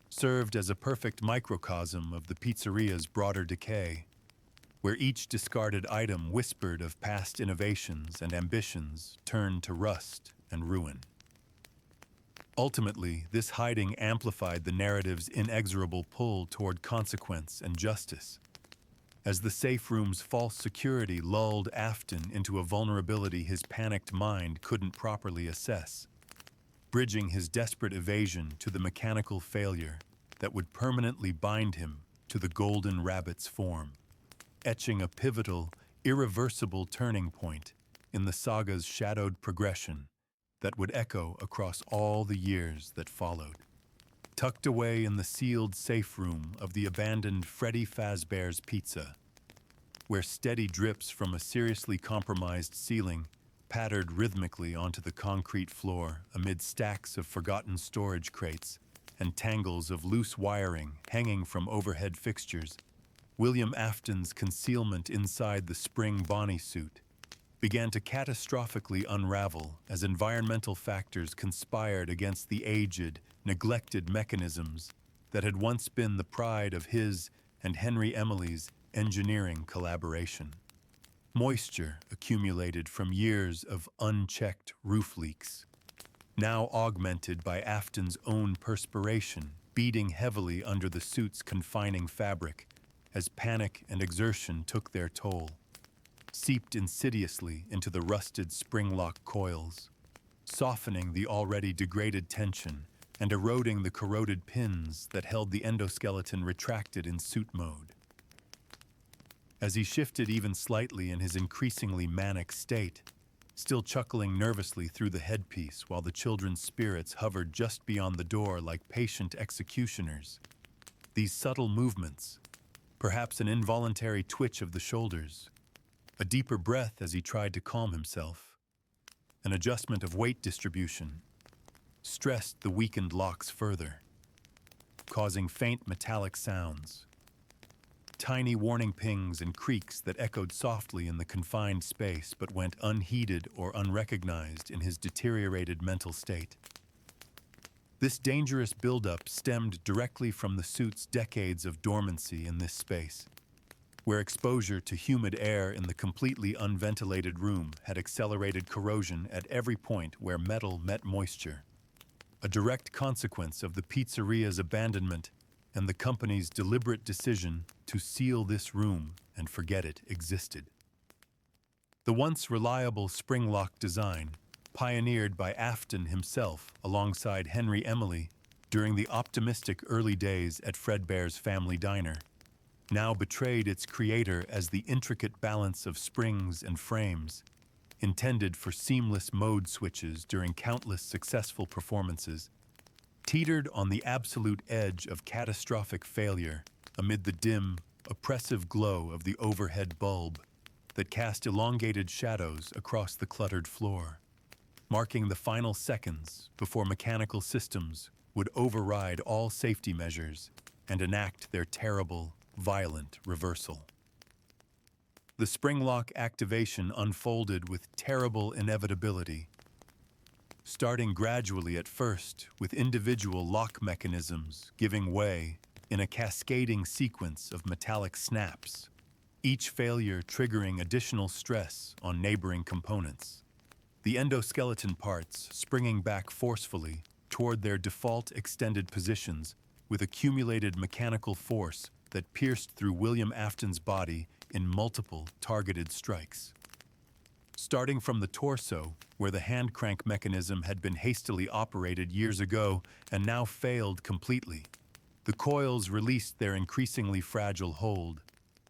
served as a perfect microcosm of the pizzeria's broader decay, where each discarded item whispered of past innovations and ambitions turned to rust and ruin. Ultimately, this hiding amplified the narrative's inexorable pull toward consequence and justice, as the safe room's false security lulled Afton into a vulnerability his panicked mind couldn't properly assess, bridging his desperate evasion to the mechanical failure that would permanently bind him to the golden rabbit's form, etching a pivotal, irreversible turning point in the saga's shadowed progression that would echo across all the years that followed. Tucked away in the sealed safe room of the abandoned Freddy Fazbear's Pizza, where steady drips from a seriously compromised ceiling pattered rhythmically onto the concrete floor amid stacks of forgotten storage crates and tangles of loose wiring hanging from overhead fixtures, William Afton's concealment inside the spring Bonnie suit began to catastrophically unravel as environmental factors conspired against the aged, neglected mechanisms that had once been the pride of his and Henry Emily's engineering collaboration. Moisture accumulated from years of unchecked roof leaks, now augmented by Afton's own perspiration, beating heavily under the suit's confining fabric as panic and exertion took their toll, seeped insidiously into the rusted springlock coils, softening the already degraded tension and eroding the corroded pins that held the endoskeleton retracted in suit mode. As he shifted even slightly in his increasingly manic state, still chuckling nervously through the headpiece while the children's spirits hovered just beyond the door like patient executioners, these subtle movements, perhaps an involuntary twitch of the shoulders, a deeper breath as he tried to calm himself, an adjustment of weight distribution, stressed the weakened locks further, causing faint metallic sounds, tiny warning pings and creaks that echoed softly in the confined space but went unheeded or unrecognized in his deteriorated mental state. This dangerous buildup stemmed directly from the suit's decades of dormancy in this space, where exposure to humid air in the completely unventilated room had accelerated corrosion at every point where metal met moisture, a direct consequence of the pizzeria's abandonment and the company's deliberate decision to seal this room and forget it existed. The once reliable springlock design, pioneered by Afton himself alongside Henry Emily during the optimistic early days at Fredbear's family diner, now betrayed its creator as the intricate balance of springs and frames, intended for seamless mode switches during countless successful performances, teetered on the absolute edge of catastrophic failure amid the dim, oppressive glow of the overhead bulb that cast elongated shadows across the cluttered floor, marking the final seconds before mechanical systems would override all safety measures and enact their terrible, violent reversal. The springlock activation unfolded with terrible inevitability, starting gradually at first with individual lock mechanisms giving way in a cascading sequence of metallic snaps, each failure triggering additional stress on neighboring components, the endoskeleton parts springing back forcefully toward their default extended positions with accumulated mechanical force that pierced through William Afton's body in multiple targeted strikes. Starting from the torso, where the hand crank mechanism had been hastily operated years ago and now failed completely, the coils released their increasingly fragile hold,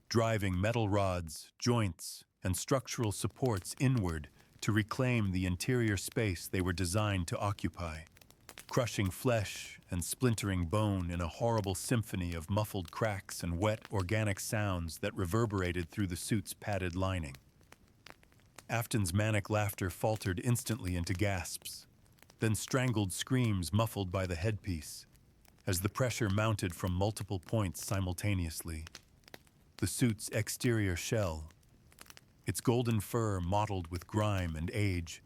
driving metal rods, joints, and structural supports inward to reclaim the interior space they were designed to occupy, crushing flesh and splintering bone in a horrible symphony of muffled cracks and wet, organic sounds that reverberated through the suit's padded lining. Afton's manic laughter faltered instantly into gasps, then strangled screams muffled by the headpiece, as the pressure mounted from multiple points simultaneously. The suit's exterior shell, its golden fur mottled with grime and age,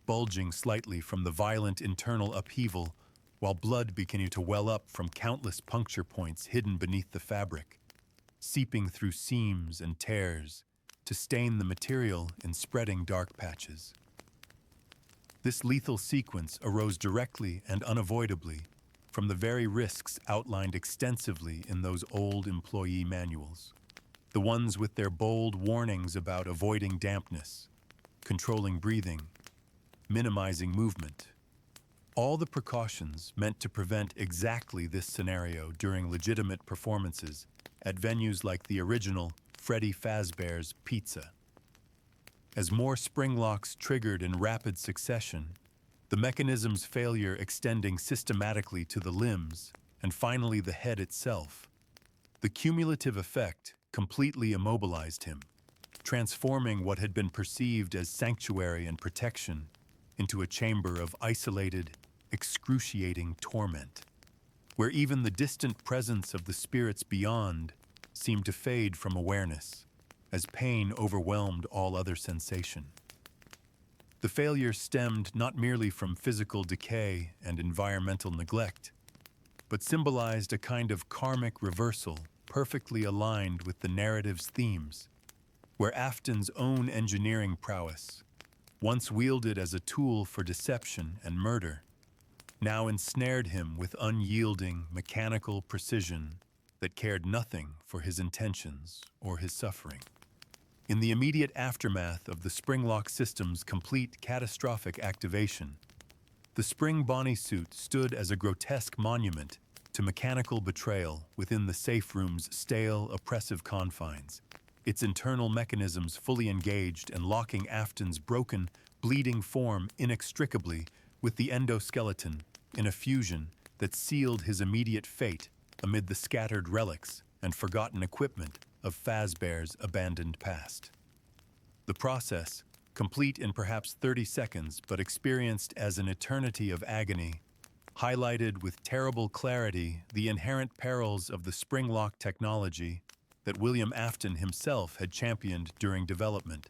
bulging slightly from the violent internal upheaval, while blood beginning to well up from countless puncture points hidden beneath the fabric, seeping through seams and tears to stain the material in spreading dark patches. This lethal sequence arose directly and unavoidably from the very risks outlined extensively in those old employee manuals, the ones with their bold warnings about avoiding dampness, controlling breathing, minimizing movement. All the precautions meant to prevent exactly this scenario during legitimate performances at venues like the original Freddy Fazbear's Pizza. As more springlocks triggered in rapid succession, the mechanism's failure extending systematically to the limbs and finally the head itself. The cumulative effect completely immobilized him, transforming what had been perceived as sanctuary and protection into a chamber of isolated, excruciating torment, where even the distant presence of the spirits beyond seemed to fade from awareness, as pain overwhelmed all other sensation. The failure stemmed not merely from physical decay and environmental neglect, but symbolized a kind of karmic reversal perfectly aligned with the narrative's themes, where Afton's own engineering prowess, once wielded as a tool for deception and murder, now ensnared him with unyielding, mechanical precision that cared nothing for his intentions or his suffering. In the immediate aftermath of the springlock system's complete catastrophic activation, the spring Bonnie suit stood as a grotesque monument to mechanical betrayal within the safe room's stale, oppressive confines, its internal mechanisms fully engaged and locking Afton's broken, bleeding form inextricably with the endoskeleton in a fusion that sealed his immediate fate amid the scattered relics and forgotten equipment of Fazbear's abandoned past. The process, complete in perhaps 30 seconds but experienced as an eternity of agony, highlighted with terrible clarity the inherent perils of the springlock technology that William Afton himself had championed during development,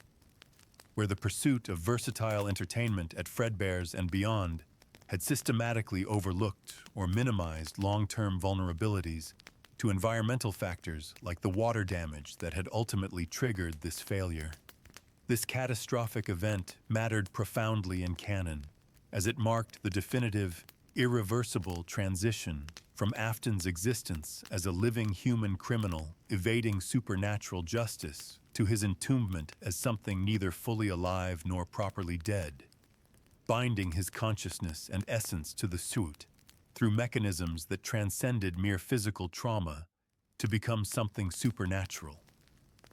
where the pursuit of versatile entertainment at Fredbear's and beyond had systematically overlooked or minimized long-term vulnerabilities to environmental factors like the water damage that had ultimately triggered this failure. This catastrophic event mattered profoundly in canon, as it marked the definitive, irreversible transition from Afton's existence as a living human criminal evading supernatural justice to his entombment as something neither fully alive nor properly dead, binding his consciousness and essence to the suit through mechanisms that transcended mere physical trauma to become something supernatural,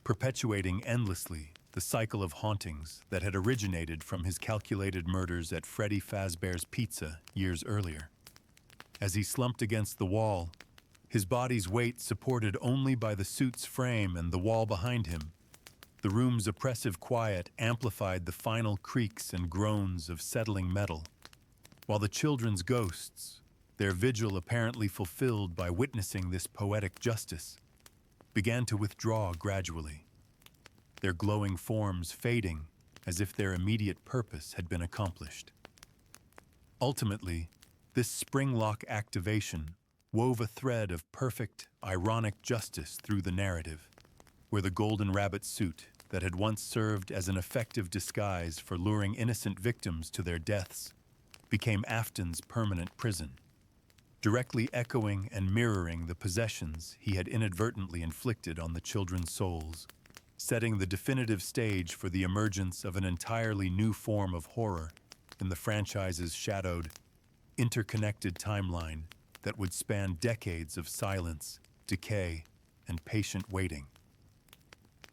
perpetuating endlessly the cycle of hauntings that had originated from his calculated murders at Freddy Fazbear's Pizza years earlier. As he slumped against the wall, his body's weight supported only by the suit's frame and the wall behind him, the room's oppressive quiet amplified the final creaks and groans of settling metal, while the children's ghosts, their vigil apparently fulfilled by witnessing this poetic justice, began to withdraw gradually, their glowing forms fading as if their immediate purpose had been accomplished. Ultimately, this springlock activation wove a thread of perfect, ironic justice through the narrative, where the golden rabbit suit that had once served as an effective disguise for luring innocent victims to their deaths became Afton's permanent prison, directly echoing and mirroring the possessions he had inadvertently inflicted on the children's souls, setting the definitive stage for the emergence of an entirely new form of horror in the franchise's shadowed, interconnected timeline that would span decades of silence, decay, and patient waiting.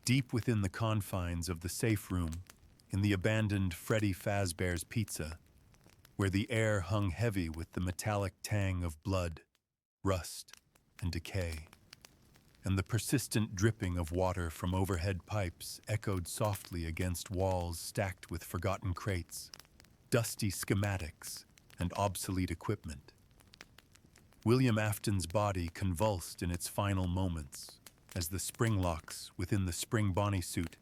Deep within the confines of the safe room, in the abandoned Freddy Fazbear's Pizza, where the air hung heavy with the metallic tang of blood, rust, and decay, and the persistent dripping of water from overhead pipes echoed softly against walls stacked with forgotten crates, dusty schematics, and obsolete equipment. William Afton's body convulsed in its final moments as the springlocks within the spring Bonnie suit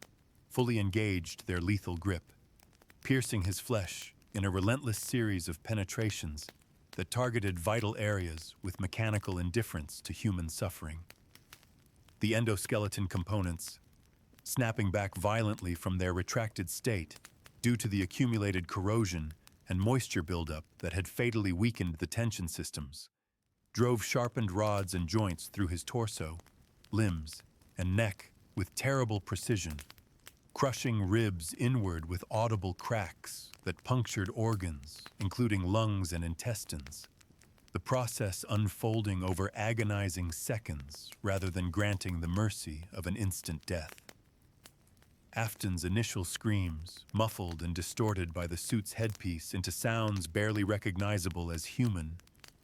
fully engaged their lethal grip, piercing his flesh in a relentless series of penetrations that targeted vital areas with mechanical indifference to human suffering. The endoskeleton components, snapping back violently from their retracted state due to the accumulated corrosion and moisture buildup that had fatally weakened the tension systems, drove sharpened rods and joints through his torso, limbs, and neck with terrible precision, crushing ribs inward with audible cracks that punctured organs, including lungs and intestines, the process unfolding over agonizing seconds rather than granting the mercy of an instant death. Afton's initial screams, muffled and distorted by the suit's headpiece into sounds barely recognizable as human,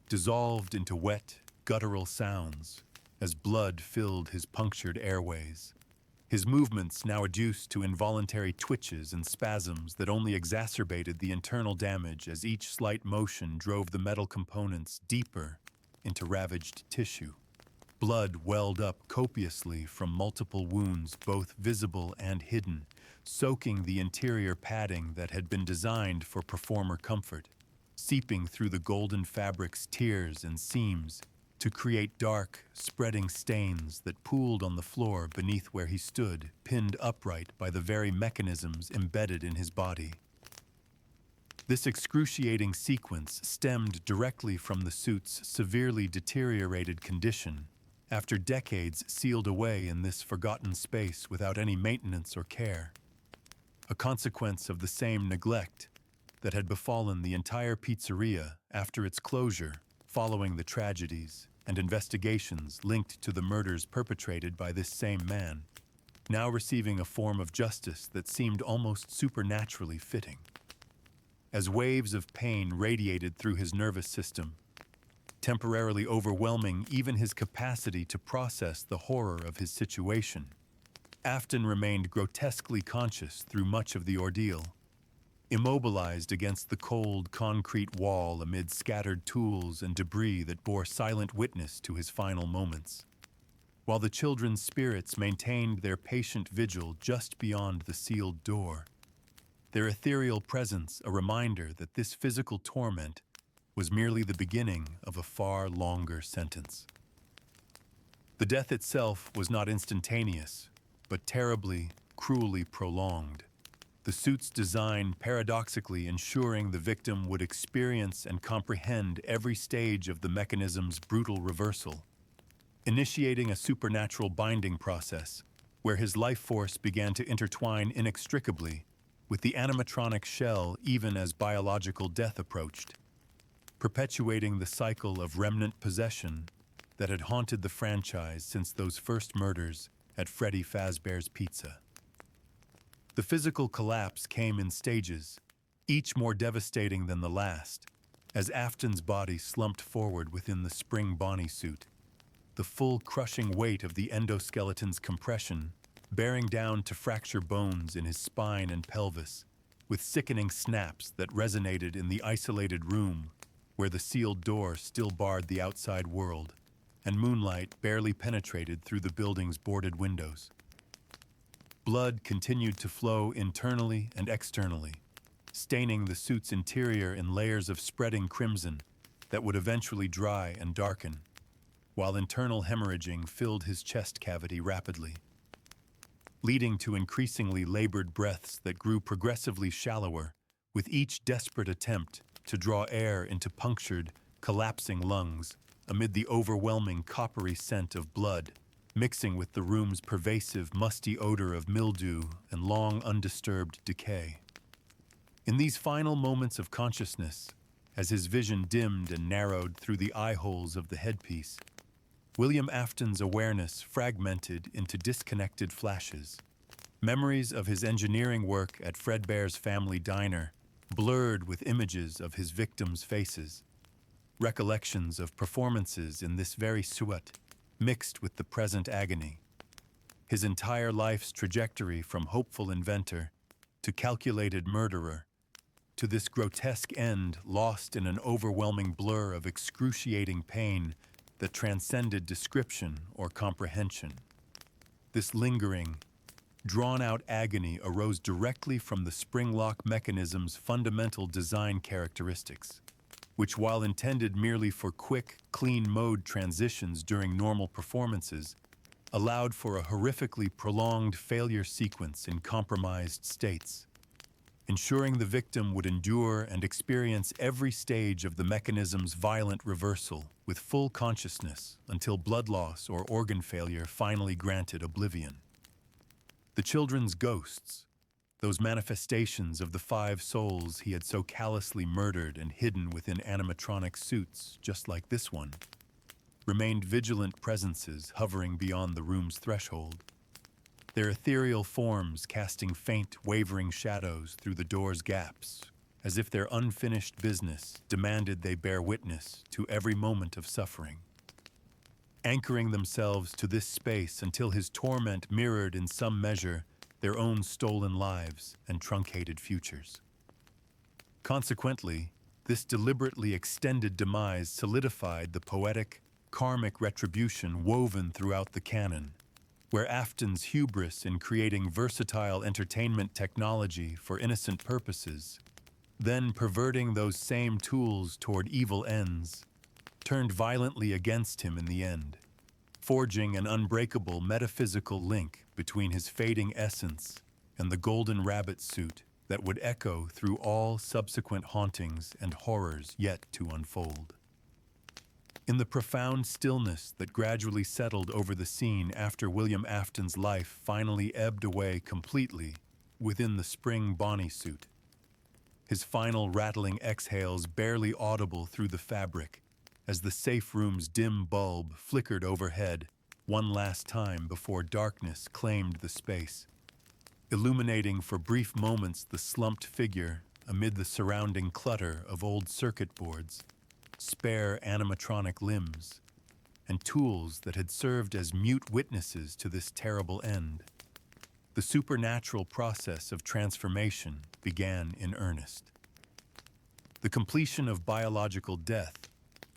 dissolved into wet, guttural sounds as blood filled his punctured airways. His movements now reduced to involuntary twitches and spasms that only exacerbated the internal damage as each slight motion drove the metal components deeper into ravaged tissue. Blood welled up copiously from multiple wounds, both visible and hidden, soaking the interior padding that had been designed for performer comfort, seeping through the golden fabric's tiers and seams to create dark, spreading stains that pooled on the floor beneath where he stood, pinned upright by the very mechanisms embedded in his body. This excruciating sequence stemmed directly from the suit's severely deteriorated condition, after decades sealed away in this forgotten space without any maintenance or care, a consequence of the same neglect that had befallen the entire pizzeria after its closure following the tragedies and investigations linked to the murders perpetrated by this same man, now receiving a form of justice that seemed almost supernaturally fitting. As waves of pain radiated through his nervous system, temporarily overwhelming even his capacity to process the horror of his situation, Afton remained grotesquely conscious through much of the ordeal, immobilized against the cold concrete wall amid scattered tools and debris that bore silent witness to his final moments, while the children's spirits maintained their patient vigil just beyond the sealed door, their ethereal presence a reminder that this physical torment was merely the beginning of a far longer sentence. The death itself was not instantaneous, but terribly, cruelly prolonged, the suit's design paradoxically ensuring the victim would experience and comprehend every stage of the mechanism's brutal reversal, initiating a supernatural binding process where his life force began to intertwine inextricably with the animatronic shell even as biological death approached, perpetuating the cycle of remnant possession that had haunted the franchise since those first murders at Freddy Fazbear's Pizza. The physical collapse came in stages, each more devastating than the last, as Afton's body slumped forward within the spring Bonnie suit, the full crushing weight of the endoskeleton's compression bearing down to fracture bones in his spine and pelvis, with sickening snaps that resonated in the isolated room where the sealed door still barred the outside world, and moonlight barely penetrated through the building's boarded windows. Blood continued to flow internally and externally, staining the suit's interior in layers of spreading crimson that would eventually dry and darken, while internal hemorrhaging filled his chest cavity rapidly, leading to increasingly labored breaths that grew progressively shallower with each desperate attempt to draw air into punctured, collapsing lungs amid the overwhelming coppery scent of blood, mixing with the room's pervasive, musty odor of mildew and long undisturbed decay. In these final moments of consciousness, as his vision dimmed and narrowed through the eye holes of the headpiece, William Afton's awareness fragmented into disconnected flashes. Memories of his engineering work at Fredbear's family diner blurred with images of his victims' faces, recollections of performances in this very suite mixed with the present agony. His entire life's trajectory from hopeful inventor to calculated murderer, to this grotesque end lost in an overwhelming blur of excruciating pain that transcended description or comprehension. This lingering, drawn-out agony arose directly from the springlock mechanism's fundamental design characteristics, which, while intended merely for quick, clean mode transitions during normal performances, allowed for a horrifically prolonged failure sequence in compromised states, ensuring the victim would endure and experience every stage of the mechanism's violent reversal with full consciousness until blood loss or organ failure finally granted oblivion. The children's ghosts, those manifestations of the 5 souls he had so callously murdered and hidden within animatronic suits just like this one, remained vigilant presences hovering beyond the room's threshold, their ethereal forms casting faint, wavering shadows through the door's gaps, as if their unfinished business demanded they bear witness to every moment of suffering. Anchoring themselves to this space until his torment mirrored in some measure their own stolen lives and truncated futures. Consequently, this deliberately extended demise solidified the poetic, karmic retribution woven throughout the canon, where Afton's hubris in creating versatile entertainment technology for innocent purposes, then perverting those same tools toward evil ends, turned violently against him in the end, forging an unbreakable metaphysical link between his fading essence and the golden rabbit suit that would echo through all subsequent hauntings and horrors yet to unfold. In the profound stillness that gradually settled over the scene after William Afton's life finally ebbed away completely within the spring Bonnie suit, his final rattling exhales barely audible through the fabric as the safe room's dim bulb flickered overhead one last time before darkness claimed the space, illuminating for brief moments the slumped figure amid the surrounding clutter of old circuit boards, spare animatronic limbs, and tools that had served as mute witnesses to this terrible end. The supernatural process of transformation began in earnest. The completion of biological death,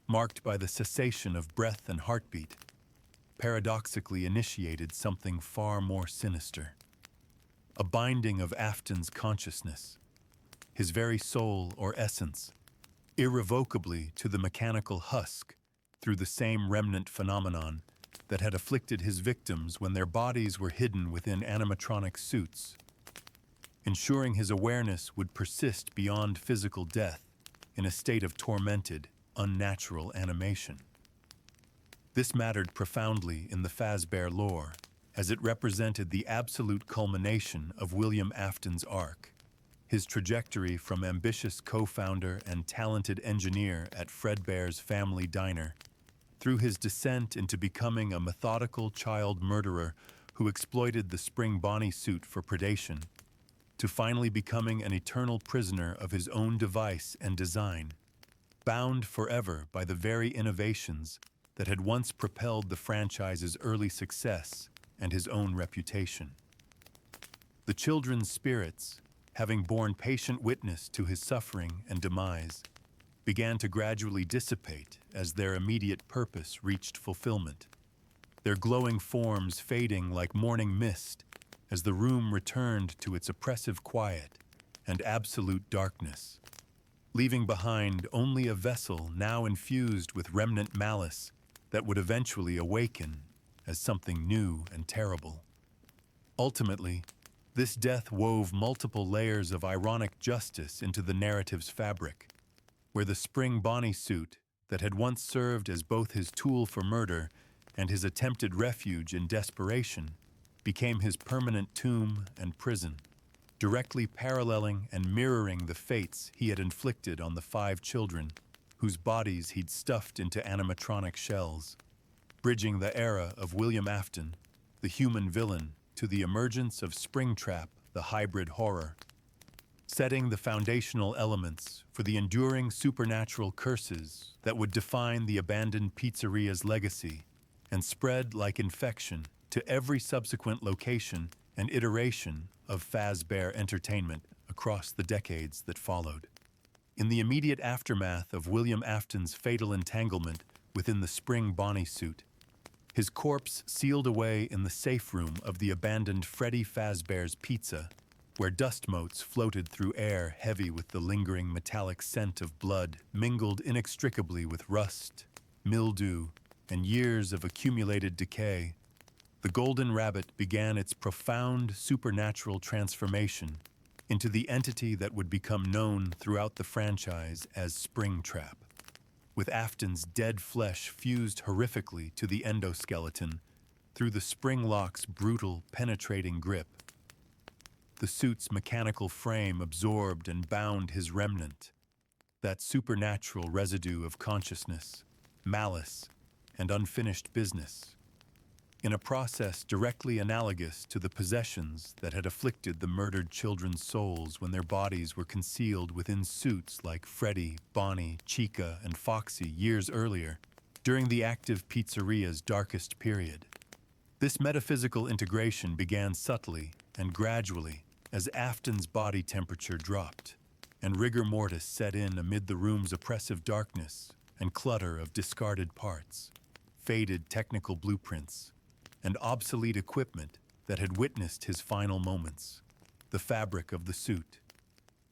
marked by the cessation of breath and heartbeat, paradoxically initiated something far more sinister. A binding of Afton's consciousness, his very soul or essence, irrevocably to the mechanical husk through the same remnant phenomenon that had afflicted his victims when their bodies were hidden within animatronic suits, ensuring his awareness would persist beyond physical death in a state of tormented, unnatural animation. This mattered profoundly in the Fazbear lore, as it represented the absolute culmination of William Afton's arc, his trajectory from ambitious co-founder and talented engineer at Fredbear's family diner, through his descent into becoming a methodical child murderer who exploited the spring Bonnie suit for predation, to finally becoming an eternal prisoner of his own device and design, bound forever by the very innovations that had once propelled the franchise's early success and his own reputation. The children's spirits, having borne patient witness to his suffering and demise, began to gradually dissipate as their immediate purpose reached fulfillment, their glowing forms fading like morning mist as the room returned to its oppressive quiet and absolute darkness, leaving behind only a vessel now infused with remnant malice that would eventually awaken as something new and terrible. Ultimately, this death wove multiple layers of ironic justice into the narrative's fabric, where the spring Bonnie suit that had once served as both his tool for murder and his attempted refuge in desperation became his permanent tomb and prison, directly paralleling and mirroring the fates he had inflicted on the 5 children whose bodies he'd stuffed into animatronic shells, bridging the era of William Afton, the human villain, to the emergence of Springtrap, the hybrid horror, setting the foundational elements for the enduring supernatural curses that would define the abandoned pizzeria's legacy and spread like infection to every subsequent location and iteration of Fazbear Entertainment across the decades that followed. In the immediate aftermath of William Afton's fatal entanglement within the spring Bonnie suit, his corpse sealed away in the safe room of the abandoned Freddy Fazbear's Pizza, where dust motes floated through air heavy with the lingering metallic scent of blood mingled inextricably with rust, mildew, and years of accumulated decay, the Golden Rabbit began its profound supernatural transformation into the entity that would become known throughout the franchise as Springtrap, with Afton's dead flesh fused horrifically to the endoskeleton through the springlock's brutal, penetrating grip. The suit's mechanical frame absorbed and bound his remnant, that supernatural residue of consciousness, malice, and unfinished business, in a process directly analogous to the possessions that had afflicted the murdered children's souls when their bodies were concealed within suits like Freddy, Bonnie, Chica, and Foxy years earlier, during the active pizzeria's darkest period. This metaphysical integration began subtly and gradually as Afton's body temperature dropped, and rigor mortis set in amid the room's oppressive darkness and clutter of discarded parts, faded technical blueprints, and obsolete equipment that had witnessed his final moments. The fabric of the suit,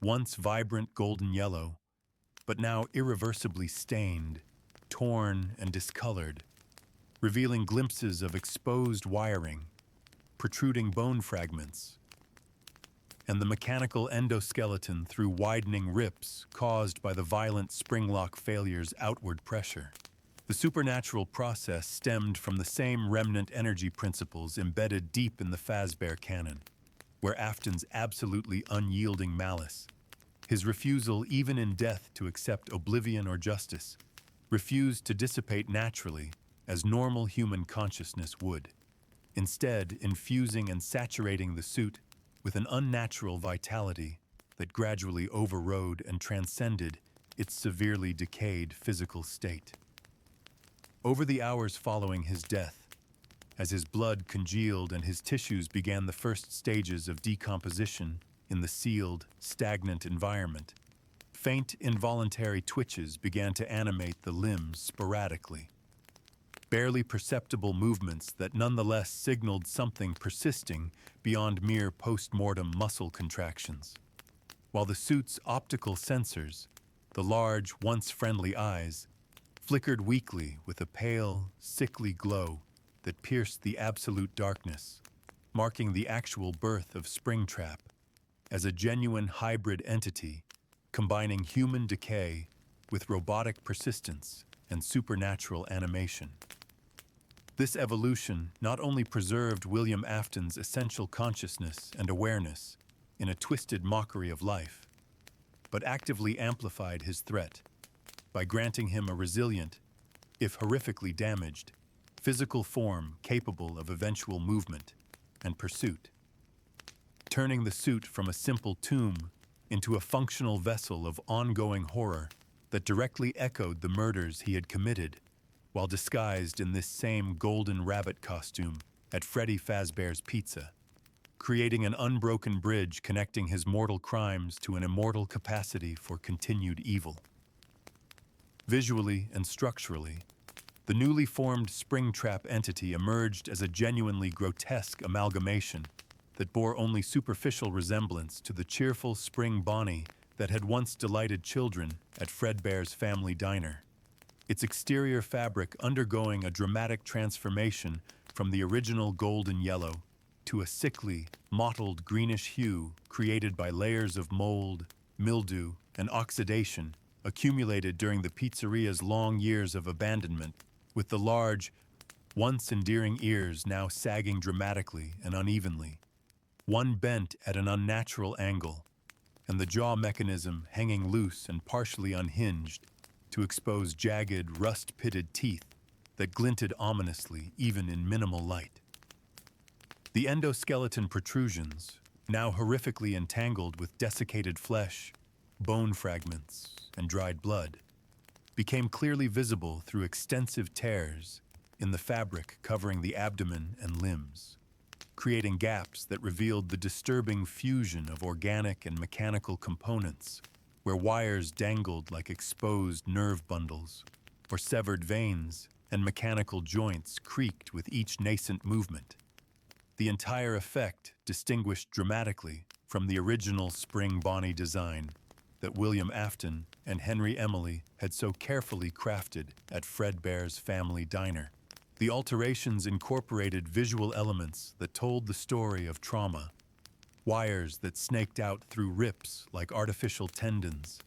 once vibrant golden yellow, but now irreversibly stained, torn, and discolored, revealing glimpses of exposed wiring, protruding bone fragments, and the mechanical endoskeleton through widening rips caused by the violent springlock failure's outward pressure. The supernatural process stemmed from the same remnant energy principles embedded deep in the Fazbear canon, where Afton's absolutely unyielding malice, his refusal even in death to accept oblivion or justice, refused to dissipate naturally as normal human consciousness would, instead infusing and saturating the suit with an unnatural vitality that gradually overrode and transcended its severely decayed physical state. Over the hours following his death, as his blood congealed and his tissues began the first stages of decomposition in the sealed, stagnant environment, faint, involuntary twitches began to animate the limbs sporadically. Barely perceptible movements that nonetheless signaled something persisting beyond mere post-mortem muscle contractions. While the suit's optical sensors, the large, once friendly eyes, flickered weakly with a pale, sickly glow that pierced the absolute darkness, marking the actual birth of Springtrap as a genuine hybrid entity combining human decay with robotic persistence and supernatural animation. This evolution not only preserved William Afton's essential consciousness and awareness in a twisted mockery of life, but actively amplified his threat by granting him a resilient, if horrifically damaged, physical form capable of eventual movement and pursuit, turning the suit from a simple tomb into a functional vessel of ongoing horror that directly echoed the murders he had committed while disguised in this same golden rabbit costume at Freddy Fazbear's Pizza, creating an unbroken bridge connecting his mortal crimes to an immortal capacity for continued evil. Visually and structurally, the newly formed Springtrap entity emerged as a genuinely grotesque amalgamation that bore only superficial resemblance to the cheerful spring Bonnie that had once delighted children at Fredbear's family diner, its exterior fabric undergoing a dramatic transformation from the original golden yellow to a sickly, mottled greenish hue created by layers of mold, mildew, and oxidation accumulated during the pizzeria's long years of abandonment, with the large, once endearing ears now sagging dramatically and unevenly, one bent at an unnatural angle, and the jaw mechanism hanging loose and partially unhinged to expose jagged, rust-pitted teeth that glinted ominously even in minimal light. The endoskeleton protrusions, now horrifically entangled with desiccated flesh, bone fragments, and dried blood, became clearly visible through extensive tears in the fabric covering the abdomen and limbs, creating gaps that revealed the disturbing fusion of organic and mechanical components, where wires dangled like exposed nerve bundles, or severed veins and mechanical joints creaked with each nascent movement. The entire effect distinguished dramatically from the original Spring Bonnie design that William Afton and Henry Emily had so carefully crafted at Fredbear's family diner. The alterations incorporated visual elements that told the story of trauma, wires that snaked out through rips like artificial tendons,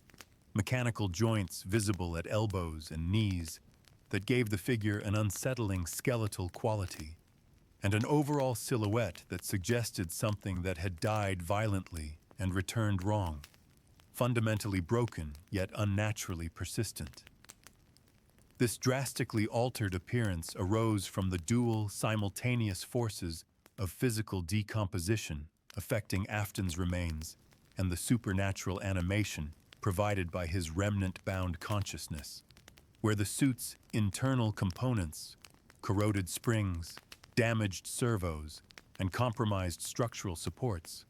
mechanical joints visible at elbows and knees that gave the figure an unsettling skeletal quality, and an overall silhouette that suggested something that had died violently and returned wrong, fundamentally broken yet unnaturally persistent. This drastically altered appearance arose from the dual, simultaneous forces of physical decomposition affecting Afton's remains and the supernatural animation provided by his remnant-bound consciousness, where the suit's internal components, corroded springs, damaged servos, and compromised structural supports,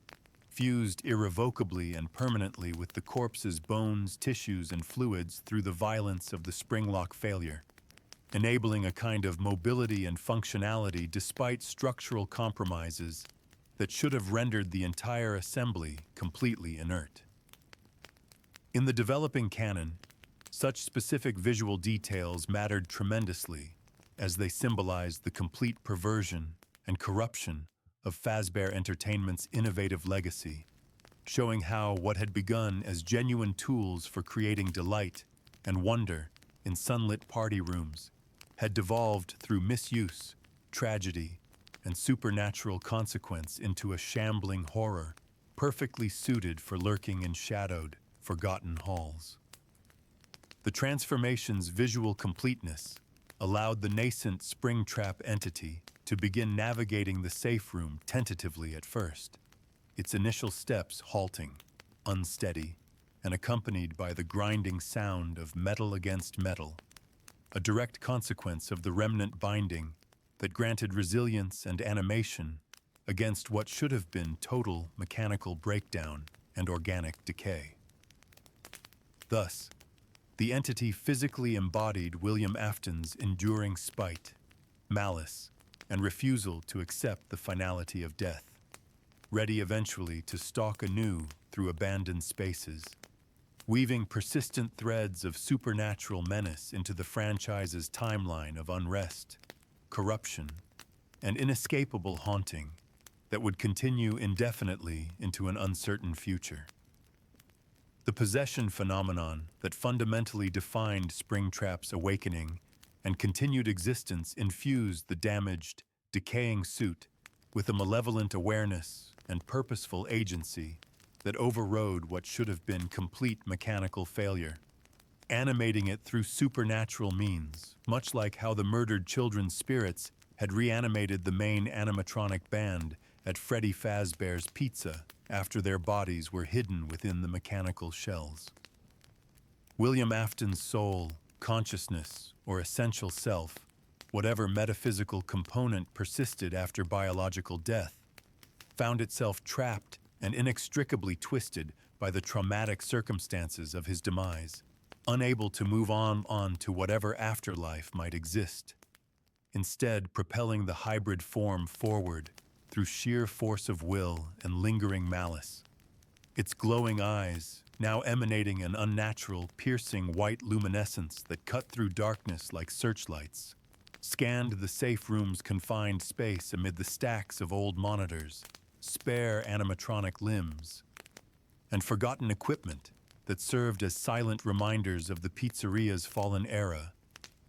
fused irrevocably and permanently with the corpse's bones, tissues, and fluids through the violence of the springlock failure, enabling a kind of mobility and functionality despite structural compromises that should have rendered the entire assembly completely inert. In the developing canon, such specific visual details mattered tremendously as they symbolized the complete perversion and corruption of Fazbear Entertainment's innovative legacy, showing how what had begun as genuine tools for creating delight and wonder in sunlit party rooms had devolved through misuse, tragedy, and supernatural consequence into a shambling horror perfectly suited for lurking in shadowed, forgotten halls. The transformation's visual completeness allowed the nascent Springtrap entity to begin navigating the safe room tentatively at first, its initial steps halting, unsteady, and accompanied by the grinding sound of metal against metal, a direct consequence of the remnant binding that granted resilience and animation against what should have been total mechanical breakdown and organic decay. Thus, the entity physically embodied William Afton's enduring spite, malice, and refusal to accept the finality of death, ready eventually to stalk anew through abandoned spaces, weaving persistent threads of supernatural menace into the franchise's timeline of unrest, corruption, and inescapable haunting that would continue indefinitely into an uncertain future. The possession phenomenon that fundamentally defined Springtrap's awakening and continued existence infused the damaged, decaying suit with a malevolent awareness and purposeful agency that overrode what should have been complete mechanical failure, animating it through supernatural means, much like how the murdered children's spirits had reanimated the main animatronic band at Freddy Fazbear's Pizza after their bodies were hidden within the mechanical shells. William Afton's soul, consciousness, or essential self, whatever metaphysical component persisted after biological death, found itself trapped and inextricably twisted by the traumatic circumstances of his demise, unable to move on to whatever afterlife might exist, instead propelling the hybrid form forward through sheer force of will and lingering malice. Its glowing eyes, now emanating an unnatural, piercing white luminescence that cut through darkness like searchlights, scanned the safe room's confined space amid the stacks of old monitors, spare animatronic limbs, and forgotten equipment that served as silent reminders of the pizzeria's fallen era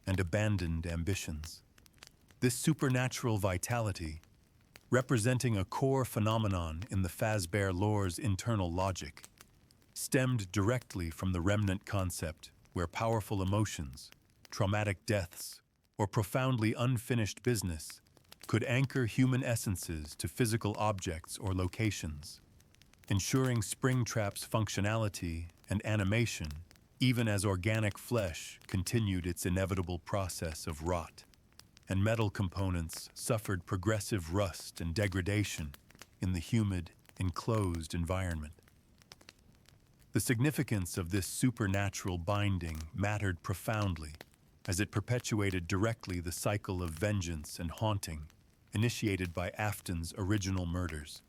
and abandoned ambitions. This supernatural vitality, representing a core phenomenon in the Fazbear lore's internal logic, stemmed directly from the remnant concept where powerful emotions, traumatic deaths, or profoundly unfinished business could anchor human essences to physical objects or locations, ensuring Springtrap's functionality and animation even as organic flesh continued its inevitable process of rot, and metal components suffered progressive rust and degradation in the humid, enclosed environment. The significance of this supernatural binding mattered profoundly, as it perpetuated directly the cycle of vengeance and haunting initiated by Afton's original murders,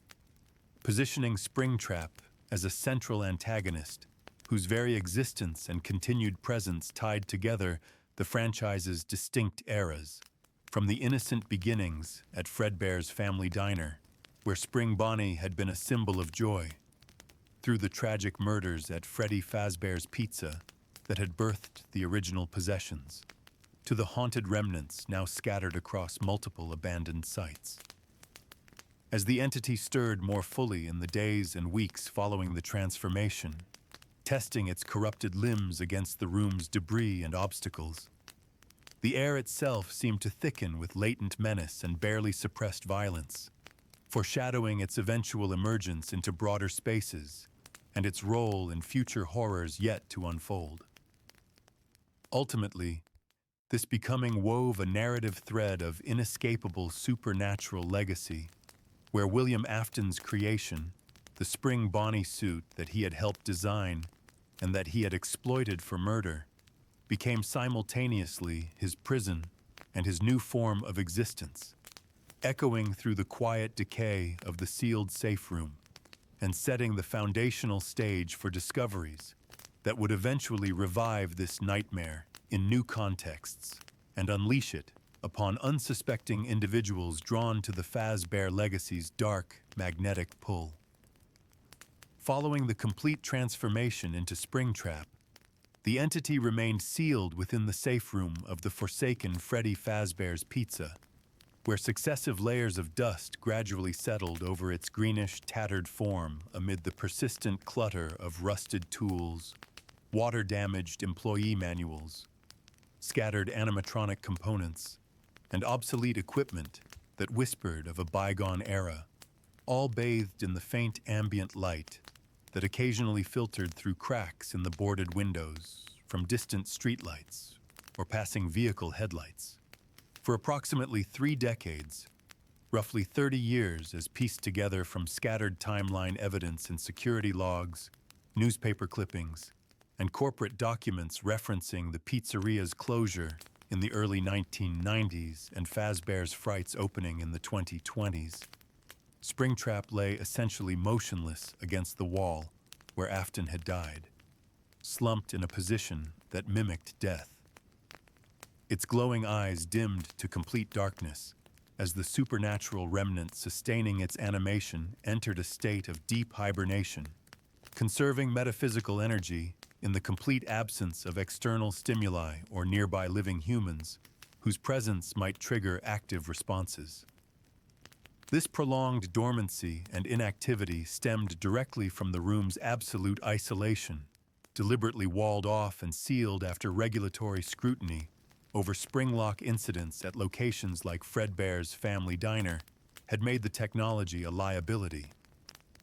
positioning Springtrap as a central antagonist whose very existence and continued presence tied together the franchise's distinct eras, from the innocent beginnings at Fredbear's family diner, where Spring Bonnie had been a symbol of joy, through the tragic murders at Freddy Fazbear's Pizza that had birthed the original possessions, to the haunted remnants now scattered across multiple abandoned sites. As the entity stirred more fully in the days and weeks following the transformation, testing its corrupted limbs against the room's debris and obstacles, The air itself seemed to thicken with latent menace and barely suppressed violence, foreshadowing its eventual emergence into broader spaces and its role in future horrors yet to unfold. Ultimately, this becoming wove a narrative thread of inescapable supernatural legacy, where William Afton's creation, the spring Bonnie suit that he had helped design and that he had exploited for murder, became simultaneously his prison and his new form of existence, echoing through the quiet decay of the sealed safe room and setting the foundational stage for discoveries that would eventually revive this nightmare in new contexts and unleash it upon unsuspecting individuals drawn to the Fazbear legacy's dark, magnetic pull. Following the complete transformation into Springtrap, the entity remained sealed within the safe room of the forsaken Freddy Fazbear's Pizza, where successive layers of dust gradually settled over its greenish, tattered form amid the persistent clutter of rusted tools, water-damaged employee manuals, scattered animatronic components, and obsolete equipment that whispered of a bygone era, all bathed in the faint ambient light that occasionally filtered through cracks in the boarded windows from distant streetlights or passing vehicle headlights. For approximately 3 decades, roughly 30 years as pieced together from scattered timeline evidence in security logs, newspaper clippings, and corporate documents referencing the pizzeria's closure in the early 1990s and Fazbear's Fright's opening in the 2020s, Springtrap lay essentially motionless against the wall where Afton had died, slumped in a position that mimicked death. Its glowing eyes dimmed to complete darkness as the supernatural remnant sustaining its animation entered a state of deep hibernation, conserving metaphysical energy in the complete absence of external stimuli or nearby living humans whose presence might trigger active responses. This prolonged dormancy and inactivity stemmed directly from the room's absolute isolation, deliberately walled off and sealed after regulatory scrutiny over springlock incidents at locations like Fredbear's Family Diner had made the technology a liability,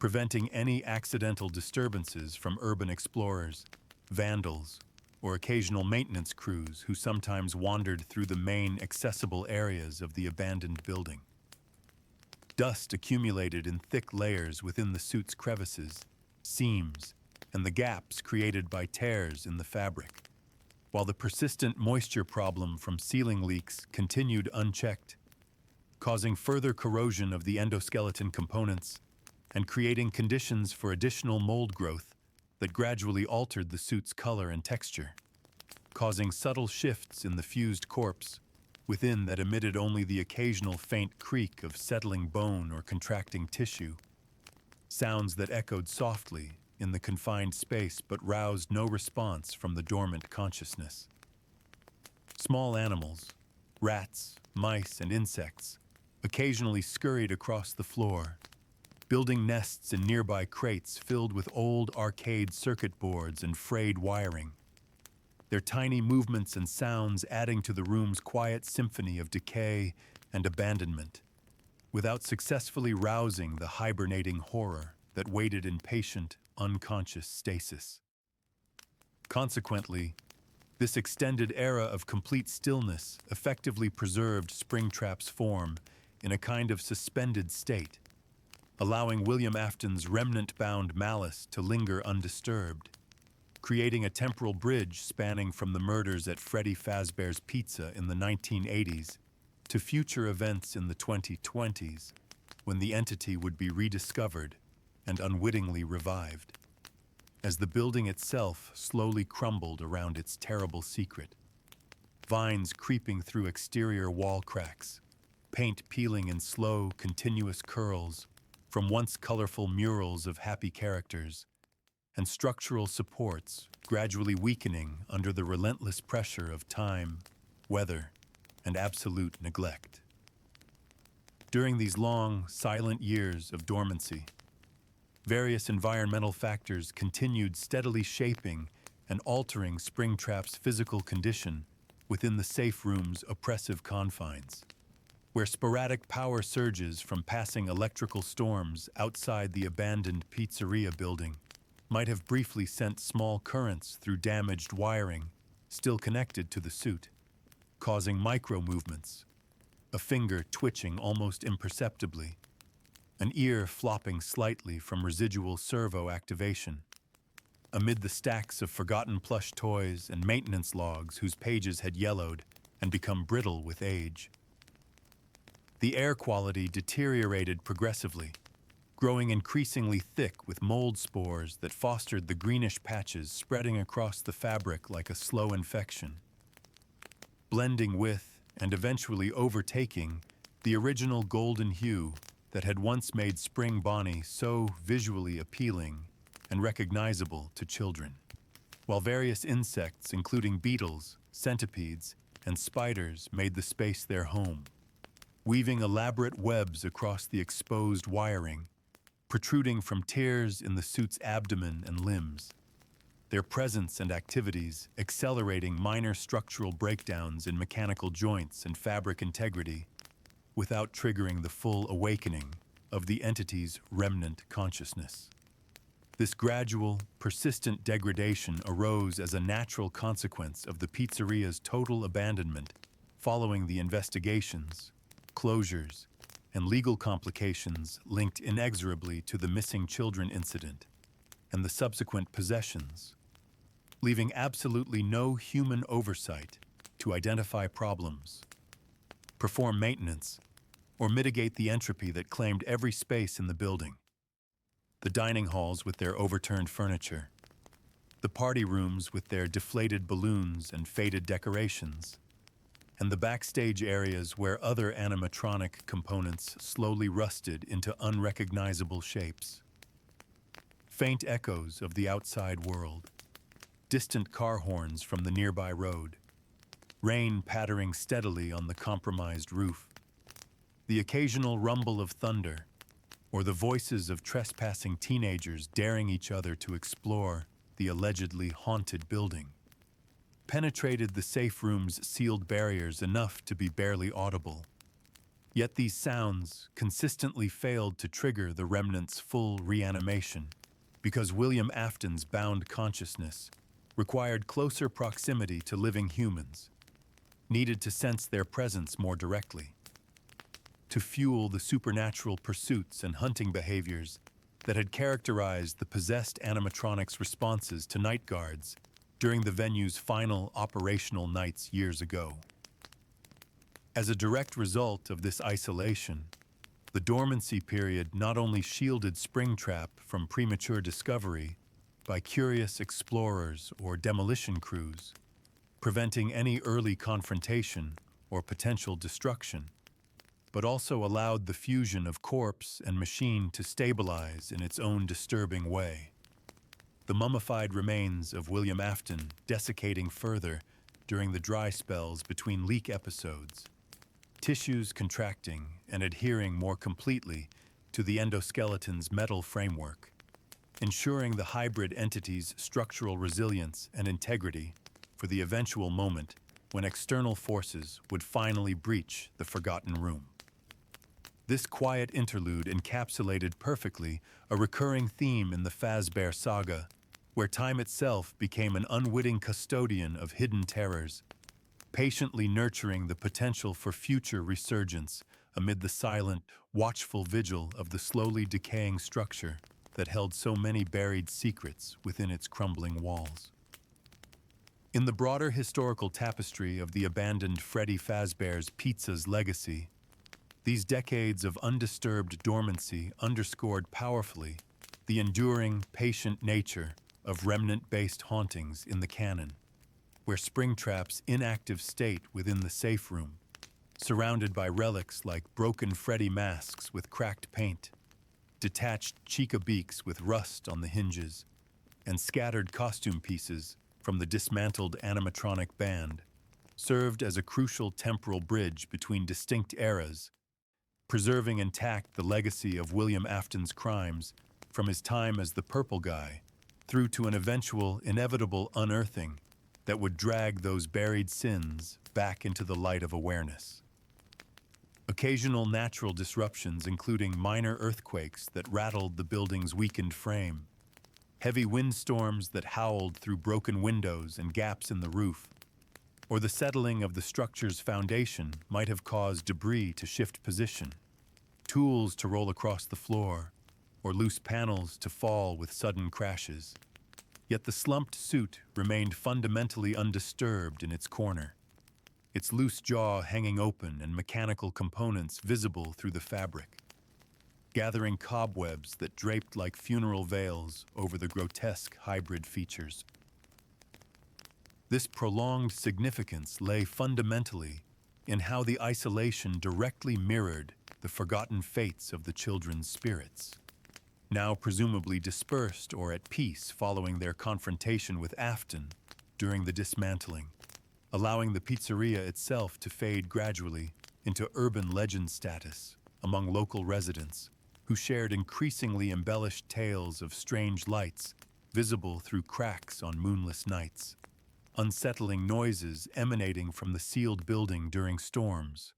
preventing any accidental disturbances from urban explorers, vandals, or occasional maintenance crews who sometimes wandered through the main accessible areas of the abandoned building. Dust accumulated in thick layers within the suit's crevices, seams, and the gaps created by tears in the fabric, while the persistent moisture problem from ceiling leaks continued unchecked, causing further corrosion of the endoskeleton components and creating conditions for additional mold growth that gradually altered the suit's color and texture, causing subtle shifts in the fused corpse within that emitted only the occasional faint creak of settling bone or contracting tissue, sounds that echoed softly in the confined space but roused no response from the dormant consciousness. Small animals, rats, mice, and insects, occasionally scurried across the floor, building nests in nearby crates filled with old arcade circuit boards and frayed wiring, their tiny movements and sounds adding to the room's quiet symphony of decay and abandonment, without successfully rousing the hibernating horror that waited in patient, unconscious stasis. Consequently, this extended era of complete stillness effectively preserved Springtrap's form in a kind of suspended state, allowing William Afton's remnant-bound malice to linger undisturbed, creating a temporal bridge spanning from the murders at Freddy Fazbear's Pizza in the 1980s to future events in the 2020s, when the entity would be rediscovered and unwittingly revived, as the building itself slowly crumbled around its terrible secret, vines creeping through exterior wall cracks, paint peeling in slow, continuous curls from once colorful murals of happy characters, and structural supports gradually weakening under the relentless pressure of time, weather, and absolute neglect. During these long, silent years of dormancy, various environmental factors continued steadily shaping and altering Springtrap's physical condition within the safe room's oppressive confines, where sporadic power surges from passing electrical storms outside the abandoned pizzeria building might have briefly sent small currents through damaged wiring still connected to the suit, causing micro-movements, a finger twitching almost imperceptibly, an ear flopping slightly from residual servo activation. Amid the stacks of forgotten plush toys and maintenance logs whose pages had yellowed and become brittle with age. The air quality deteriorated progressively, growing increasingly thick with mold spores that fostered the greenish patches spreading across the fabric like a slow infection, blending with and eventually overtaking the original golden hue that had once made Spring Bonnie so visually appealing and recognizable to children. While various insects, including beetles, centipedes, and spiders, made the space their home, weaving elaborate webs across the exposed wiring, protruding from tears in the suit's abdomen and limbs, their presence and activities accelerating minor structural breakdowns in mechanical joints and fabric integrity without triggering the full awakening of the entity's remnant consciousness. This gradual, persistent degradation arose as a natural consequence of the pizzeria's total abandonment following the investigations, closures, and legal complications linked inexorably to the missing children incident and the subsequent possessions, leaving absolutely no human oversight to identify problems, perform maintenance, or mitigate the entropy that claimed every space in the building. The dining halls with their overturned furniture, the party rooms with their deflated balloons and faded decorations, and the backstage areas where other animatronic components slowly rusted into unrecognizable shapes. Faint echoes of the outside world, distant car horns from the nearby road, rain pattering steadily on the compromised roof, the occasional rumble of thunder, or the voices of trespassing teenagers daring each other to explore the allegedly haunted building, penetrated the safe room's sealed barriers enough to be barely audible. Yet these sounds consistently failed to trigger the remnant's full reanimation, because William Afton's bound consciousness required closer proximity to living humans, needed to sense their presence more directly, to fuel the supernatural pursuits and hunting behaviors that had characterized the possessed animatronics' responses to night guards during the venue's final operational nights years ago. As a direct result of this isolation, the dormancy period not only shielded Springtrap from premature discovery by curious explorers or demolition crews, preventing any early confrontation or potential destruction, but also allowed the fusion of corpse and machine to stabilize in its own disturbing way. The mummified remains of William Afton desiccating further during the dry spells between leak episodes, tissues contracting and adhering more completely to the endoskeleton's metal framework, ensuring the hybrid entity's structural resilience and integrity for the eventual moment when external forces would finally breach the forgotten room. This quiet interlude encapsulated perfectly a recurring theme in the Fazbear saga, where time itself became an unwitting custodian of hidden terrors, patiently nurturing the potential for future resurgence amid the silent, watchful vigil of the slowly decaying structure that held so many buried secrets within its crumbling walls. In the broader historical tapestry of the abandoned Freddy Fazbear's Pizza's legacy, these decades of undisturbed dormancy underscored powerfully the enduring, patient nature of remnant-based hauntings in the canon, where Springtrap's inactive state within the safe room, surrounded by relics like broken Freddy masks with cracked paint, detached Chica beaks with rust on the hinges, and scattered costume pieces from the dismantled animatronic band, served as a crucial temporal bridge between distinct eras, preserving intact the legacy of William Afton's crimes from his time as the Purple Guy through to an eventual, inevitable unearthing that would drag those buried sins back into the light of awareness. Occasional natural disruptions, including minor earthquakes that rattled the building's weakened frame, heavy windstorms that howled through broken windows and gaps in the roof, or the settling of the structure's foundation might have caused debris to shift position, tools to roll across the floor, or loose panels to fall with sudden crashes. Yet the slumped suit remained fundamentally undisturbed in its corner, its loose jaw hanging open and mechanical components visible through the fabric, gathering cobwebs that draped like funeral veils over the grotesque hybrid features. This prolonged significance lay fundamentally in how the isolation directly mirrored the forgotten fates of the children's spirits, now presumably dispersed or at peace following their confrontation with Afton during the dismantling, allowing the pizzeria itself to fade gradually into urban legend status among local residents who shared increasingly embellished tales of strange lights visible through cracks on moonless nights, unsettling noises emanating from the sealed building during storms,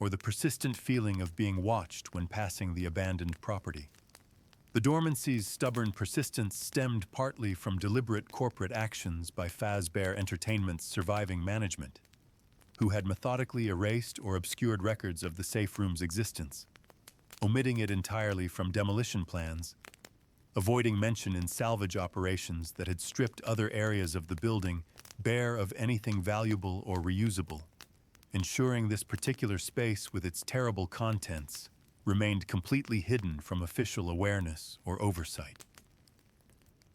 or the persistent feeling of being watched when passing the abandoned property. The dormancy's stubborn persistence stemmed partly from deliberate corporate actions by Fazbear Entertainment's surviving management, who had methodically erased or obscured records of the safe room's existence, omitting it entirely from demolition plans, avoiding mention in salvage operations that had stripped other areas of the building bare of anything valuable or reusable, ensuring this particular space with its terrible contents remained completely hidden from official awareness or oversight.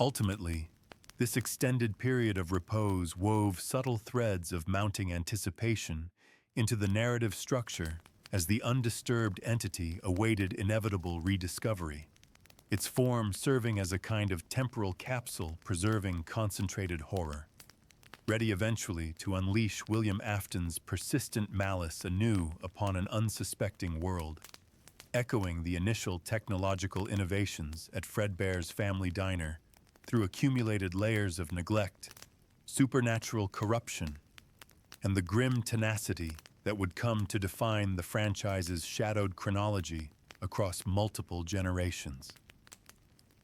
Ultimately, this extended period of repose wove subtle threads of mounting anticipation into the narrative structure as the undisturbed entity awaited inevitable rediscovery, its form serving as a kind of temporal capsule preserving concentrated horror, ready eventually to unleash William Afton's persistent malice anew upon an unsuspecting world, echoing the initial technological innovations at Fredbear's family diner through accumulated layers of neglect, supernatural corruption, and the grim tenacity that would come to define the franchise's shadowed chronology across multiple generations.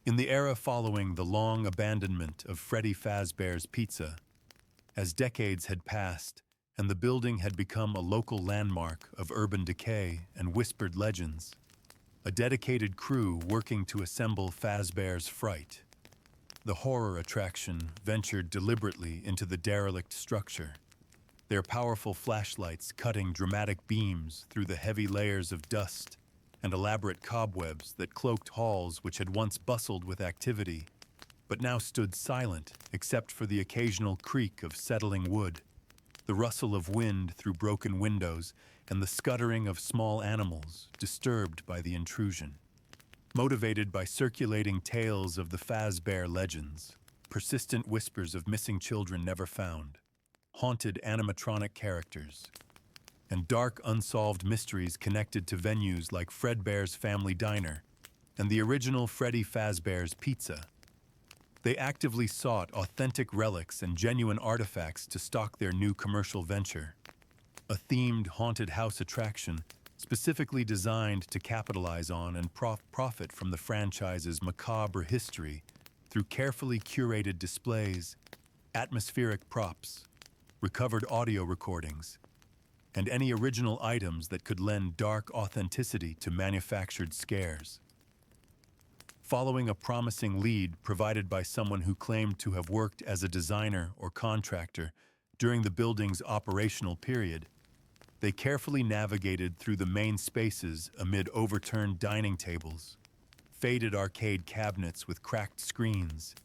In the era following the long abandonment of Freddy Fazbear's Pizza, as decades had passed and the building had become a local landmark of urban decay and whispered legends, a dedicated crew working to assemble Fazbear's Fright, the horror attraction, ventured deliberately into the derelict structure, their powerful flashlights cutting dramatic beams through the heavy layers of dust and elaborate cobwebs that cloaked halls which had once bustled with activity, but now stood silent except for the occasional creak of settling wood, the rustle of wind through broken windows, and the scuttering of small animals disturbed by the intrusion. Motivated by circulating tales of the Fazbear legends, persistent whispers of missing children never found, haunted animatronic characters, and dark unsolved mysteries connected to venues like Fredbear's Family Diner and the original Freddy Fazbear's Pizza, they actively sought authentic relics and genuine artifacts to stock their new commercial venture, a themed haunted house attraction specifically designed to capitalize on and profit from the franchise's macabre history through carefully curated displays, atmospheric props, recovered audio recordings, and any original items that could lend dark authenticity to manufactured scares. Following a promising lead provided by someone who claimed to have worked as a designer or contractor during the building's operational period, they carefully navigated through the main spaces amid overturned dining tables, faded arcade cabinets with cracked screens,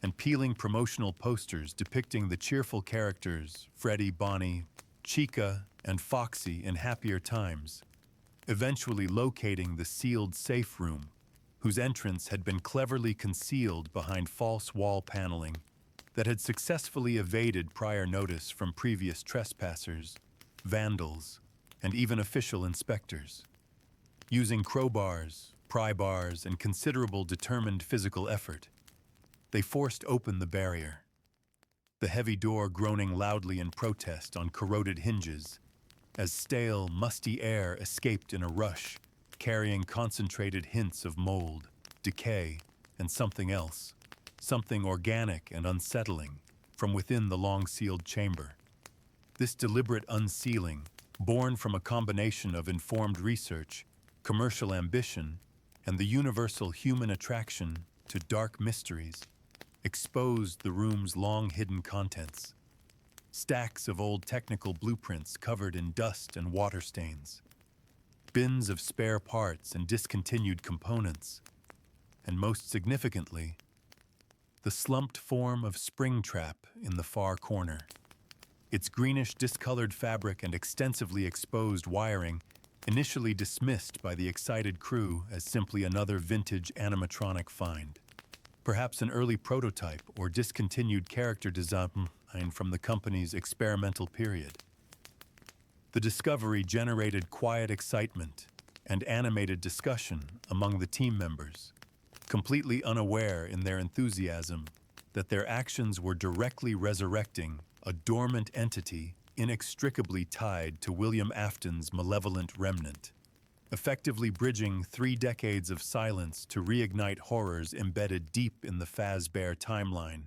and peeling promotional posters depicting the cheerful characters Freddy, Bonnie, Chica, and Foxy in happier times, eventually locating the sealed safe room, whose entrance had been cleverly concealed behind false wall paneling that had successfully evaded prior notice from previous trespassers, vandals, and even official inspectors. Using crowbars, pry bars, and considerable determined physical effort, they forced open the barrier. the heavy door groaning loudly in protest on corroded hinges, as stale, musty air escaped in a rush, carrying concentrated hints of mold, decay, and something else, something organic and unsettling, from within the long-sealed chamber. This deliberate unsealing, born from a combination of informed research, commercial ambition, and the universal human attraction to dark mysteries, exposed the room's long-hidden contents. Stacks of old technical blueprints covered in dust and water stains, bins of spare parts and discontinued components, and most significantly, the slumped form of Springtrap in the far corner. Its greenish discolored fabric and extensively exposed wiring initially dismissed by the excited crew as simply another vintage animatronic find. Perhaps an early prototype or discontinued character design from the company's experimental period. The discovery generated quiet excitement and animated discussion among the team members, completely unaware in their enthusiasm that their actions were directly resurrecting a dormant entity inextricably tied to William Afton's malevolent remnant, effectively bridging 3 decades of silence to reignite horrors embedded deep in the Fazbear timeline,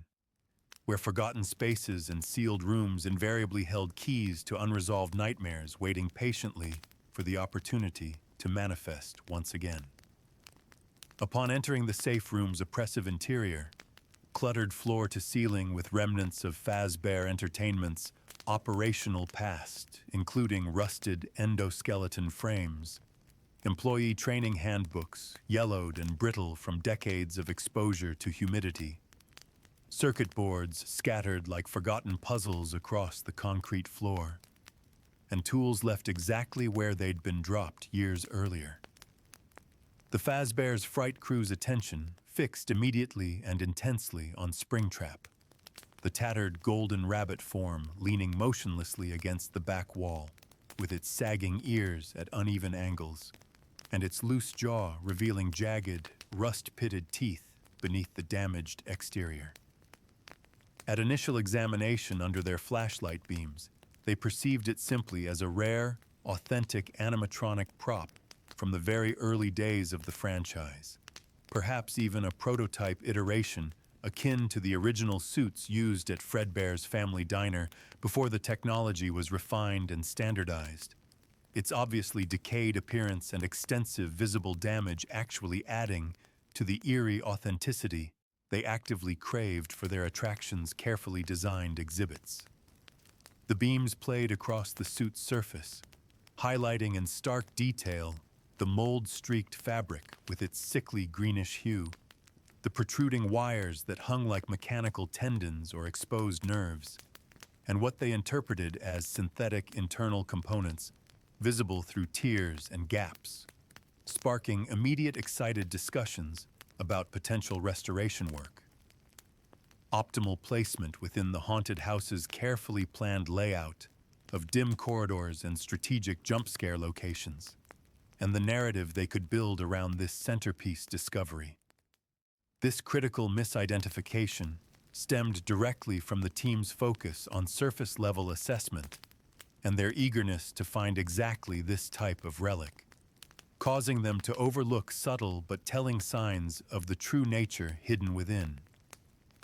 where forgotten spaces and sealed rooms invariably held keys to unresolved nightmares waiting patiently for the opportunity to manifest once again. Upon entering the safe room's oppressive interior, cluttered floor to ceiling with remnants of Fazbear Entertainment's operational past, including rusted endoskeleton frames, employee training handbooks, yellowed and brittle from decades of exposure to humidity, circuit boards scattered like forgotten puzzles across the concrete floor, and tools left exactly where they'd been dropped years earlier. The Fazbear's fright crew's attention fixed immediately and intensely on Springtrap, the tattered golden rabbit form leaning motionlessly against the back wall, with its sagging ears at uneven angles, and its loose jaw revealing jagged, rust-pitted teeth beneath the damaged exterior. At initial examination under their flashlight beams, they perceived it simply as a rare, authentic animatronic prop from the very early days of the franchise, perhaps even a prototype iteration akin to the original suits used at Fredbear's family diner before the technology was refined and standardized, its obviously decayed appearance and extensive visible damage actually adding to the eerie authenticity they actively craved for their attraction's carefully designed exhibits. The beams played across the suit's surface, highlighting in stark detail the mold-streaked fabric with its sickly greenish hue, the protruding wires that hung like mechanical tendons or exposed nerves, and what they interpreted as synthetic internal components visible through tears and gaps, sparking immediate excited discussions about potential restoration work. Optimal placement within the haunted house's carefully planned layout of dim corridors and strategic jump scare locations, and the narrative they could build around this centerpiece discovery. This critical misidentification stemmed directly from the team's focus on surface-level assessment and their eagerness to find exactly this type of relic, causing them to overlook subtle but telling signs of the true nature hidden within.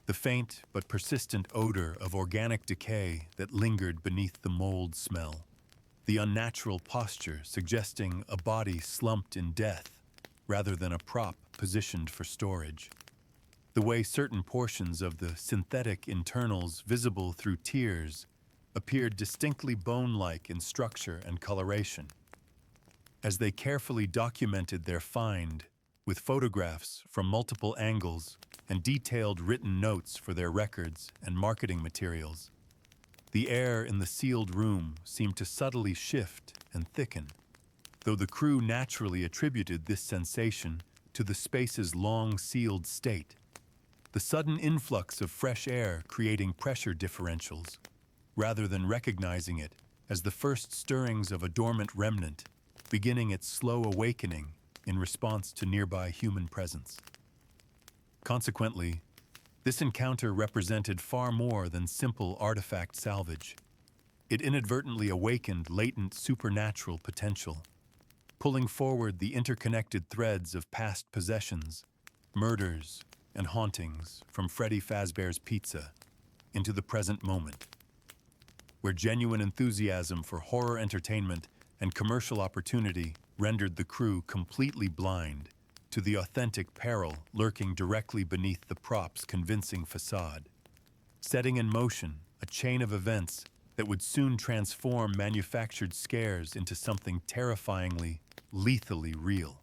The faint but persistent odor of organic decay that lingered beneath the mold smell, the unnatural posture suggesting a body slumped in death rather than a prop positioned for storage, the way certain portions of the synthetic internals visible through tears appeared distinctly bone-like in structure and coloration. As they carefully documented their find with photographs from multiple angles and detailed written notes for their records and marketing materials, the air in the sealed room seemed to subtly shift and thicken, though the crew naturally attributed this sensation to the space's long-sealed state, the sudden influx of fresh air creating pressure differentials, rather than recognizing it as the first stirrings of a dormant remnant beginning its slow awakening in response to nearby human presence. Consequently, This encounter represented far more than simple artifact salvage. It inadvertently awakened latent supernatural potential, pulling forward the interconnected threads of past possessions, murders, and hauntings from Freddy Fazbear's Pizza into the present moment, where genuine enthusiasm for horror entertainment and commercial opportunity rendered the crew completely blind to the authentic peril lurking directly beneath the prop's convincing facade, setting in motion a chain of events that would soon transform manufactured scares into something terrifyingly, lethally real.